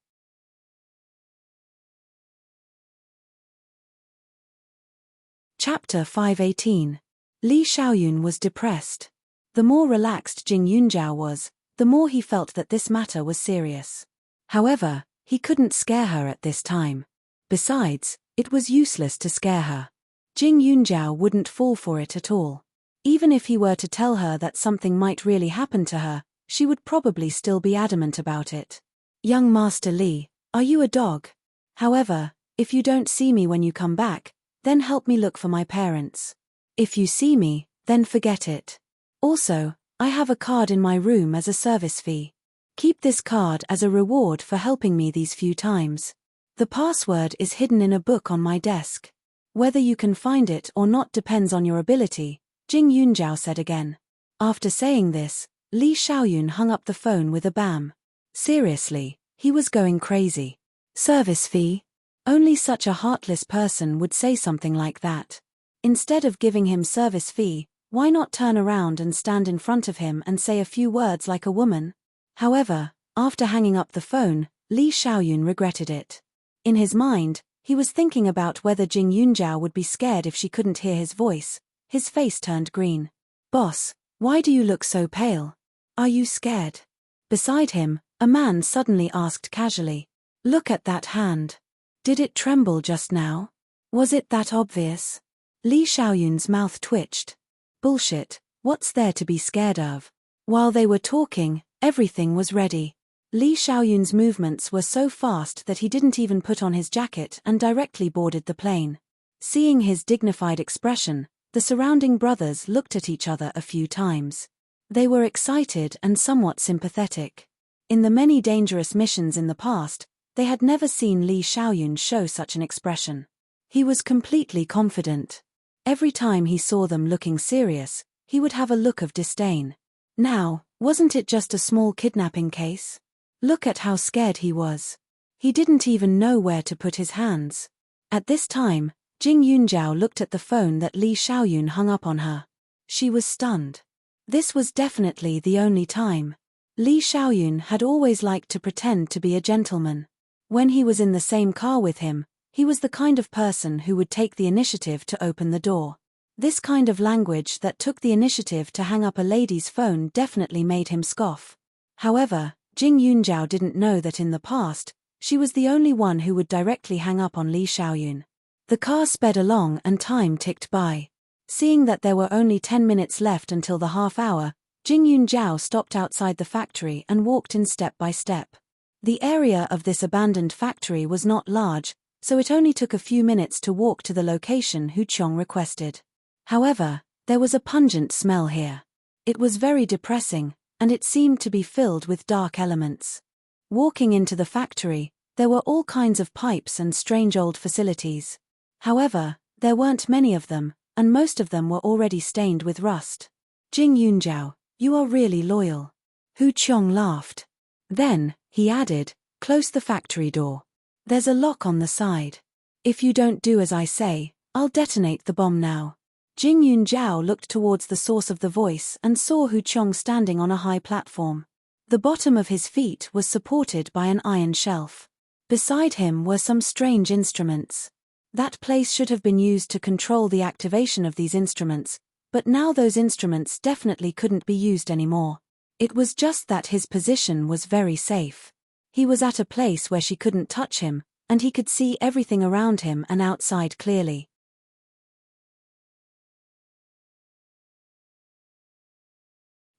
Chapter 518. Li Xiaoyun was depressed. The more relaxed Jing Yunjiao was, the more he felt that this matter was serious. However, he couldn't scare her at this time. Besides, it was useless to scare her. Jing Yunjiao wouldn't fall for it at all. Even if he were to tell her that something might really happen to her, she would probably still be adamant about it. Young Master Li, are you a dog? However, if you don't see me when you come back, then help me look for my parents. If you see me, then forget it. Also, I have a card in my room as a service fee. Keep this card as a reward for helping me these few times. The password is hidden in a book on my desk. Whether you can find it or not depends on your ability, Jing Yunjiao said again. After saying this, Li Xiaoyun hung up the phone with a bam. Seriously, he was going crazy. Service fee? Only such a heartless person would say something like that. Instead of giving him service fee, why not turn around and stand in front of him and say a few words like a woman? However, after hanging up the phone, Li Xiaoyun regretted it. In his mind, he was thinking about whether Jing Yunjiao would be scared if she couldn't hear his voice. His face turned green. "Boss, why do you look so pale? Are you scared?" Beside him, a man suddenly asked casually. "Look at that hand. Did it tremble just now? Was it that obvious?" Li Xiaoyun's mouth twitched. "Bullshit, what's there to be scared of?" While they were talking, everything was ready. Li Xiaoyun's movements were so fast that he didn't even put on his jacket and directly boarded the plane. Seeing his dignified expression, the surrounding brothers looked at each other a few times. They were excited and somewhat sympathetic. In the many dangerous missions in the past, they had never seen Li Xiaoyun show such an expression. He was completely confident. Every time he saw them looking serious, he would have a look of disdain. Now, wasn't it just a small kidnapping case? Look at how scared he was. He didn't even know where to put his hands. At this time, Jing Yunjiao looked at the phone that Li Xiaoyun hung up on her. She was stunned. This was definitely the only time. Li Xiaoyun had always liked to pretend to be a gentleman. When he was in the same car with him, he was the kind of person who would take the initiative to open the door. This kind of language that took the initiative to hang up a lady's phone definitely made him scoff. However, Jing Yunjiao didn't know that in the past, she was the only one who would directly hang up on Li Xiaoyun. The car sped along and time ticked by. Seeing that there were only 10 minutes left until the half hour, Jing Yunjiao stopped outside the factory and walked in step by step. The area of this abandoned factory was not large, so it only took a few minutes to walk to the location Hu Qiong requested. However, there was a pungent smell here. It was very depressing, and it seemed to be filled with dark elements. Walking into the factory, there were all kinds of pipes and strange old facilities. However, there weren't many of them, and most of them were already stained with rust. "Jing Yunjiao, you are really loyal." Hu Qiong laughed. Then, he added, "Close the factory door. There's a lock on the side. If you don't do as I say, I'll detonate the bomb now." Jing Yunjiao looked towards the source of the voice and saw Hu Qiong standing on a high platform. The bottom of his feet was supported by an iron shelf. Beside him were some strange instruments. That place should have been used to control the activation of these instruments, but now those instruments definitely couldn't be used anymore. It was just that his position was very safe. He was at a place where she couldn't touch him, and he could see everything around him and outside clearly.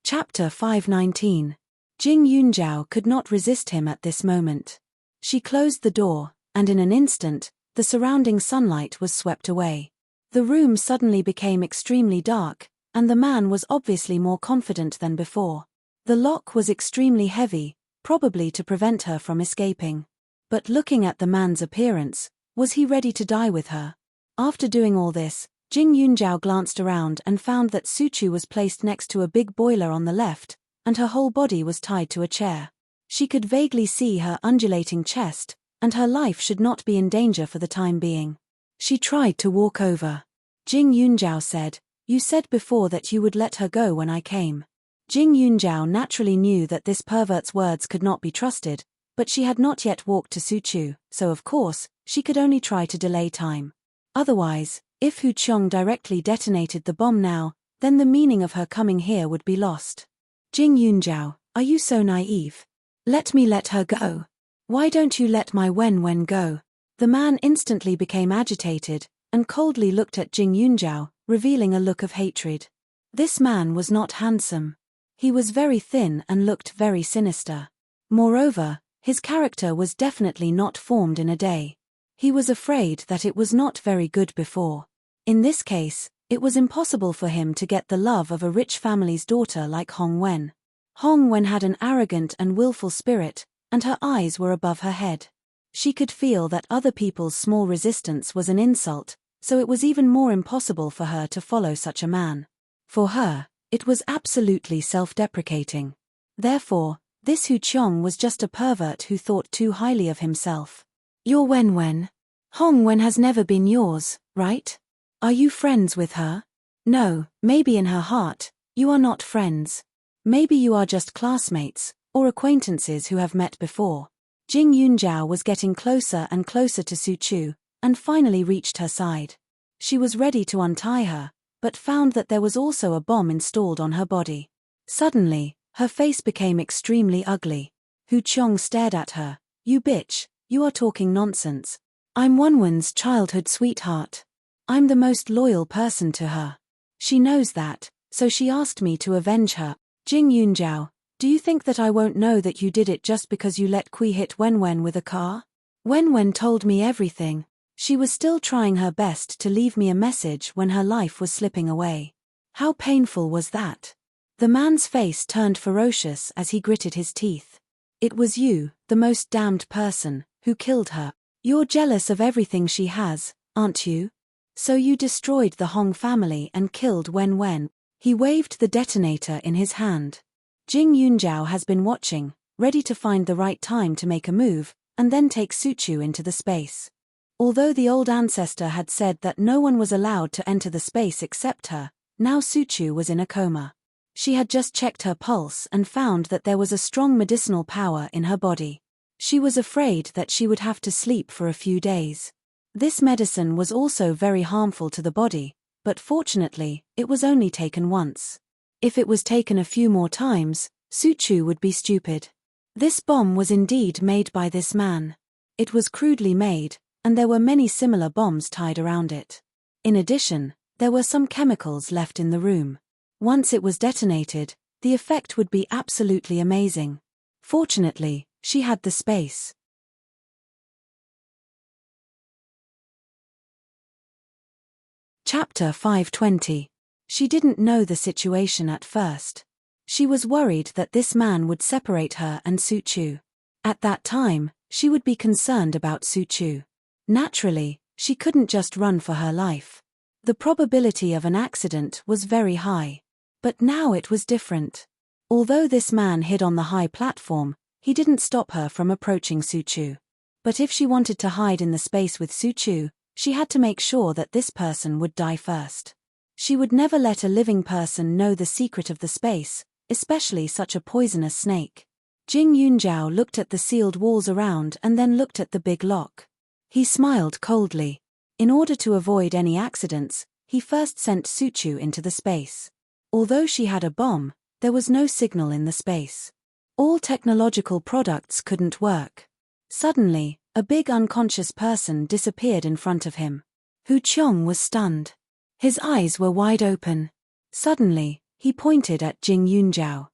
Chapter 519. Jing Yunjiao could not resist him at this moment. She closed the door, and in an instant, the surrounding sunlight was swept away. The room suddenly became extremely dark, and the man was obviously more confident than before. The lock was extremely heavy, probably to prevent her from escaping. But looking at the man's appearance, was he ready to die with her? After doing all this, Jing Yunjiao glanced around and found that Suchu was placed next to a big boiler on the left, and her whole body was tied to a chair. She could vaguely see her undulating chest, and her life should not be in danger for the time being. She tried to walk over. Jing Yunjiao said, "You said before that you would let her go when I came." Jing Yunjiao naturally knew that this pervert's words could not be trusted, but she had not yet walked to Suchu, so of course, she could only try to delay time. Otherwise, if Hu Qiong directly detonated the bomb now, then the meaning of her coming here would be lost. "Jing Yunjiao, are you so naive? Let me let her go. Why don't you let my Wen go?" The man instantly became agitated, and coldly looked at Jing Yunjiao, revealing a look of hatred. This man was not handsome. He was very thin and looked very sinister. Moreover, his character was definitely not formed in a day. He was afraid that it was not very good before. In this case, it was impossible for him to get the love of a rich family's daughter like Hong Wen. Hong Wen had an arrogant and willful spirit, and her eyes were above her head. She could feel that other people's small resistance was an insult, so it was even more impossible for her to follow such a man. For her, it was absolutely self-deprecating. Therefore, this Hu Qiong was just a pervert who thought too highly of himself. "You're Wen. Hong Wen has never been yours, right? Are you friends with her? No, maybe in her heart, you are not friends. Maybe you are just classmates, or acquaintances who have met before." Jing Yunjiao was getting closer and closer to Su Chu, and finally reached her side. She was ready to untie her, but found that there was also a bomb installed on her body. Suddenly, her face became extremely ugly. Hu Qiong stared at her. "You bitch, you are talking nonsense. I'm Wenwen's childhood sweetheart. I'm the most loyal person to her. She knows that, so she asked me to avenge her. Jing Yunjiao, do you think that I won't know that you did it just because you let Kui hit Wenwen with a car? Wenwen told me everything. She was still trying her best to leave me a message when her life was slipping away. How painful was that?" The man's face turned ferocious as he gritted his teeth. "It was you, the most damned person, who killed her. You're jealous of everything she has, aren't you? So you destroyed the Hong family and killed Wenwen." He waved the detonator in his hand. Jing Yunjiao has been watching, ready to find the right time to make a move, and then take Su Chu into the space. Although the old ancestor had said that no one was allowed to enter the space except her, now Su Chu was in a coma. She had just checked her pulse and found that there was a strong medicinal power in her body. She was afraid that she would have to sleep for a few days. This medicine was also very harmful to the body, but fortunately, it was only taken once. If it was taken a few more times, Su Chu would be stupid. This bomb was indeed made by this man. It was crudely made, and there were many similar bombs tied around it. In addition, there were some chemicals left in the room. Once it was detonated, the effect would be absolutely amazing. Fortunately, she had the space. Chapter 520. She didn't know the situation at first. She was worried that this man would separate her and Su Chu. At that time, she would be concerned about Su Chu. Naturally, she couldn't just run for her life. The probability of an accident was very high. But now it was different. Although this man hid on the high platform, he didn't stop her from approaching Su Chu. But if she wanted to hide in the space with Su Chu, she had to make sure that this person would die first. She would never let a living person know the secret of the space, especially such a poisonous snake. Jing Yunjiao looked at the sealed walls around and then looked at the big lock. He smiled coldly. In order to avoid any accidents, he first sent Su Chu into the space. Although she had a bomb, there was no signal in the space. All technological products couldn't work. Suddenly, a big unconscious person disappeared in front of him. Hu Qiong was stunned. His eyes were wide open. Suddenly, he pointed at Jing Yunjiao.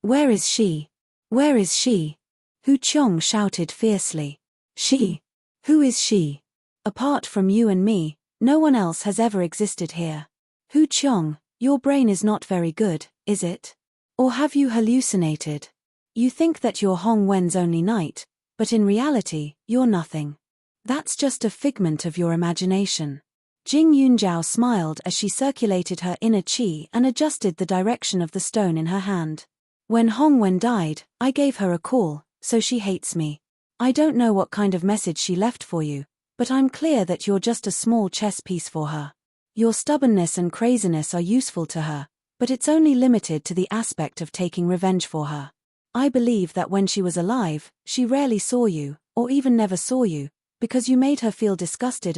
Where is she? Where is she?" Hu Qiong shouted fiercely. "She? Who is she? Apart from you and me, no one else has ever existed here. Hu Qiong, your brain is not very good, is it? Or have you hallucinated? You think that you're Hong Wen's only knight, but in reality, you're nothing. That's just a figment of your imagination." Jing Yunjiao smiled as she circulated her inner qi and adjusted the direction of the stone in her hand. "When Hong Wen died, I gave her a call, so she hates me. I don't know what kind of message she left for you, but I'm clear that you're just a small chess piece for her. Your stubbornness and craziness are useful to her, but it's only limited to the aspect of taking revenge for her. I believe that when she was alive, she rarely saw you, or even never saw you, because you made her feel disgusted.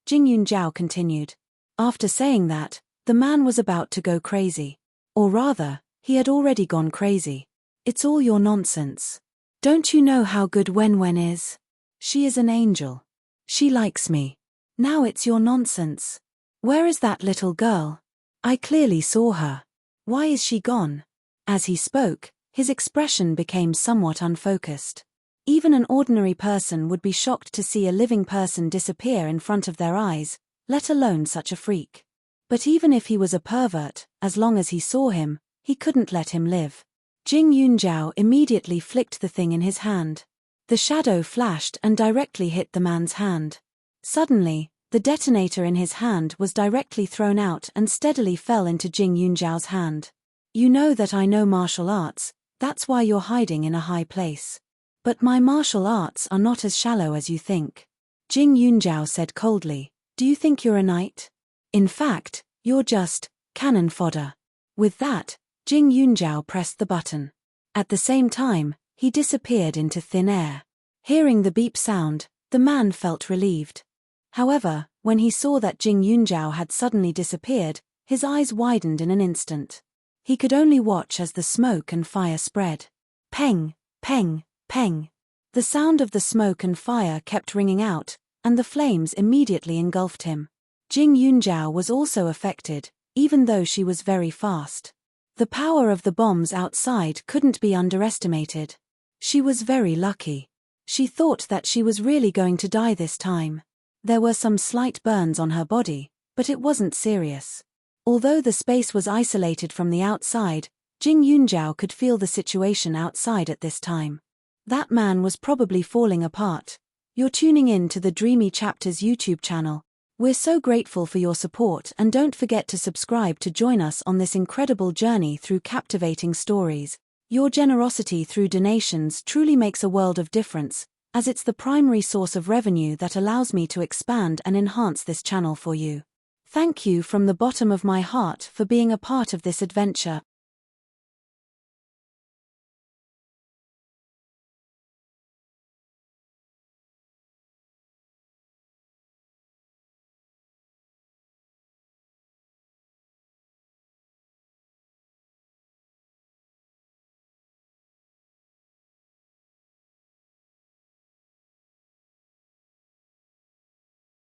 Jing Yunjiao continued. After saying that, the man was about to go crazy. Or rather, he had already gone crazy. "It's all your nonsense. Don't you know how good Wenwen is? She is an angel. She likes me. Now it's your nonsense. Where is that little girl? I clearly saw her. Why is she gone?" As he spoke, his expression became somewhat unfocused. Even an ordinary person would be shocked to see a living person disappear in front of their eyes, let alone such a freak. But even if he was a pervert, as long as he saw him, he couldn't let him live. Jing Yunjiao immediately flicked the thing in his hand. The shadow flashed and directly hit the man's hand. Suddenly, the detonator in his hand was directly thrown out and steadily fell into Jing Yunjiao's hand. "You know that I know martial arts, that's why you're hiding in a high place. But my martial arts are not as shallow as you think," Jing Yunjiao said coldly. "Do you think you're a knight? In fact, you're just cannon fodder." With that, Jing Yunjiao pressed the button. At the same time, he disappeared into thin air. Hearing the beep sound, the man felt relieved. However, when he saw that Jing Yunjiao had suddenly disappeared, his eyes widened in an instant. He could only watch as the smoke and fire spread. Peng, peng, peng. The sound of the smoke and fire kept ringing out, and the flames immediately engulfed him. Jing Yunjiao was also affected, even though she was very fast. The power of the bombs outside couldn't be underestimated. She was very lucky. She thought that she was really going to die this time. There were some slight burns on her body, but it wasn't serious. Although the space was isolated from the outside, Jing Yunjiao could feel the situation outside at this time. That man was probably falling apart. You're tuning in to the Dreamy Chapters YouTube channel. We're so grateful for your support, and don't forget to subscribe to join us on this incredible journey through captivating stories. Your generosity through donations truly makes a world of difference, as it's the primary source of revenue that allows me to expand and enhance this channel for you. Thank you from the bottom of my heart for being a part of this adventure.